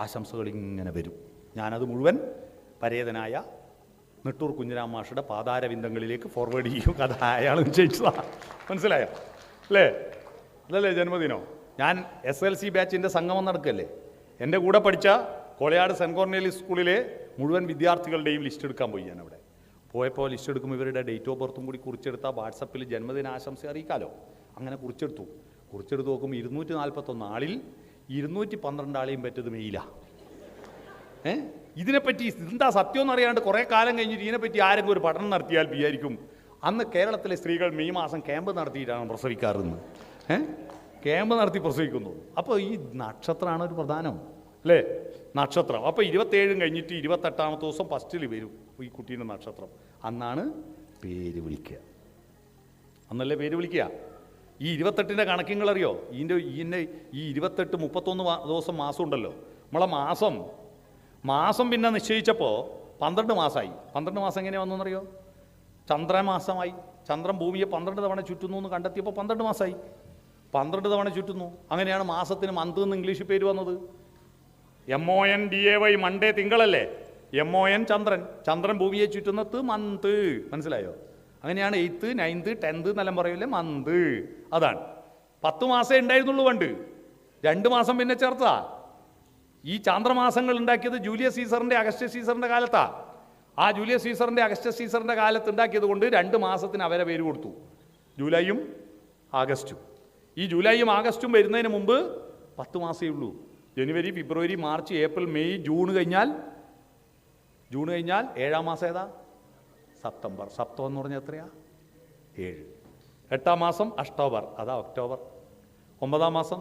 ആശംസകൾ ഇങ്ങനെ വരും. ഞാനത് മുഴുവൻ പരേതനായ നെട്ടൂർ കുഞ്ഞിരാം മാഷുടെ പാതാരവിന്ദങ്ങളിലേക്ക് ഫോർവേഡ് ചെയ്യും. കഥ അയാൾ നിശ്ചയിച്ചതാണ്. മനസ്സിലായോ? അല്ലേ? അതല്ലേ ജന്മദിനോ? ഞാൻ SLC ബാച്ചിൻ്റെ സംഗമം നടക്കല്ലേ. എൻ്റെ കൂടെ പഠിച്ച കോളയാട് സെൻറ്റ് കോർണേലിയസ് സ്കൂളിലെ മുഴുവൻ വിദ്യാർത്ഥികളുടെയും ലിസ്റ്റ് എടുക്കാൻ പോയി. ഞാൻ അവിടെ പോയപ്പോൾ ലിസ്റ്റ് എടുക്കുമ്പോൾ ഇവരുടെ ഡേറ്റ് ഓഫ് ബർത്തും കൂടി കുറിച്ചെടുത്താൽ വാട്സപ്പിൽ ജന്മദിന ആശംസ അറിയിക്കാമല്ലോ. അങ്ങനെ കുറിച്ചെടുത്തു നോക്കുമ്പോൾ 241 ആളിൽ 212 ആളെയും പറ്റത് മെയിലാണ്. ഇതിനെപ്പറ്റി എന്താ സത്യം എന്നറിയാണ്ട് കുറേ കാലം കഴിഞ്ഞിട്ട് ഇതിനെപ്പറ്റി ആരെങ്കിലും ഒരു പഠനം നടത്തിയാൽ വിചാരിക്കും അന്ന് കേരളത്തിലെ സ്ത്രീകൾ മെയ് മാസം ക്യാമ്പ് നടത്തിയിട്ടാണ് പ്രസവിക്കാറെന്ന്. ക്യാമ്പ് നടത്തി പ്രസവിക്കുന്നു. അപ്പോൾ ഈ നക്ഷത്രമാണ് ഒരു പ്രധാനം, അല്ലേ? നക്ഷത്രം. അപ്പോൾ 27 കഴിഞ്ഞിട്ട് 28ാമത്തെ ദിവസം ഫസ്റ്റിൽ വരും ഈ കുട്ടീൻ്റെ നക്ഷത്രം. അന്നാണ് പേര് വിളിക്കുക. അന്നല്ലേ പേര് വിളിക്കുക. ഈ 28ൻ്റെ കണക്കിങ്ങളറിയോ? ഈ 28, 31 ദിവസം മാസം ഉണ്ടല്ലോ. നമ്മളെ മാസം പിന്നെ നിശ്ചയിച്ചപ്പോൾ 12 മാസമായി. 12 മാസം എങ്ങനെ വന്നെന്നറിയോ? ചന്ദ്രമാസമായി. ചന്ദ്രൻ ഭൂമിയെ 12 തവണ ചുറ്റുന്നു എന്ന് കണ്ടെത്തിയപ്പോൾ 12 മാസമായി. 12 തവണ ചുറ്റുന്നു. അങ്ങനെയാണ് മാസത്തിന് മന്ത് എന്ന് ഇംഗ്ലീഷ് പേര് വന്നത്. MONDAY മൺഡേ തിങ്കളല്ലേ. MON ചന്ദ്രൻ ഭൂമിയെ ചുറ്റുന്നത് മന്ത്. മനസ്സിലായോ? അങ്ങനെയാണ് 8th, 9th, 10th എന്നെല്ലാം പറയില്ലേ, മന്ത്. അതാണ്. 10 മാസമേ ഉണ്ടായിരുന്നുള്ളൂ പണ്ട്. 2 മാസം പിന്നെ ചേർത്താ. ഈ ചാന്ദ്രമാസങ്ങൾ ഉണ്ടാക്കിയത് ജൂലിയസ് സീസറിൻ്റെ അഗസ്റ്റസ് സീസറിൻ്റെ കാലത്താണ്. ആ ജൂലിയസ് സീസറിൻ്റെ അഗസ്റ്റസ് സീസറിൻ്റെ കാലത്ത് ഉണ്ടാക്കിയത് കൊണ്ട് 2 മാസത്തിന് അവരെ പേര് കൊടുത്തു, ജൂലൈയും ആഗസ്റ്റും. ഈ ജൂലൈയും ആഗസ്റ്റും വരുന്നതിന് മുമ്പ് 10 മാസമേ ഉള്ളൂ. ജനുവരി, ഫെബ്രുവരി, മാർച്ച്, ഏപ്രിൽ, മെയ്, ജൂൺ കഴിഞ്ഞാൽ 7-ാം മാസം ഏതാ? സെപ്റ്റംബർ. സപ്തം എന്ന് പറഞ്ഞാൽ എത്രയാ? 7. 8ാം മാസം അക്ടോബർ, അതാ ഒക്ടോബർ. 9ാം മാസം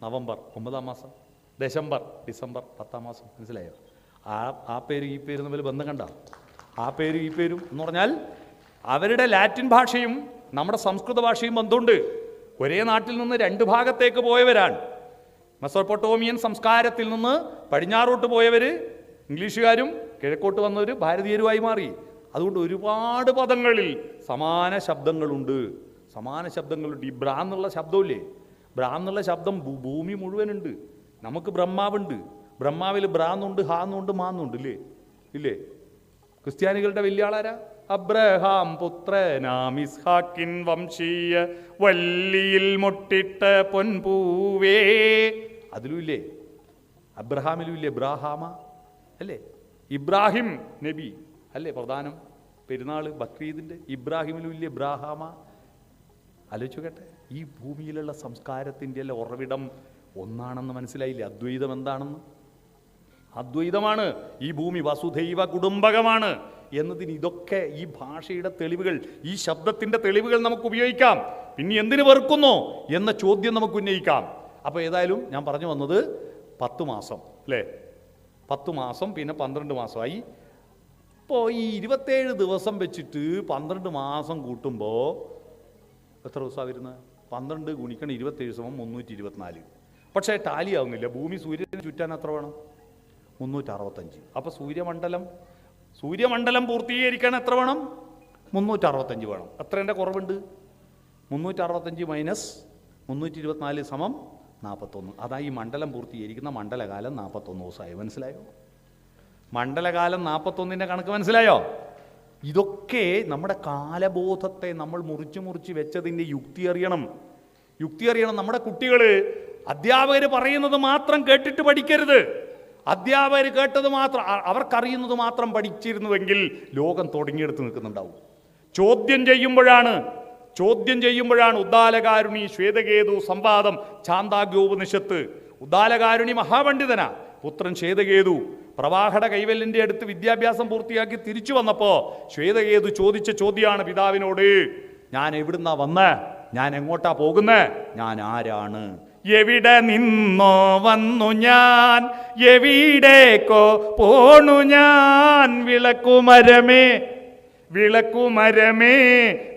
നവംബർ. 9ാം മാസം ഡിസംബർ. 10ാം മാസം. മനസ്സിലായോ? ആ പേര് ഈ പേര് തമ്മിൽ ബന്ധം കണ്ട? ആ പേര് ഈ പേരും എന്ന് പറഞ്ഞാൽ അവരുടെ ലാറ്റിൻ ഭാഷയും നമ്മുടെ സംസ്കൃത ഭാഷയും ബന്ധമുണ്ട്. ഒരേ നാട്ടിൽ നിന്ന് 2 ഭാഗത്തേക്ക് പോയവരാണ്. മെസോപ്പൊട്ടോമിയൻ സംസ്കാരത്തിൽ നിന്ന് പടിഞ്ഞാറോട്ട് പോയവർ ഇംഗ്ലീഷുകാരും കിഴക്കോട്ട് വന്നവർ ഭാരതീയരുമായി മാറി. അതുകൊണ്ട് ഒരുപാട് പദങ്ങളിൽ സമാന ശബ്ദങ്ങളുണ്ട്. ഈ ബ്രാ എന്നുള്ള ശബ്ദമില്ലേ, ബ്രാ എന്നുള്ള ശബ്ദം ഭൂമി മുഴുവനുണ്ട്. നമുക്ക് ബ്രഹ്മാവുണ്ട്. ബ്രഹ്മാവിൽ ബ്രാന്നുണ്ട്, ഹാന്നുണ്ട്, മാന്നുണ്ട്. ഇല്ലേ? ക്രിസ്ത്യാനികളുടെ വലിയ ആളാരാ? അബ്രഹാം പുത്രനാം ഇസ്ഹാക്കിൻ വംശീയ വല്ലിയിൽ മുട്ടിട്ട പൊൻപൂവേ. അതിലും ഇല്ലേ? അബ്രഹാമിലും ഇല്ലേ ബ്രാഹാമ? അല്ലേ? ഇബ്രാഹിം നബി അല്ലേ പ്രധാനം? പെരുന്നാൾ ബക്രീദിൻ്റെ ഇബ്രാഹിമിലും ഇല്ലേ ബ്രാഹാമ? ആലോചിച്ചു കേട്ടെ. ഈ ഭൂമിയിലുള്ള സംസ്കാരത്തിൻ്റെ എല്ലാം ഉറവിടം ഒന്നാണെന്ന് മനസ്സിലായില്ലേ? അദ്വൈതം എന്താണെന്ന്? അദ്വൈതമാണ്. ഈ ഭൂമി വസുധൈവ കുടുംബകമാണ് എന്നതിന് ഇതൊക്കെ ഈ ഭാഷയുടെ തെളിവുകൾ, ഈ ശബ്ദത്തിൻ്റെ തെളിവുകൾ നമുക്ക് ഉപയോഗിക്കാം. പിന്നെ എന്തിനു വെറുക്കുന്നോ എന്ന ചോദ്യം നമുക്ക് ഉന്നയിക്കാം. അപ്പോൾ ഏതായാലും ഞാൻ പറഞ്ഞു വന്നത് 10 മാസം അല്ലേ? 10 മാസം പിന്നെ 12 മാസമായി. ഇപ്പോൾ ഈ 27 ദിവസം വെച്ചിട്ട് 12 മാസം കൂട്ടുമ്പോൾ എത്ര ദിവസമാണ് വരുന്നത്? 12 ഗുണിക്കണം 27 സമം 324. പക്ഷേ ടാലി ആവുന്നില്ല. ഭൂമി സൂര്യനെ ചുറ്റാൻ എത്ര വേണം? 365. അപ്പോൾ സൂര്യമണ്ഡലം പൂർത്തീകരിക്കാൻ എത്ര വേണം? 365 വേണം. എത്രേൻ്റെ കുറവുണ്ട്? 365 മൈനസ് 324 സമം 41. അതാ ഈ മണ്ഡലം പൂർത്തീകരിക്കുന്ന മണ്ഡലകാലം 41 ദിവസമായി. മനസ്സിലായോ? മണ്ഡലകാലം 41ൻ്റെ കണക്ക് മനസ്സിലായോ? ഇതൊക്കെ നമ്മുടെ കാലബോധത്തെ നമ്മൾ മുറിച്ച് വെച്ചതിൻ്റെ യുക്തി അറിയണം. നമ്മുടെ കുട്ടികൾ അധ്യാപകർ പറയുന്നത് മാത്രം കേട്ടിട്ട് പഠിക്കരുത്. അധ്യാപകർ കേട്ടത് മാത്രം, അവർക്കറിയുന്നത് മാത്രം പഠിച്ചിരുന്നുവെങ്കിൽ ലോകം തുടങ്ങിയെടുത്ത് നിൽക്കുന്നുണ്ടാവും. ചോദ്യം ചെയ്യുമ്പോഴാണ് ഉദ്ദാലകാരുണി ശ്വേതകേതു സംവാദം ഛാന്ദാഗ്യോപനിഷത്ത്. ഉദ്ദാലകാരുണി മഹാപണ്ഡിതനാ. പുത്രൻ ശ്വേതകേതു പ്രവാഹട കൈവല്യന്റെ അടുത്ത് വിദ്യാഭ്യാസം പൂർത്തിയാക്കി തിരിച്ചു വന്നപ്പോൾ ശ്വേതകേതു ചോദിച്ച ചോദ്യമാണ് പിതാവിനോട്, ഞാൻ എവിടുന്നാ വന്ന്, ഞാൻ എങ്ങോട്ടാ പോകുന്നത്, ഞാൻ ആരാണ്, എവിടെ നിന്നോ വന്നു ഞാൻ, എവിടേക്കോ പോണു ഞാൻ, വിളക്കുമരമേ വിളക്കുമരമേ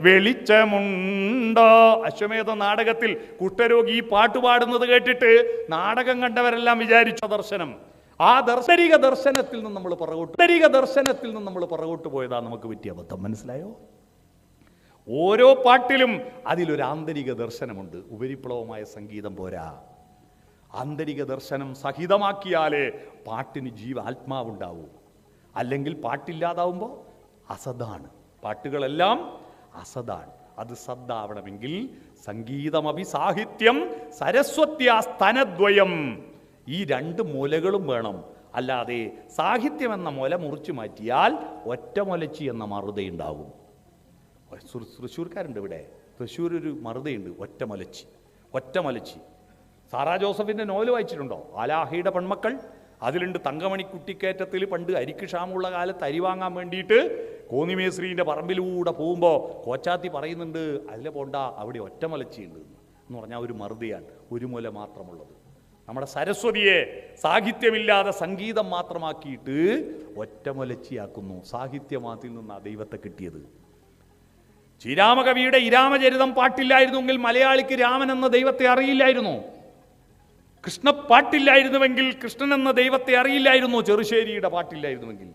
വെളിച്ചമുണ്ടോ. അശ്വമേധ നാടകത്തിൽ കുഷ്ഠരോഗി ഈ പാട്ട് പാടുന്നത് കേട്ടിട്ട് നാടകം കണ്ടവരെല്ലാം വിചാരിച്ച ദർശനം. ആ ദർശനിക ദർശനത്തിൽ നിന്ന് നമ്മൾ പുറകോട്ട് പോയതാ നമുക്ക് പറ്റിയ അബദ്ധം. മനസ്സിലായോ? ഓരോ പാട്ടിലും അതിലൊരു ആന്തരിക ദർശനമുണ്ട്. ഉപരിപ്ലവമായ സംഗീതം പോരാ, ആന്തരിക ദർശനം സഹിതമാക്കിയാലേ പാട്ടിന് ആത്മാവുണ്ടാവൂ. അല്ലെങ്കിൽ പാട്ടില്ലാതാവുമ്പോൾ അസദാണ്. പാട്ടുകളെല്ലാം അസദാണ്. അത് സദ്ദാവണമെങ്കിൽ സംഗീതമഭി സാഹിത്യം സരസ്വത്യാ സ്തനദ്വയം, ഈ രണ്ട് മൂലകളും വേണം. അല്ലാതെ സാഹിത്യം എന്ന മുല മുറിച്ചു മാറ്റിയാൽ ഒറ്റമുലച്ചി എന്ന മറുതയുണ്ടാവും. തൃശ്ശൂർക്കാരുണ്ട് ഇവിടെ, തൃശ്ശൂർ ഒരു മറുതയുണ്ട്, ഒറ്റമുലച്ചി. സാറാ ജോസഫിൻ്റെ നോവൽ വായിച്ചിട്ടുണ്ടോ? ആലാഹയുടെ പെൺമക്കൾ. അതിലുണ്ട് തങ്കമണി കുട്ടിക്കയറ്റത്തിൽ പണ്ട് അരിക്ക് ക്ഷാമമുള്ള കാലത്ത് അരി വാങ്ങാൻ വേണ്ടിയിട്ട് കോന്നിമേശ്രീൻ്റെ പറമ്പിലൂടെ പോകുമ്പോൾ കോച്ചാത്തി പറയുന്നുണ്ട്, അതിലെ പോണ്ട, അവിടെ ഒറ്റമുലച്ചിയുണ്ട് എന്ന് പറഞ്ഞാൽ ഒരു മറുതയാണ്, ഒരു മുല മാത്രമുള്ളത്. നമ്മുടെ സരസ്വതിയെ സാഹിത്യമില്ലാതെ സംഗീതം മാത്രമാക്കിയിട്ട് ഒറ്റമുലച്ചിയാക്കുന്നു. സാഹിത്യമാത്തിൽ നിന്ന് ആ ദൈവത്തെ കിട്ടിയത്. ശ്രീരാമകവിയുടെ ഇരാമചരിതം പാട്ടില്ലായിരുന്നെങ്കിൽ മലയാളിക്ക് രാമൻ എന്ന ദൈവത്തെ അറിയില്ലായിരുന്നു. കൃഷ്ണ പാട്ടില്ലായിരുന്നുവെങ്കിൽ കൃഷ്ണൻ എന്ന ദൈവത്തെ അറിയില്ലായിരുന്നു. ചെറുശ്ശേരിയുടെ പാട്ടില്ലായിരുന്നുവെങ്കിൽ.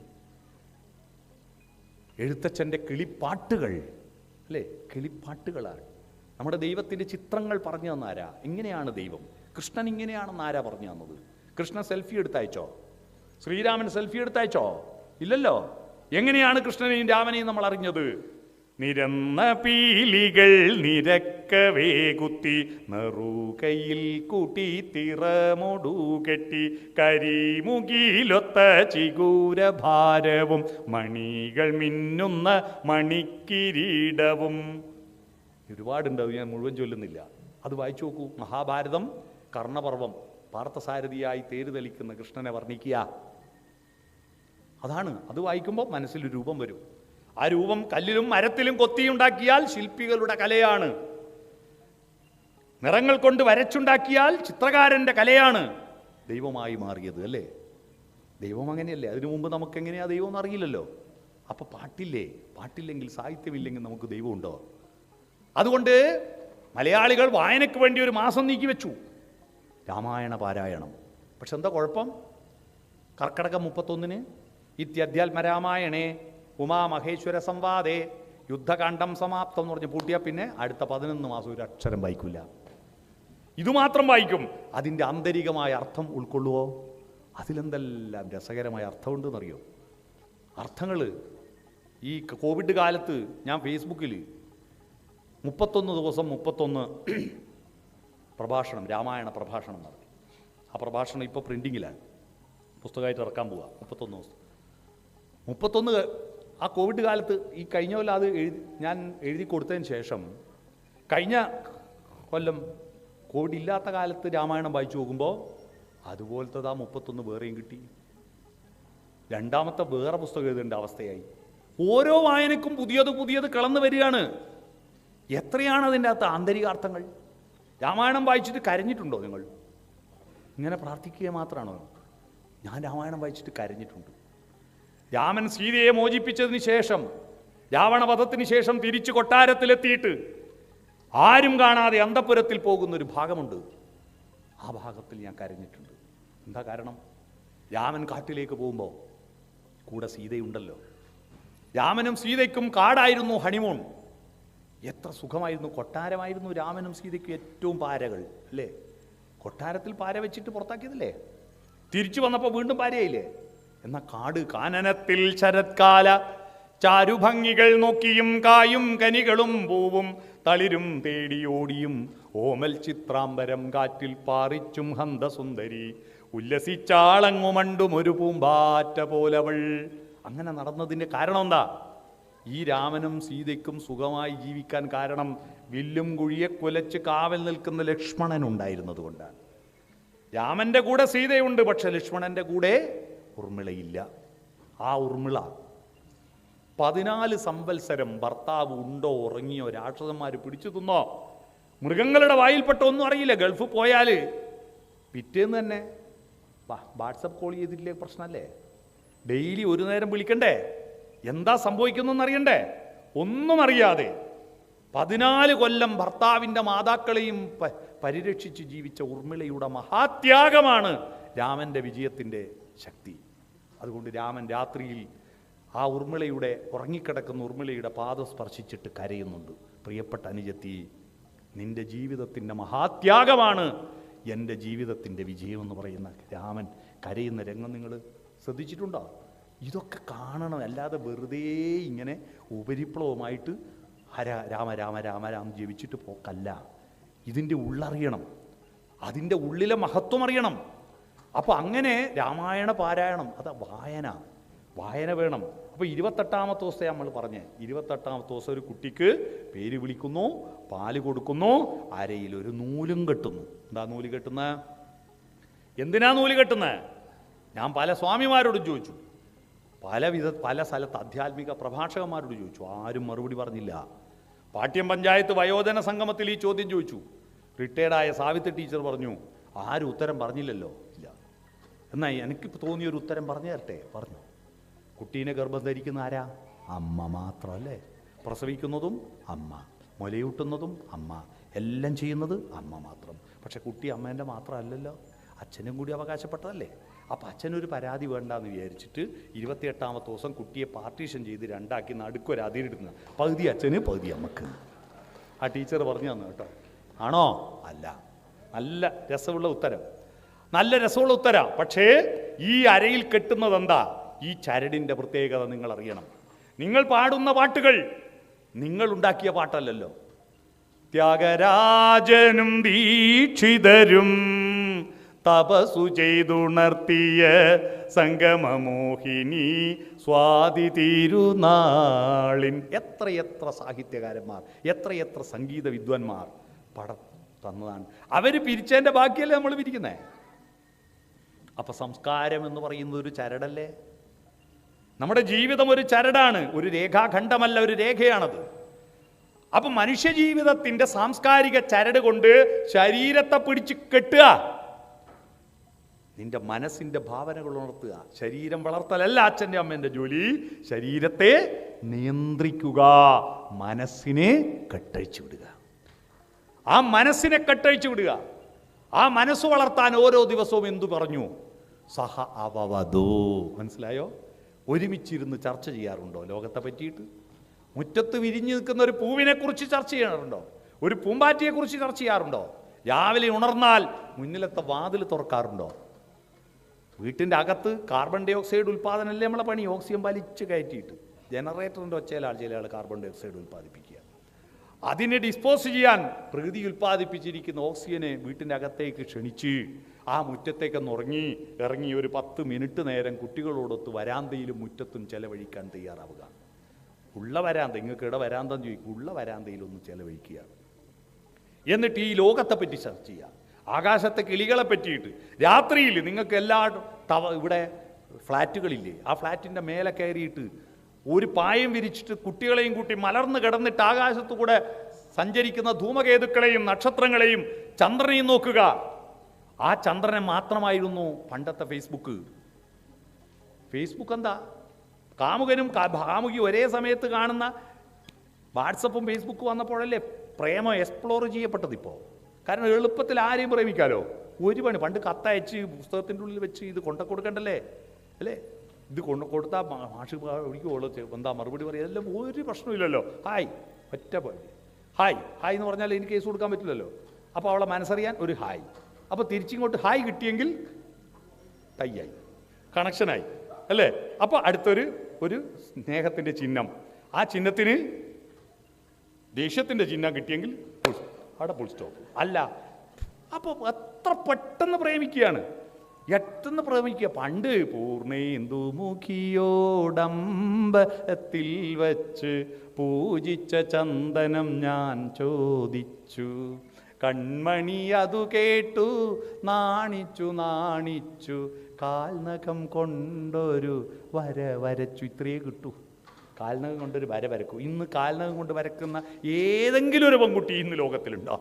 എഴുത്തച്ഛൻ്റെ കിളിപ്പാട്ടുകൾ അല്ലേ, കിളിപ്പാട്ടുകളാണ് നമ്മുടെ ദൈവത്തിൻ്റെ ചിത്രങ്ങൾ പറഞ്ഞു തന്നാരാ. എങ്ങനെയാണ് ദൈവം, കൃഷ്ണൻ ഇങ്ങനെയാണെന്ന് ആരാ പറഞ്ഞു തന്നത്? കൃഷ്ണൻ സെൽഫി എടുത്തയച്ചോ? ശ്രീരാമൻ സെൽഫി എടുത്തയച്ചോ? ഇല്ലല്ലോ. എങ്ങനെയാണ് കൃഷ്ണനെയും രാമനെയും നമ്മൾ അറിഞ്ഞത്? നിരന്ന പീലികൾ നിരക്കവേ കുത്തി നറുകയിൽ കൂട്ടി തിറമൊടു കെട്ടി കരിമുകിലൊത്ത ചിഗൂരഭാരവും മണികൾ മിന്നുന്ന മണിക്കിരീടവും. ഒരുപാടുണ്ടാവും, ഞാൻ മുഴുവൻ ചൊല്ലുന്നില്ല. അത് വായിച്ചു നോക്കൂ. മഹാഭാരതം കർണപർവം. പാർത്ഥസാരഥിയായി തേര് തെളിക്കുന്ന കൃഷ്ണനെ വർണ്ണിക്കുക. അതാണ്. അത് വായിക്കുമ്പോൾ മനസ്സിൽ രൂപം വരും. ആ രൂപം കല്ലിലും മരത്തിലും കൊത്തിയുണ്ടാക്കിയാൽ ശില്പികളുടെ കലയാണ്. നിറങ്ങൾ കൊണ്ട് വരച്ചുണ്ടാക്കിയാൽ ചിത്രകാരൻ്റെ കലയാണ് ദൈവമായി മാറിയത്. അല്ലേ? ദൈവം അങ്ങനെയല്ലേ? അതിനു മുമ്പ് നമുക്ക് എങ്ങനെയാ ദൈവം എന്ന് അറിയില്ലല്ലോ. അപ്പൊ പാട്ടില്ലേ? പാട്ടില്ലെങ്കിൽ, സാഹിത്യമില്ലെങ്കിൽ നമുക്ക് ദൈവമുണ്ടോ? അതുകൊണ്ട് മലയാളികൾ വായനയ്ക്ക് വേണ്ടി ഒരു മാസം നീക്കി വെച്ചു, രാമായണ പാരായണം. പക്ഷെ എന്താ കുഴപ്പം? കർക്കടകം 31 ഇത്യധ്യാത്മരാമായണേ ഉമാമഹേശ്വര സംവാദേ യുദ്ധകാണ്ഡം സമാപ്തം എന്ന് പറഞ്ഞ് പൂട്ടിയാൽ പിന്നെ അടുത്ത 11 മാസം ഒരു അക്ഷരം വായിക്കില്ല. ഇതുമാത്രം വായിക്കും. അതിൻ്റെ ആന്തരികമായ അർത്ഥം ഉൾക്കൊള്ളുവോ? അതിലെന്തെല്ലാം രസകരമായ അർത്ഥമുണ്ടെന്നറിയോ? അർത്ഥങ്ങൾ ഈ കോവിഡ് കാലത്ത് ഞാൻ ഫേസ്ബുക്കിൽ 31 ദിവസം 31 പ്രഭാഷണം, രാമായണ പ്രഭാഷണം നടത്തി. ആ പ്രഭാഷണം ഇപ്പോൾ പ്രിൻറ്റിങ്ങിലാണ്, പുസ്തകമായിട്ട് ഇറക്കാൻ പോവുക. 31 ദിവസം 31 ആ കോവിഡ് കാലത്ത് ഈ കഴിഞ്ഞ കൊല്ലം അത് ഞാൻ എഴുതി കൊടുത്തതിന് ശേഷം കഴിഞ്ഞ കൊല്ലം കോവിഡ് ഇല്ലാത്ത കാലത്ത് രാമായണം വായിച്ചു നോക്കുമ്പോൾ അതുപോലത്തെ ആ 31 വേറെയും കിട്ടി. രണ്ടാമത്തെ വേറെ പുസ്തകം എഴുതേണ്ട അവസ്ഥയായി. ഓരോ വായനക്കും പുതിയത് കിളന്നു വരികയാണ്. എത്രയാണ് അതിൻ്റെ അകത്ത് ആന്തരികാർത്ഥങ്ങൾ? രാമായണം വായിച്ചിട്ട് കരഞ്ഞിട്ടുണ്ടോ നിങ്ങൾ? ഇങ്ങനെ പ്രാർത്ഥിക്കുക മാത്രമാണോ? ഞാൻ രാമായണം വായിച്ചിട്ട് കരഞ്ഞിട്ടുണ്ട്. രാമൻ സീതയെ മോചിപ്പിച്ചതിന് ശേഷം, രാവണവധത്തിന് ശേഷം തിരിച്ച് കൊട്ടാരത്തിലെത്തിയിട്ട് ആരും കാണാതെ അന്തഃപുരത്തിൽ പോകുന്നൊരു ഭാഗമുണ്ട്. ആ ഭാഗത്തിൽ ഞാൻ കരഞ്ഞിട്ടുണ്ട്. എന്താ കാരണം? രാമൻ കാട്ടിലേക്ക് പോകുമ്പോൾ കൂടെ സീതയുണ്ടല്ലോ. രാമനും സീതയ്ക്കും കാടായിരുന്നു ഹണിമൂൺ. എത്ര സുഖമായിരുന്നു! കൊട്ടാരമായിരുന്നു രാമനും സീതയ്ക്കും ഏറ്റവും പാരകൾ അല്ലേ? കൊട്ടാരത്തിൽ പാര വെച്ചിട്ട് പുറത്താക്കിയതല്ലേ? തിരിച്ചു വന്നപ്പോൾ വീണ്ടും പാരയായില്ലേ? എന്നാൽ കാട്, കാനനത്തിൽ ശരത്കാല ചാരുഭംഗികൾ നോക്കിയും കായും കനികളും പൂവും തളിരും തേടിയോടിയും ഓമൽ ചിത്രാംബരം കാറ്റിൽ പാറിച്ചും ഹന്തസുന്ദരി ഉല്ലസിച്ചാളങ്ങുമണ്ടും ഒരു പൂമ്പാറ്റ പോലവൾ. അങ്ങനെ നടന്നതിൻ്റെ കാരണം എന്താ? ഈ രാമനും സീതയ്ക്കും സുഖമായി ജീവിക്കാൻ കാരണം വില്ലും കുഴിയെ കുലച്ച് കാവൽ നിൽക്കുന്ന ലക്ഷ്മണൻ ഉണ്ടായിരുന്നത് കൊണ്ടാണ്. രാമൻ്റെ കൂടെ സീതയുണ്ട്, പക്ഷെ ലക്ഷ്മണൻ്റെ കൂടെ ഊർമിളയില്ല. ആ ഊർമിള 14 സംവത്സരം ഭർത്താവ് ഉണ്ടോ ഉറങ്ങിയോ രാക്ഷസന്മാർ പിടിച്ചു തിന്നോ മൃഗങ്ങളുടെ വായിൽപ്പെട്ട ഒന്നും അറിയില്ല. ഗൾഫ് പോയാൽ പിറ്റേന്ന് തന്നെ വാട്സപ്പ് കോൾ ചെയ്തില്ലേ പ്രശ്നമല്ലേ? ഡെയിലി ഒരു നേരം വിളിക്കണ്ടേ? എന്താ സംഭവിക്കുന്നറിയണ്ടേ? ഒന്നും അറിയാതെ 14 കൊല്ലം ഭർത്താവിൻ്റെ മാതാക്കളെയും പരിരക്ഷിച്ച് ജീവിച്ച ഊർമിളയുടെ മഹാത്യാഗമാണ് രാമൻ്റെ വിജയത്തിൻ്റെ ശക്തി. അതുകൊണ്ട് രാമൻ രാത്രിയിൽ ആ ഊർമിളയുടെ ഉറങ്ങിക്കിടക്കുന്ന ഊർമിളയുടെ പാദം സ്പർശിച്ചിട്ട് കരയുന്നുണ്ട്. പ്രിയപ്പെട്ട അനുജത്തി, നിന്റെ ജീവിതത്തിൻ്റെ മഹാത്യാഗമാണ് എൻ്റെ ജീവിതത്തിൻ്റെ വിജയമെന്ന് പറയുന്ന രാമൻ കരയുന്ന രംഗം നിങ്ങൾ ശ്രദ്ധിച്ചിട്ടുണ്ടോ? ഇതൊക്കെ കാണണം, അല്ലാതെ വെറുതെ ഇങ്ങനെ ഉപരിപ്ലവമായിട്ട് രാമ രാമ രാമ രാം ജപിച്ചിട്ട് പോക്കല്ല. ഇതിൻ്റെ ഉള്ളറിയണം, അതിൻ്റെ ഉള്ളിലെ മഹത്വം അറിയണം. അപ്പോൾ അങ്ങനെ രാമായണ പാരായണം, അത് വായന വേണം. അപ്പോൾ 28ാമത്തെ ദിവസം നമ്മൾ പറഞ്ഞ് 28ാമത്തെ ദിവസം ഒരു കുട്ടിക്ക് പേര് വിളിക്കുന്നു, പാല് കൊടുക്കുന്നു, അരയിൽ ഒരു നൂലും കെട്ടുന്നു. എന്താ നൂല് കെട്ടുന്നത്? എന്തിനാ നൂല് കെട്ടുന്നത്? ഞാൻ പല സ്വാമിമാരോട് ചോദിച്ചു, പല സ്ഥലത്ത് ആധ്യാത്മിക പ്രഭാഷകന്മാരോട് ചോദിച്ചു, ആരും മറുപടി പറഞ്ഞില്ല. പാട്യം പഞ്ചായത്ത് വയോജന സംഗമത്തിൽ ഈ ചോദ്യം ചോദിച്ചു. റിട്ടയർഡായ സാവിത്രി ടീച്ചർ പറഞ്ഞു, ആരും ഉത്തരം പറഞ്ഞില്ലല്ലോ. ഇല്ല, എന്നാൽ എനിക്കിപ്പോൾ തോന്നിയൊരു ഉത്തരം പറഞ്ഞു തരട്ടെ. പറഞ്ഞു, കുട്ടീനെ ഗർഭം ധരിക്കുന്ന ആരാ? അമ്മ മാത്രമല്ലേ? പ്രസവിക്കുന്നതും അമ്മ, മുലയൂട്ടുന്നതും അമ്മ, എല്ലാം ചെയ്യുന്നത് അമ്മ മാത്രം. പക്ഷെ കുട്ടി അമ്മേൻ്റെ മാത്രമല്ലല്ലോ, അച്ഛനും കൂടി അവകാശപ്പെട്ടതല്ലേ. അപ്പം അച്ഛനൊരു പരാതി വേണ്ടെന്ന് വിചാരിച്ചിട്ട് 28ാമത്തെ ദിവസം കുട്ടിയെ പാർട്ടീഷൻ ചെയ്ത് 2ആക്കി നടുക്കൊരു അതിരിടുന്ന, പകുതി അച്ഛന് പകുതി അമ്മക്ക്. ആ ടീച്ചർ പറഞ്ഞു തന്നു കേട്ടോ. ആണോ? അല്ല. നല്ല രസമുള്ള ഉത്തരം, നല്ല രസമുള്ള ഉത്തരം. പക്ഷേ ഈ അരയിൽ കെട്ടുന്നത് എന്താ? ഈ ചരടിൻ്റെ പ്രത്യേകത നിങ്ങൾ അറിയണം. നിങ്ങൾ പാടുന്ന പാട്ടുകൾ നിങ്ങൾ ഉണ്ടാക്കിയ പാട്ടല്ലല്ലോ. ത്യാഗരാജനും ദീക്ഷിതരും തപസ്സു ചെയ്തുണർത്തിയ സംഗമമോഹിനി സ്വാതി തിരുനാളിൻ എത്രയെത്ര സാഹിത്യകാരന്മാർ, എത്രയെത്ര സംഗീത വിദ്വാൻമാർ തന്നതാണ്. അവർ പിരിച്ചതിൻ്റെ ബാക്കിയല്ലേ നമ്മൾ പിരിക്കുന്നേ. അപ്പം സംസ്കാരം എന്ന് പറയുന്നത് ഒരു ചരടല്ലേ? നമ്മുടെ ജീവിതം ഒരു ചരടാണ്, ഒരു രേഖാഖണ്ഡമല്ല, ഒരു രേഖയാണത്. അപ്പം മനുഷ്യജീവിതത്തിൻ്റെ സാംസ്കാരിക ചരട് കൊണ്ട് ശരീരത്തെ പിടിച്ച് കെട്ടുക, നിന്റെ മനസ്സിൻ്റെ ഭാവനകൾ ഉണർത്തുക. ശരീരം വളർത്തലല്ല അച്ഛൻ്റെ അമ്മേൻ്റെ ജോലി, ശരീരത്തെ നിയന്ത്രിക്കുക, മനസ്സിനെ കെട്ടഴിച്ചു വിടുക. ആ മനസ്സിനെ കെട്ടഴിച്ചു വിടുക. ആ മനസ്സ് വളർത്താൻ ഓരോ ദിവസവും എന്തു പറഞ്ഞു? സഹ അവവദോ. മനസ്സിലായോ? ഒരുമിച്ചിരുന്ന് ചർച്ച ചെയ്യാറുണ്ടോ ലോകത്തെ പറ്റിയിട്ട്? മുറ്റത്ത് വിരിഞ്ഞു നിൽക്കുന്ന ഒരു പൂവിനെ കുറിച്ച് ചർച്ച ചെയ്യാറുണ്ടോ? ഒരു പൂമ്പാറ്റിയെ കുറിച്ച് ചർച്ച ചെയ്യാറുണ്ടോ? രാവിലെ ഉണർന്നാൽ മുന്നിലത്തെ വാതിൽ തുറക്കാറുണ്ടോ? വീട്ടിൻ്റെ അകത്ത് കാർബൺ ഡൈ ഓക്സൈഡ് ഉൽപ്പാദനമല്ലേ നമ്മളെ പണി? ഓക്സിജൻ വലിച്ച് കയറ്റിയിട്ട് ജനറേറ്ററിൻ്റെ ഒച്ചയിലാൾ ചില ആൾ കാർബൺ ഡൈ ഓക്സൈഡ് ഉൽപ്പാദിപ്പിക്കുക. അതിനെ ഡിസ്പോസ് ചെയ്യാൻ പ്രകൃതി ഉൽപ്പാദിപ്പിച്ചിരിക്കുന്ന ഓക്സിജനെ വീട്ടിൻ്റെ അകത്തേക്ക് ക്ഷണിച്ച് ആ മുറ്റത്തേക്കൊന്ന് ഇറങ്ങി ഒരു 10 മിനിറ്റ് നേരം കുട്ടികളോടൊത്ത് വരാന്തയിലും മുറ്റത്തും ചെലവഴിക്കാൻ തയ്യാറാവുക. ഉള്ള വരാന്ത, നിങ്ങൾക്ക് ഇവിടെ വരാന്തെന്ന് ചോദിക്കും, ഉള്ള വരാന്തയിലൊന്ന് ചെലവഴിക്കുക. എന്നിട്ട് ഈ ലോകത്തെ പറ്റി ചർച്ച ചെയ്യുക. ആകാശത്തെ കിളികളെ പറ്റിയിട്ട് രാത്രിയിൽ നിങ്ങൾക്ക് ഇവിടെ ഫ്ലാറ്റുകളില്ലേ, ആ ഫ്ലാറ്റിൻ്റെ മേലെ കയറിയിട്ട് ഒരു പായം വിരിച്ചിട്ട് കുട്ടികളെയും കൂട്ടി മലർന്ന് കിടന്നിട്ട് ആകാശത്തു കൂടെ സഞ്ചരിക്കുന്ന ധൂമകേതുക്കളെയും നക്ഷത്രങ്ങളെയും ചന്ദ്രനെയും നോക്കുക. ആ ചന്ദ്രനെ മാത്രമായിരുന്നു പണ്ടത്തെ ഫേസ്ബുക്ക്. എന്താ? കാമുകനും കാമുകി ഒരേ സമയത്ത് കാണുന്ന വാട്സപ്പും ഫേസ്ബുക്കും വന്നപ്പോഴല്ലേ പ്രേമം എക്സ്പ്ലോർ ചെയ്യപ്പെട്ടത്. ഇപ്പോൾ കാരണം എളുപ്പത്തിൽ ആരെയും പ്രേമിക്കാലോ. ഒരു പണി, പണ്ട് കത്തയച്ച് പുസ്തകത്തിൻ്റെ ഉള്ളിൽ വെച്ച് ഇത് കൊടുക്കണ്ടല്ലേ അല്ലേ? ഇത് കൊടുത്താൽ മാഷ് ഒഴിക്കുള്ളൂ, എന്താ മറുപടി പറയുക, എല്ലാം ഒരു പ്രശ്നമില്ലല്ലോ. ഹായ്, ഒറ്റ പോലെ ഹായ് എന്ന് പറഞ്ഞാൽ എനിക്ക് കേസ് കൊടുക്കാൻ പറ്റില്ലല്ലോ. അപ്പോൾ അവളെ മനസ്സറിയാൻ ഒരു ഹായ്, അപ്പോൾ തിരിച്ചിങ്ങോട്ട് ഹായ് കിട്ടിയെങ്കിൽ തയ്യായി, കണക്ഷനായി അല്ലേ? അപ്പോൾ അടുത്തൊരു സ്നേഹത്തിൻ്റെ ചിഹ്നം, ആ ചിഹ്നത്തിന് ദേഷ്യത്തിൻ്റെ ചിഹ്നം കിട്ടിയെങ്കിൽ അവിടെ ഫുൾ സ്റ്റോപ്പ് അല്ല. അപ്പോൾ എത്ര പെട്ടെന്ന് പ്രേമിക്കുകയാണ്, എട്ടെന്ന് പ്രേമിക്കുക. പണ്ട് പൂർണ്ണേന്ദു മുഖിയോടമ്പത്തിൽ വച്ച് പൂജിച്ച ചന്ദനം ഞാൻ ചോദിച്ചു, കൺമണി അതു കേട്ടു നാണിച്ചു നാണിച്ചു കാൽനഖം കൊണ്ടൊരു വര വരച്ചു. ഇത്രയേ കിട്ടൂ. കാൽനഖം കൊണ്ടൊരു വര വരക്കൂ. ഇന്ന് കാൽനഖം കൊണ്ട് വരക്കുന്ന ഏതെങ്കിലും ഒരു പെൺകുട്ടി ഇന്ന് ലോകത്തിലുണ്ടോ?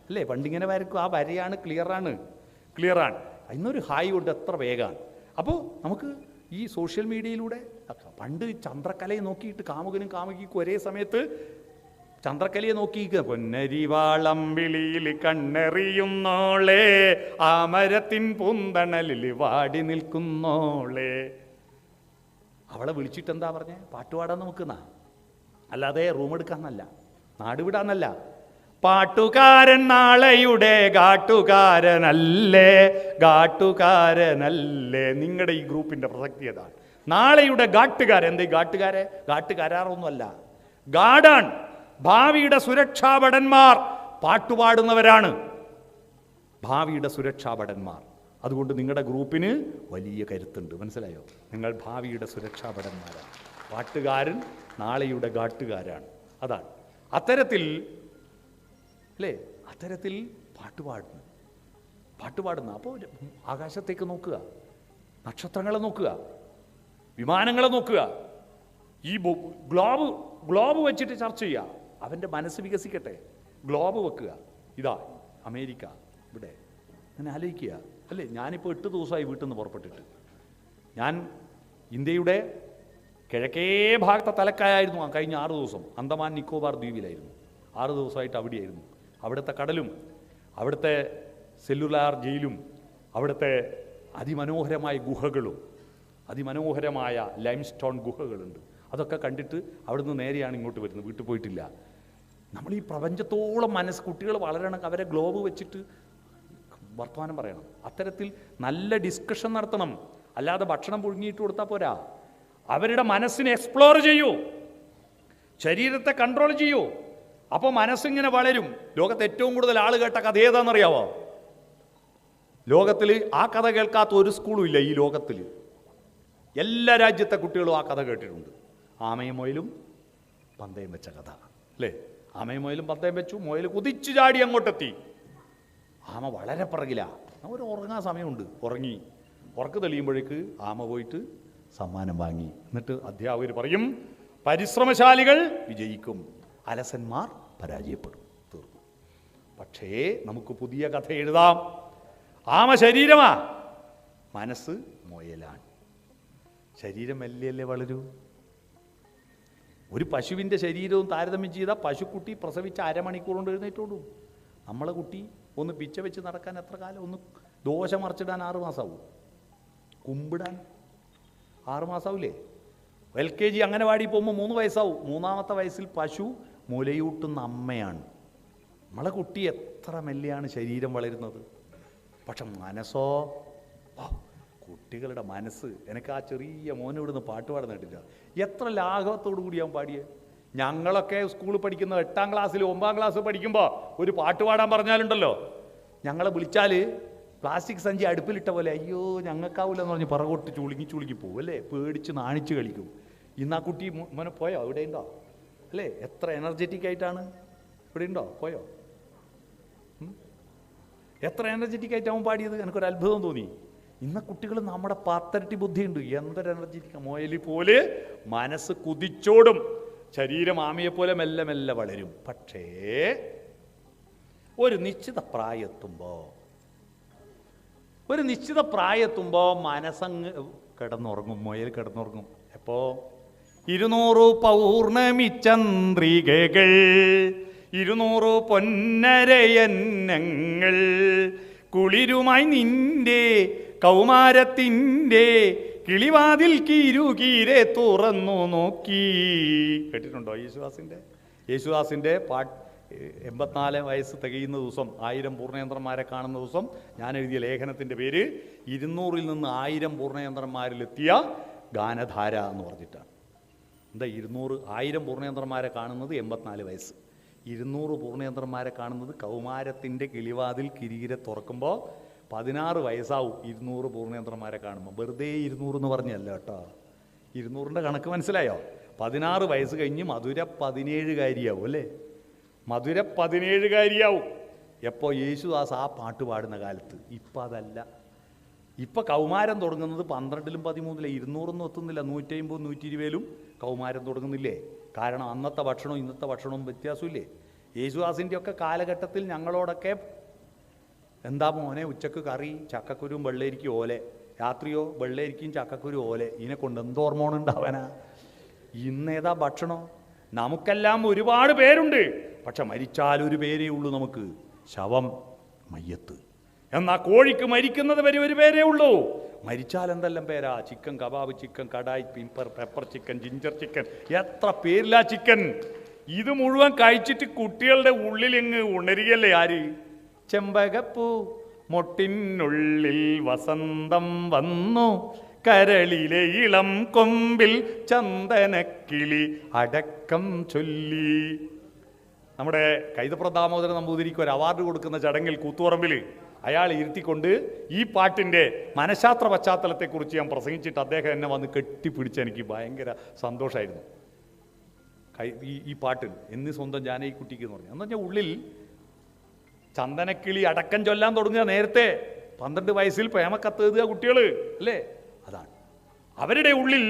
അല്ലേ? പണ്ടിങ്ങനെ വരക്കും. ആ വരയാണ് ക്ലിയറാണ്. ഇന്നൊരു ഹായ് കൊണ്ട് എത്ര വേഗമാണ്. അപ്പോൾ നമുക്ക് ഈ സോഷ്യൽ മീഡിയയിലൂടെ പണ്ട് ചന്ദ്രക്കലയെ നോക്കിയിട്ട് കാമുകനും കാമുകിക്കും ഒരേ സമയത്ത് ചന്ദ്രക്കലയെ നോക്കിയിരിക്കുക. പൊന്നരിവാളം വിളിയിൽ കണ്ണെറിയുന്നോളെ, ആ മരത്തിൻ പൂന്തണലിൽ വാടി നിൽക്കുന്നോളെ. അവളെ വിളിച്ചിട്ട് എന്താ പറഞ്ഞേ? പാട്ടുപാടാൻ നോക്കുന്ന, അല്ലാതെ റൂം എടുക്കാന്നല്ല, നാട് വിടാന്നല്ല. പാട്ടുകാരൻ നാളെയുടെ ഗാട്ടുകാരനല്ലേ. നിങ്ങളുടെ ഈ ഗ്രൂപ്പിന്റെ പ്രസക്തി ഏതാണ്? നാളെയുടെ ഗാട്ടുകാരൻ. എന്താ ഈ ഗാട്ടുകാരെ? ഗാട്ടുകാരൊന്നുമല്ല, ഗാഡാണ്. ഭാവിയുടെ സുരക്ഷാഭടന്മാർ പാട്ടുപാടുന്നവരാണ്, ഭാവിയുടെ സുരക്ഷാഭടന്മാർ. അതുകൊണ്ട് നിങ്ങളുടെ ഗ്രൂപ്പിന് വലിയ കരുത്തുണ്ട്. മനസ്സിലായോ? നിങ്ങൾ ഭാവിയുടെ സുരക്ഷാഭടന്മാരാണ്. പാട്ടുകാരൻ നാളെയുടെ ഗാട്ടുകാരാണ്. അതാണ് അത്തരത്തിൽ, അല്ലേ? അത്തരത്തിൽ പാട്ടുപാടുന്നു. അപ്പോൾ ആകാശത്തേക്ക് നോക്കുക, നക്ഷത്രങ്ങളെ നോക്കുക, വിമാനങ്ങളെ നോക്കുക. ഈ ഗ്ലോബ് വെച്ചിട്ട് ചർച്ച ചെയ്യുക. അവൻ്റെ മനസ്സ് വികസിക്കട്ടെ. ഗ്ലോബ് വെക്കുക. ഇതാ അമേരിക്ക, ഇവിടെ അങ്ങനെ ആലോചിക്കുക. അല്ലേ? ഞാനിപ്പോൾ 8 ദിവസമായി വീട്ടിൽ നിന്ന് പുറപ്പെട്ടിട്ട്. ഞാൻ ഇന്ത്യയുടെ കിഴക്കേ ഭാഗത്തെ തലക്കായായിരുന്നു കഴിഞ്ഞ 6 ദിവസം. അന്തമാൻ നിക്കോബാർ ദ്വീപിലായിരുന്നു. 6 ദിവസമായിട്ട് അവിടെയായിരുന്നു. അവിടുത്തെ കടലും അവിടുത്തെ സെല്ലുലാർ ജയിലും അവിടുത്തെ അതിമനോഹരമായ ഗുഹകളും അതിമനോഹരമായ ലൈംസ്റ്റോൺ ഗുഹകളുണ്ട്. അതൊക്കെ കണ്ടിട്ട് അവിടുന്ന് നേരെയാണ് ഇങ്ങോട്ട് വരുന്നത്. വീട്ടിൽ പോയിട്ടില്ല. നമ്മൾ ഈ പ്രപഞ്ചത്തോളം കുട്ടികൾ വളരണം. അവരെ ഗ്ലോബ് വെച്ചിട്ട് വർത്തമാനം പറയണം. അത്തരത്തിൽ നല്ല ഡിസ്കഷൻ നടത്തണം. അല്ലാതെ ഭക്ഷണം പുഴുങ്ങിയിട്ട് കൊടുത്താൽ പോരാ. അവരുടെ മനസ്സിനെ എക്സ്പ്ലോർ ചെയ്യൂ, ശരീരത്തെ കൺട്രോൾ ചെയ്യൂ. അപ്പോൾ മനസ്സിങ്ങനെ വളരും. ലോകത്ത് ഏറ്റവും കൂടുതൽ ആൾ കേട്ട കഥ ഏതാണെന്നറിയാവോ? ലോകത്തിൽ ആ കഥ കേൾക്കാത്ത ഒരു സ്കൂളും ഇല്ല ഈ ലോകത്തിൽ. എല്ലാ രാജ്യത്തെ കുട്ടികളും ആ കഥ കേട്ടിട്ടുണ്ട്. ആമയും മുയലും പന്തയം വെച്ച കഥ, അല്ലേ? ആമയും മുയലും പന്തയം വെച്ചു. മുയൽ കുതിച്ചു ചാടി അങ്ങോട്ടെത്തി. ആമ വളരെ പിറകില. അവർ ഉറങ്ങാൻ സമയമുണ്ട്. ഉറങ്ങി. ഉറക്ക് തെളിയുമ്പോഴേക്ക് ആമ പോയിട്ട് സമ്മാനം വാങ്ങി. എന്നിട്ട് അധ്യാപകർ പറയും, പരിശ്രമശാലികൾ വിജയിക്കും, അലസന്മാർ പരാജയപ്പെടും. തീർന്നു. പക്ഷേ നമുക്ക് പുതിയ കഥ എഴുതാം. ആമ ശരീരമാ, മനസ്സ് മുയലാണ്. ശരീരം മെല്ലെയല്ലേ വളരൂ. ഒരു പശുവിൻ്റെ ശരീരവും താരതമ്യം ചെയ്താൽ പശുക്കുട്ടി പ്രസവിച്ച അരമണിക്കൂർ കൊണ്ട് എഴുന്നേറ്റോടും. നമ്മളെ കുട്ടി ഒന്ന് പിച്ച വെച്ച് നടക്കാൻ എത്ര കാലം? ഒന്ന് ദോശ മറിച്ചിടാൻ 6 മാസമാവും. കുമ്പിടാൻ 6 മാസമാവില്ലേ? LKG അംഗനവാടി പോകുമ്പോൾ 3 വയസ്സാവും. 3-ാമത്തെ വയസ്സിൽ പശു മുലയൂട്ടുന്ന അമ്മയാണ്. നമ്മളെ കുട്ടി എത്ര മെല്ലെയാണ് ശരീരം വളരുന്നത്. പക്ഷെ മനസ്സോ, കുട്ടികളുടെ മനസ്സ്. എനിക്ക് ആ ചെറിയ മോനോടുന്ന് പാട്ട് പാടുന്ന കേട്ടില്ല. എത്ര ലാഘവത്തോടു കൂടി ഞാൻ പാടിയേ. ഞങ്ങളൊക്കെ സ്കൂളിൽ പഠിക്കുന്ന 8-ാം ക്ലാസ്സിൽ 9-ാം ക്ലാസ് പഠിക്കുമ്പോൾ ഒരു പാട്ട് പാടാൻ പറഞ്ഞാലുണ്ടല്ലോ, ഞങ്ങളെ വിളിച്ചാൽ പ്ലാസ്റ്റിക് സഞ്ചി അടുപ്പിലിട്ട പോലെ അയ്യോ ഞങ്ങൾക്കാവില്ല എന്ന് പറഞ്ഞ് പറകൊട്ട് ചുളുങ്ങി പോകും, അല്ലേ? പേടിച്ച് നാണിച്ച് കളിക്കും. ഇന്ന് ആ കുട്ടി മോനെ പോയോ? ഇവിടെ ഉണ്ടോ? അല്ലേ? എത്ര എനർജറ്റിക് ആയിട്ടാണ്. ഇവിടെ ഉണ്ടോ? പോയോ? എത്ര എനർജറ്റിക് ആയിട്ടാവും പാടിയത്. എനിക്കൊരു അത്ഭുതം തോന്നി. ഇന്ന കുട്ടികൾ നമ്മുടെ 10 ബുദ്ധിയുണ്ട്. എന്തൊരു എനർജറ്റിക്. മുയൽ പോലെ മനസ്സ് കുതിച്ചോടും, ശരീരം ആമയെപ്പോലെ മെല്ലെ മെല്ലെ വളരും. പക്ഷേ ഒരു നിശ്ചിത പ്രായത്തുമ്പോൾ മനസ്സങ്ങ് കിടന്നുറങ്ങും. മുയൽ കിടന്നുറങ്ങും. എപ്പോൾ? 200 പൗർണമി ചന്ദ്രികകൾ, 200 പൊന്നരയന്നങ്ങൾ, കുളിരുമായി നിന്റെ കൗമാരത്തിൻ്റെ കിളിവാതിൽ കീരുകീരെ തുറന്നു നോക്കി. കേട്ടിട്ടുണ്ടോ യേശുദാസിൻ്റെ പാട്ട്? 84 വയസ്സ് തികയുന്ന ദിവസം, 1000 പൂർണ്ണയന്ത്രന്മാരെ കാണുന്ന ദിവസം ഞാൻ എഴുതിയ ലേഖനത്തിൻ്റെ പേര് 200-ൽ നിന്ന് 1000 പൂർണ്ണയന്ത്രന്മാരിലെത്തിയ ഗാനധാര എന്ന് പറഞ്ഞിട്ടാണ്. എന്താ 1000 പൂർണ്ണയന്ത്രന്മാരെ കാണുന്നത് 84 വയസ്സ്, 200 പൂർണ്ണയന്ത്രന്മാരെ കാണുന്നത് കൗമാരത്തിൻ്റെ കിളിവാതിൽ കിരീരെ തുറക്കുമ്പോൾ 16 വയസ്സാവും. 200 പൂർണ്ണയന്ത്രന്മാരെ കാണുമ്പോൾ. വെറുതെ 200 എന്ന് പറഞ്ഞല്ല കേട്ടോ. 200ൻ്റെ കണക്ക് മനസ്സിലായോ? 16 വയസ്സ് കഴിഞ്ഞ് മധുര 17കാരിയാവും, അല്ലേ? മധുര 17കാരിയാവും. എപ്പോൾ യേശുദാസ് ആ പാട്ട് പാടുന്ന കാലത്ത്. ഇപ്പം അതല്ല. ഇപ്പം കൗമാരം തുടങ്ങുന്നത് 12-ലും 13-ലും 200 എത്തുന്നില്ല, 150 120-ലും കൗമാരം തുടങ്ങുന്നില്ലേ? കാരണം അന്നത്തെ ഭക്ഷണവും ഇന്നത്തെ ഭക്ഷണവും വ്യത്യാസമില്ലേ? യേശുദാസിൻ്റെ ഒക്കെ കാലഘട്ടത്തിൽ ഞങ്ങളോടൊക്കെ എന്താ മോനെ ഉച്ചക്ക് കറി ചക്കക്കുരും വെള്ളരിക്കും ഓലെ, രാത്രിയോ വെള്ളരിക്കും ചക്കക്കുരു ഓലെ, ഇതിനെ കൊണ്ട് എന്ത് ഹോർമോൺ ഉണ്ടാവാനാ? ഇന്നേതാ ഭക്ഷണം? നമുക്കെല്ലാം ഒരുപാട് പേരുണ്ട്, പക്ഷെ മരിച്ചാൽ ഒരു പേരേ ഉള്ളൂ നമുക്ക്, ശവം, മയ്യത്ത്. എന്നാൽ കോഴിക്ക് മരിക്കുന്നത് വരെ ഒരു പേരേ ഉള്ളൂ, മരിച്ചാൽ എന്തെല്ലാം പേരാ? Chicken kebab, chicken kadai, pepper chicken, ginger chicken, എത്ര പേരില്ല ചിക്കൻ. ഇത് മുഴുവൻ കഴിച്ചിട്ട് കുട്ടികളുടെ ഉള്ളിലെങ്ങ് ഉണരുകയല്ലേ ആര്? ചെമ്പകപ്പൂ മൊട്ടിനുള്ളിൽ വസന്തം വന്നു, കരളിലെ ഇളം കൊമ്പിൽ ചന്ദനക്കിളി അടക്കം ചൊല്ലി. നമ്മുടെ കൈതപ്രം ദാമോദരൻ നമ്പൂതിരിക്ക് ഒരു അവാർഡ് കൊടുക്കുന്ന ചടങ്ങിൽ കൂത്തുപറമ്പിൽ അയാൾ ഇരുത്തിക്കൊണ്ട് ഈ പാട്ടിൻ്റെ മനഃശാസ്ത്ര പശ്ചാത്തലത്തെക്കുറിച്ച് ഞാൻ പ്രസംഗിച്ചിട്ട് അദ്ദേഹം എന്നെ വന്ന് കെട്ടിപ്പിടിച്ച് എനിക്ക് ഭയങ്കര സന്തോഷമായിരുന്നു. ഈ പാട്ട് എന്ന് സ്വന്തം ജാനകിക്കുട്ടിക്ക് എന്ന് പറഞ്ഞു. എന്ന് പറഞ്ഞാൽ ഉള്ളിൽ ചന്ദനക്കിളി അടക്കം ചൊല്ലാൻ തുടങ്ങുക നേരത്തെ 12 വയസ്സിൽ പ്രേമക്കത്ത് എഴുതുക കുട്ടികൾ അല്ലേ? അതാണ് അവരുടെ ഉള്ളിൽ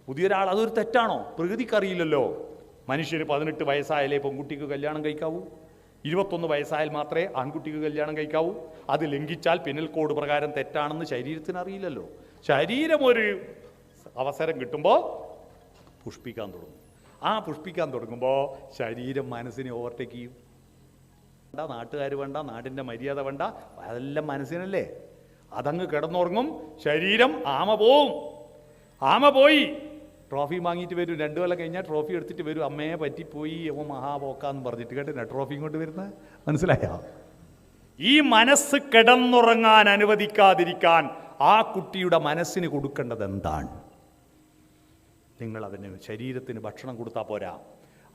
പുതിയൊരാൾ. അതൊരു തെറ്റാണോ? പ്രകൃതിക്കറിയില്ലല്ലോ. മനുഷ്യന് 18 വയസ്സായാലേ പെൺകുട്ടിക്ക് കല്യാണം കഴിക്കാവൂ, 21 വയസ്സായാൽ മാത്രമേ ആൺകുട്ടിക്ക് കല്യാണം കഴിക്കാവൂ. അത് ലംഘിച്ചാൽ പിന്നൽ കോഡ് പ്രകാരം തെറ്റാണെന്ന് ശരീരത്തിന് അറിയില്ലല്ലോ. ശരീരം ഒരു അവസരം കിട്ടുമ്പോൾ പുഷ്പിക്കാൻ തുടങ്ങും. ആ പുഷ്പിക്കാൻ തുടങ്ങുമ്പോൾ ശരീരം മനസ്സിനെ ഓവർടേക്ക് ചെയ്യും. വേണ്ട, നാട്ടുകാർ വേണ്ട, നാടിൻ്റെ മര്യാദ വേണ്ട, അതെല്ലാം മനസ്സിനല്ലേ. അതങ്ങ് കിടന്നുറങ്ങും. ശരീരം ആമ പോവും. ആമ പോയി ട്രോഫി വാങ്ങിയിട്ട് വരും. 2 കൊല്ലം കഴിഞ്ഞാൽ ട്രോഫി എടുത്തിട്ട് വരും. അമ്മയെ പറ്റിപ്പോയി അവ മഹാപോക്കാന്ന് പറഞ്ഞിട്ട് കേട്ടില്ല ട്രോഫി കൊണ്ട് വരുന്നത്. മനസ്സിലായോ? ഈ മനസ്സ് കിടന്നുറങ്ങാൻ അനുവദിക്കാതിരിക്കാൻ ആ കുട്ടിയുടെ മനസ്സിന് കൊടുക്കേണ്ടത് എന്താണ്? നിങ്ങൾ അവന് ശരീരത്തിന് ഭക്ഷണം കൊടുത്താൽ പോരാ,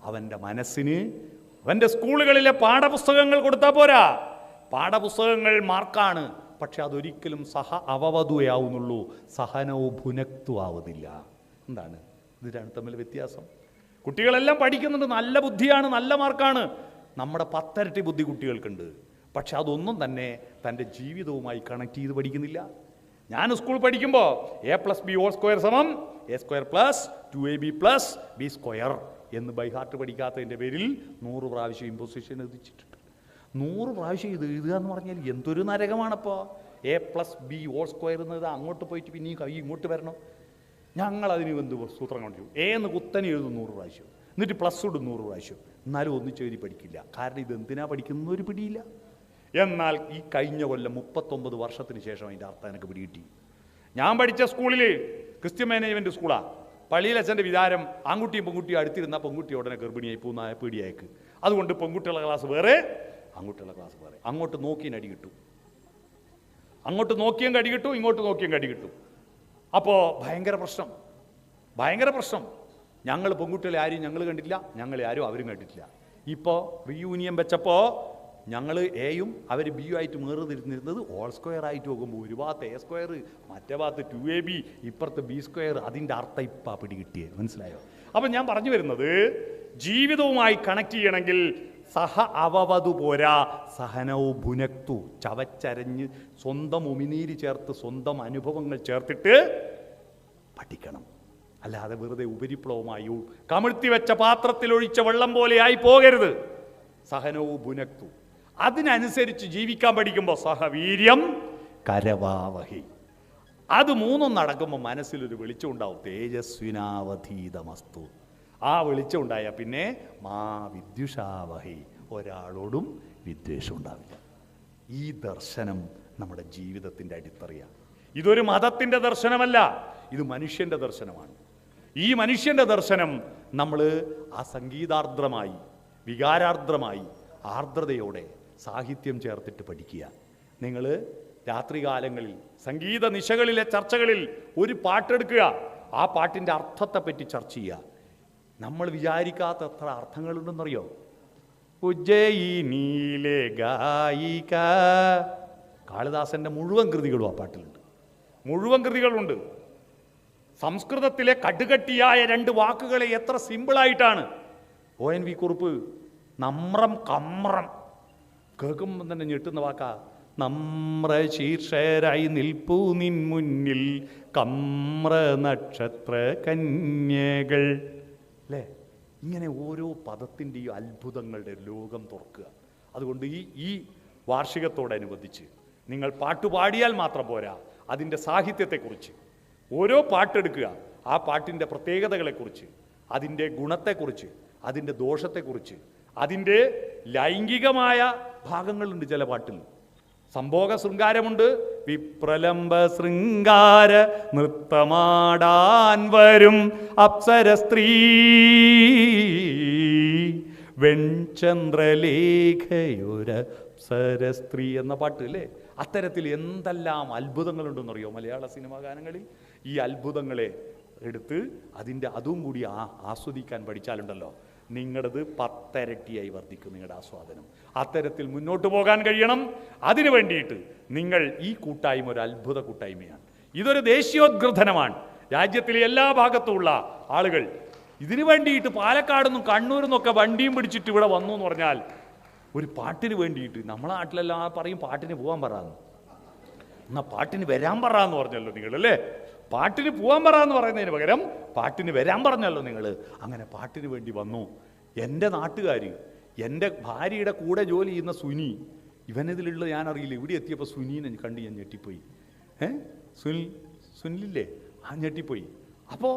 അവൻ്റെ മനസ്സിന് അവൻ്റെ സ്കൂളുകളിലെ പാഠപുസ്തകങ്ങൾ കൊടുത്താൽ പോരാ. പാഠപുസ്തകങ്ങൾ മാർക്കാണ്, പക്ഷെ അതൊരിക്കലും അവവധുയാവുന്നുള്ളൂ, സഹനവും ഭുനക്തു ആവുന്നില്ല. എന്താണ് ഇത് രണ്ടും തമ്മിൽ വ്യത്യാസം? കുട്ടികളെല്ലാം പഠിക്കുന്നുണ്ട്, നല്ല ബുദ്ധിയാണ്, നല്ല മാർക്കാണ്. നമ്മുടെ 10 ഇരട്ടി ബുദ്ധി കുട്ടികൾക്കുണ്ട്, പക്ഷെ അതൊന്നും തന്നെ തൻ്റെ ജീവിതവുമായി കണക്ട് ചെയ്ത് പഠിക്കുന്നില്ല. ഞാൻ സ്കൂൾ പഠിക്കുമ്പോൾ A+B² A² + 2AB + B² എന്ന് ബൈഹാർട്ട് പഠിക്കാത്തതിൻ്റെ പേരിൽ 100 പ്രാവശ്യം ഇമ്പോസിഷൻ എഴുതിച്ചിട്ടുണ്ട്. 100 പ്രാവശ്യം ഇത് എഴുതുക എന്ന് പറഞ്ഞാൽ എന്തൊരു നരകമാണപ്പോൾ. A+B² എന്നത് അങ്ങോട്ട് പോയിട്ട് പിന്നെ ഈ കൈ ഇങ്ങോട്ട് വരണം. ഞങ്ങളതിന് എന്ത് സൂത്രം കൊണ്ടു എന്ന് കുത്തനെ എഴുതും 100 പ്രാവശ്യം, എന്നിട്ട് പ്ലസ് ഇടും 100 പ്രാവശ്യം, എന്നാലും ഒന്നിച്ചെഴുതി പഠിക്കില്ല. കാരണം ഇതെന്തിനാ പഠിക്കുന്ന ഒരു പിടിയില്ല. എന്നാൽ ഈ കഴിഞ്ഞ കൊല്ലം 39 വർഷത്തിന് ശേഷം അതിൻ്റെ അർത്ഥം എനിക്ക് പിടികിട്ടി. ഞാൻ പഠിച്ച സ്കൂളിൽ ക്രിസ്ത്യൻ മാനേജ്മെൻറ്റ് സ്കൂളാണ്. പള്ളിയിലച്ഛൻ്റെ വിചാരം ആൺകുട്ടിയും പെൺകുട്ടിയും അടുത്തിരുന്നാൽ പെൺകുട്ടി ഉടനെ ഗർഭിണിയായി പോകുന്ന പേടിയായിക്ക്. അതുകൊണ്ട് പെൺകുട്ടികളുടെ ക്ലാസ് വേറെ, ആൺകുട്ടികളുടെ ക്ലാസ് വേറെ. അങ്ങോട്ട് നോക്കിയും അടി കിട്ടും, അങ്ങോട്ട് നോക്കിയും കടി കിട്ടും, ഇങ്ങോട്ട് നോക്കിയും കടി കിട്ടും. അപ്പോൾ ഭയങ്കര പ്രശ്നം, ഭയങ്കര പ്രശ്നം. ഞങ്ങൾ പെൺകുട്ടികളെ ആരും ഞങ്ങൾ കണ്ടിട്ടില്ല, ഞങ്ങളെ ആരും അവരും കണ്ടിട്ടില്ല. ഇപ്പോൾ റീയൂണിയൻ വെച്ചപ്പോൾ ഞങ്ങൾ എയും അവർ ബിയും ആയിട്ട് മേറുന്നിരുന്നത് ഹോൾ² ആയിട്ട് നോക്കുമ്പോൾ ഒരു ഭാഗത്ത് A², മറ്റേ ഭാഗത്ത് 2AB, ഇപ്പുറത്ത് B². അതിൻ്റെ അർത്ഥം ഇപ്പം പിടികിട്ടിയേ. മനസ്സിലായോ? അപ്പം ഞാൻ പറഞ്ഞു വരുന്നത്, ജീവിതവുമായി കണക്ട് ചെയ്യണമെങ്കിൽ അവവധു പോരാ, സഹനവും ഭുനക്തു, ചവച്ചരഞ്ഞ് സ്വന്തം ഉമിനീര് ചേർത്ത് സ്വന്തം അനുഭവങ്ങൾ ചേർത്തിട്ട് പഠിക്കണം. അല്ലാതെ വെറുതെ ഉപരിപ്ലവമായി കമിഴ്ത്തി വെച്ച പാത്രത്തിൽ ഒഴിച്ച വെള്ളം പോലെയായി പോകരുത്. സഹനവും ഭുനക്തു, അതിനനുസരിച്ച് ജീവിക്കാൻ പഠിക്കുമ്പോൾ സഹവീര്യം കരവാവഹി. അത് 3 നടക്കുമ്പോൾ മനസ്സിലൊരു വെളിച്ചം ഉണ്ടാവും. തേജസ്വിനാവധീതമസ്തു. ആ വെളിച്ചം ഉണ്ടായാൽ പിന്നെ മാ വിദ്യുഷാവഹി, ഒരാളോടും വിദ്വേഷം ഉണ്ടാവില്ല. ഈ ദർശനം നമ്മുടെ ജീവിതത്തിൻ്റെ അടിത്തറയാണ്. ഇതൊരു മതത്തിൻ്റെ ദർശനമല്ല, ഇത് മനുഷ്യൻ്റെ ദർശനമാണ്. ഈ മനുഷ്യൻ്റെ ദർശനം നമ്മൾ ആ സംഗീതാർദ്രമായി, വികാരാർദ്രമായി, ആർദ്രതയോടെ സാഹിത്യം ചേർത്തിട്ട് പഠിക്കുക. നിങ്ങൾ രാത്രികാലങ്ങളിൽ സംഗീത നിശകളിലെ ചർച്ചകളിൽ ഒരു പാട്ടെടുക്കുക, ആ പാട്ടിൻ്റെ അർത്ഥത്തെപ്പറ്റി ചർച്ച ചെയ്യുക. നമ്മൾ വിചാരിക്കാത്ത എത്ര അർത്ഥങ്ങളുണ്ടെന്നറിയോ? ഉജ്ജയിനിയിലെ ഗായിക, കാളിദാസൻ്റെ മുഴുവൻ കൃതികളും ആ പാട്ടിലുണ്ട്, മുഴുവൻ കൃതികളുണ്ട്. സംസ്കൃതത്തിലെ കടുകട്ടിയായ 2 വാക്കുകളെ എത്ര സിമ്പിളായിട്ടാണ് ONV കുറുപ്പ് നമ്രം കമ്രം കേൾക്കുമ്പോൾ തന്നെ ഞെട്ടുന്ന വാക്കാ. നമ്രശീർഷരായി നിൽപ്പൂ നിൻ മുന്നിൽ കമ്ര നക്ഷത്ര കന്യകൾ. അല്ലേ? ഇങ്ങനെ ഓരോ പദത്തിൻ്റെയും അത്ഭുതങ്ങളുടെ ലോകം തുറക്കുക. അതുകൊണ്ട് ഈ വാർഷികത്തോടനുബന്ധിച്ച് നിങ്ങൾ പാട്ടുപാടിയാൽ മാത്രം പോരാ, അതിൻ്റെ സാഹിത്യത്തെക്കുറിച്ച് ഓരോ പാട്ടെടുക്കുക, ആ പാട്ടിൻ്റെ പ്രത്യേകതകളെക്കുറിച്ച്, അതിൻ്റെ ഗുണത്തെക്കുറിച്ച്, അതിൻ്റെ ദോഷത്തെക്കുറിച്ച്, അതിൻ്റെ ലൈംഗികമായ ഭാഗങ്ങളുണ്ട് ചില പാട്ടിൽ. സംഭോഗ ശൃംഗാരമുണ്ട്. വിപ്രലംബ ശൃംഗാര നൃത്തമാടാൻ വരും അപ്സര സ്ത്രീ വെൺചന്ദ്രലേഖയൊരപ്സര സ്ത്രീ എന്ന പാട്ട് അല്ലേ? അത്തരത്തിൽ എന്തെല്ലാം അത്ഭുതങ്ങളുണ്ടെന്നറിയോ മലയാള സിനിമാ ഗാനങ്ങളിൽ? ഈ അത്ഭുതങ്ങളെ എടുത്ത് അതും കൂടി ആസ്വദിക്കാൻ പഠിച്ചാലുണ്ടല്ലോ, നിങ്ങളത് 10 ഇരട്ടിയായി വർദ്ധിക്കും നിങ്ങളുടെ ആസ്വാദനം. അത്തരത്തിൽ മുന്നോട്ട് പോകാൻ കഴിയണം. അതിനു വേണ്ടിയിട്ട് നിങ്ങൾ ഈ കൂട്ടായ്മ ഒരു അത്ഭുത കൂട്ടായ്മയാണ്. ഇതൊരു ദേശീയോദ്ഗ്രഥനമാണ്. രാജ്യത്തിലെ എല്ലാ ഭാഗത്തുമുള്ള ആളുകൾ ഇതിനു വേണ്ടിയിട്ട് പാലക്കാടുനിന്നും കണ്ണൂരിൽ നിന്നൊക്കെ വണ്ടിയും പിടിച്ചിട്ട് ഇവിടെ വന്നു എന്ന് പറഞ്ഞാൽ ഒരു പാട്ടിന് വേണ്ടിയിട്ട്. നമ്മളെ നാട്ടിലെല്ലാം പറയും പാട്ടിന് പോകാൻ പറയാന്ന്, എന്നാൽ പാട്ടിന് വരാൻ പറയാന്ന് പറഞ്ഞല്ലോ നിങ്ങളല്ലേ? പാട്ടിന് പോകാൻ പറയാന്ന് പറയുന്നതിന് പകരം പാട്ടിന് വരാൻ പറഞ്ഞല്ലോ നിങ്ങൾ. അങ്ങനെ പാട്ടിന് വേണ്ടി വന്നു. എൻ്റെ നാട്ടുകാർ, എൻ്റെ ഭാര്യയുടെ കൂടെ ജോലി ചെയ്യുന്ന സുനി, ഇവനിതിലുള്ള ഞാനറിയില്ല. ഇവിടെ എത്തിയപ്പോൾ സുനീനെ കണ്ട് ഞാൻ ഞെട്ടിപ്പോയി. സുനിലില്ലേ? ഞെട്ടിപ്പോയി. അപ്പോൾ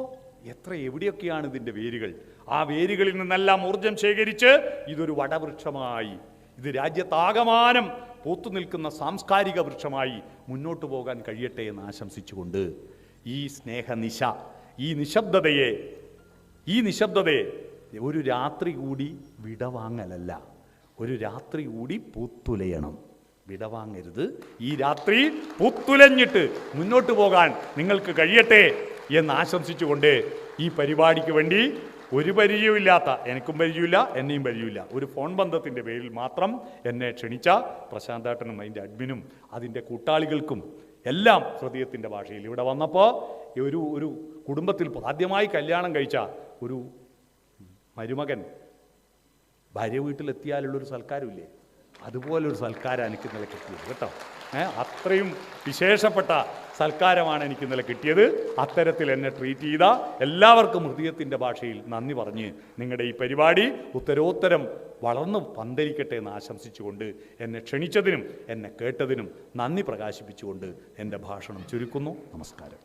എവിടെയൊക്കെയാണ് ഇതിൻ്റെ വേരുകൾ? ആ വേരുകളിൽ നിന്നെല്ലാം ഊർജം ശേഖരിച്ച് ഇതൊരു വടവൃക്ഷമായി, ഇത് രാജ്യത്താകമാനം പൂത്തു നിൽക്കുന്ന സാംസ്കാരിക വൃക്ഷമായി മുന്നോട്ട് പോകാൻ കഴിയട്ടെ എന്ന് ആശംസിച്ചുകൊണ്ട് ഈ സ്നേഹനിശ, ഈ നിശബ്ദതയെ ഒരു രാത്രി കൂടി വിടവാങ്ങലല്ല, ഒരു രാത്രി കൂടി പൂത്തുലയണം. വിടവാങ്ങരുത്. ഈ രാത്രി പൂത്തുലഞ്ഞിട്ട് മുന്നോട്ട് പോകാൻ നിങ്ങൾക്ക് കഴിയട്ടെ എന്ന് ആശംസിച്ചുകൊണ്ട് ഈ പരിപാടിക്ക് വേണ്ടി ഒരു പരിചയമില്ലാത്ത, എനിക്കും പരിചയമില്ല, എന്നെയും പരിചയമില്ല, ഒരു ഫോൺ ബന്ധത്തിൻ്റെ പേരിൽ മാത്രം എന്നെ ക്ഷണിച്ച പ്രശാന്തേട്ടനും അതിൻ്റെ അഡ്മിനും അതിൻ്റെ കൂട്ടാളികൾക്കും എല്ലാം ഹൃദയത്തിൻ്റെ ഭാഷയിൽ ഇവിടെ വന്നപ്പോൾ ഒരു കുടുംബത്തിൽ ആദ്യമായി കല്യാണം കഴിച്ച ഒരു മരുമകൻ ഭാര്യ വീട്ടിലെത്തിയാലുള്ളൊരു സൽക്കാരമില്ലേ, അതുപോലൊരു സൽക്കാരം എനിക്ക് ഇന്നലെ കിട്ടിയത് കേട്ടോ. അത്രയും വിശേഷപ്പെട്ട സൽക്കാരമാണ് എനിക്ക് ഇന്നലെ കിട്ടിയത്. അത്തരത്തിൽ എന്നെ ട്രീറ്റ് ചെയ്ത എല്ലാവർക്കും ഹൃദയത്തിൻ്റെ ഭാഷയിൽ നന്ദി പറഞ്ഞ് നിങ്ങളുടെ ഈ പരിപാടി ഉത്തരോത്തരം വളർന്നു പന്തലിക്കട്ടെ എന്ന് ആശംസിച്ചുകൊണ്ട് എന്നെ ക്ഷണിച്ചതിനും എന്നെ കേട്ടതിനും നന്ദി പ്രകാശിപ്പിച്ചുകൊണ്ട് എൻ്റെ ഭാഷണം ചുരുക്കുന്നു. നമസ്കാരം.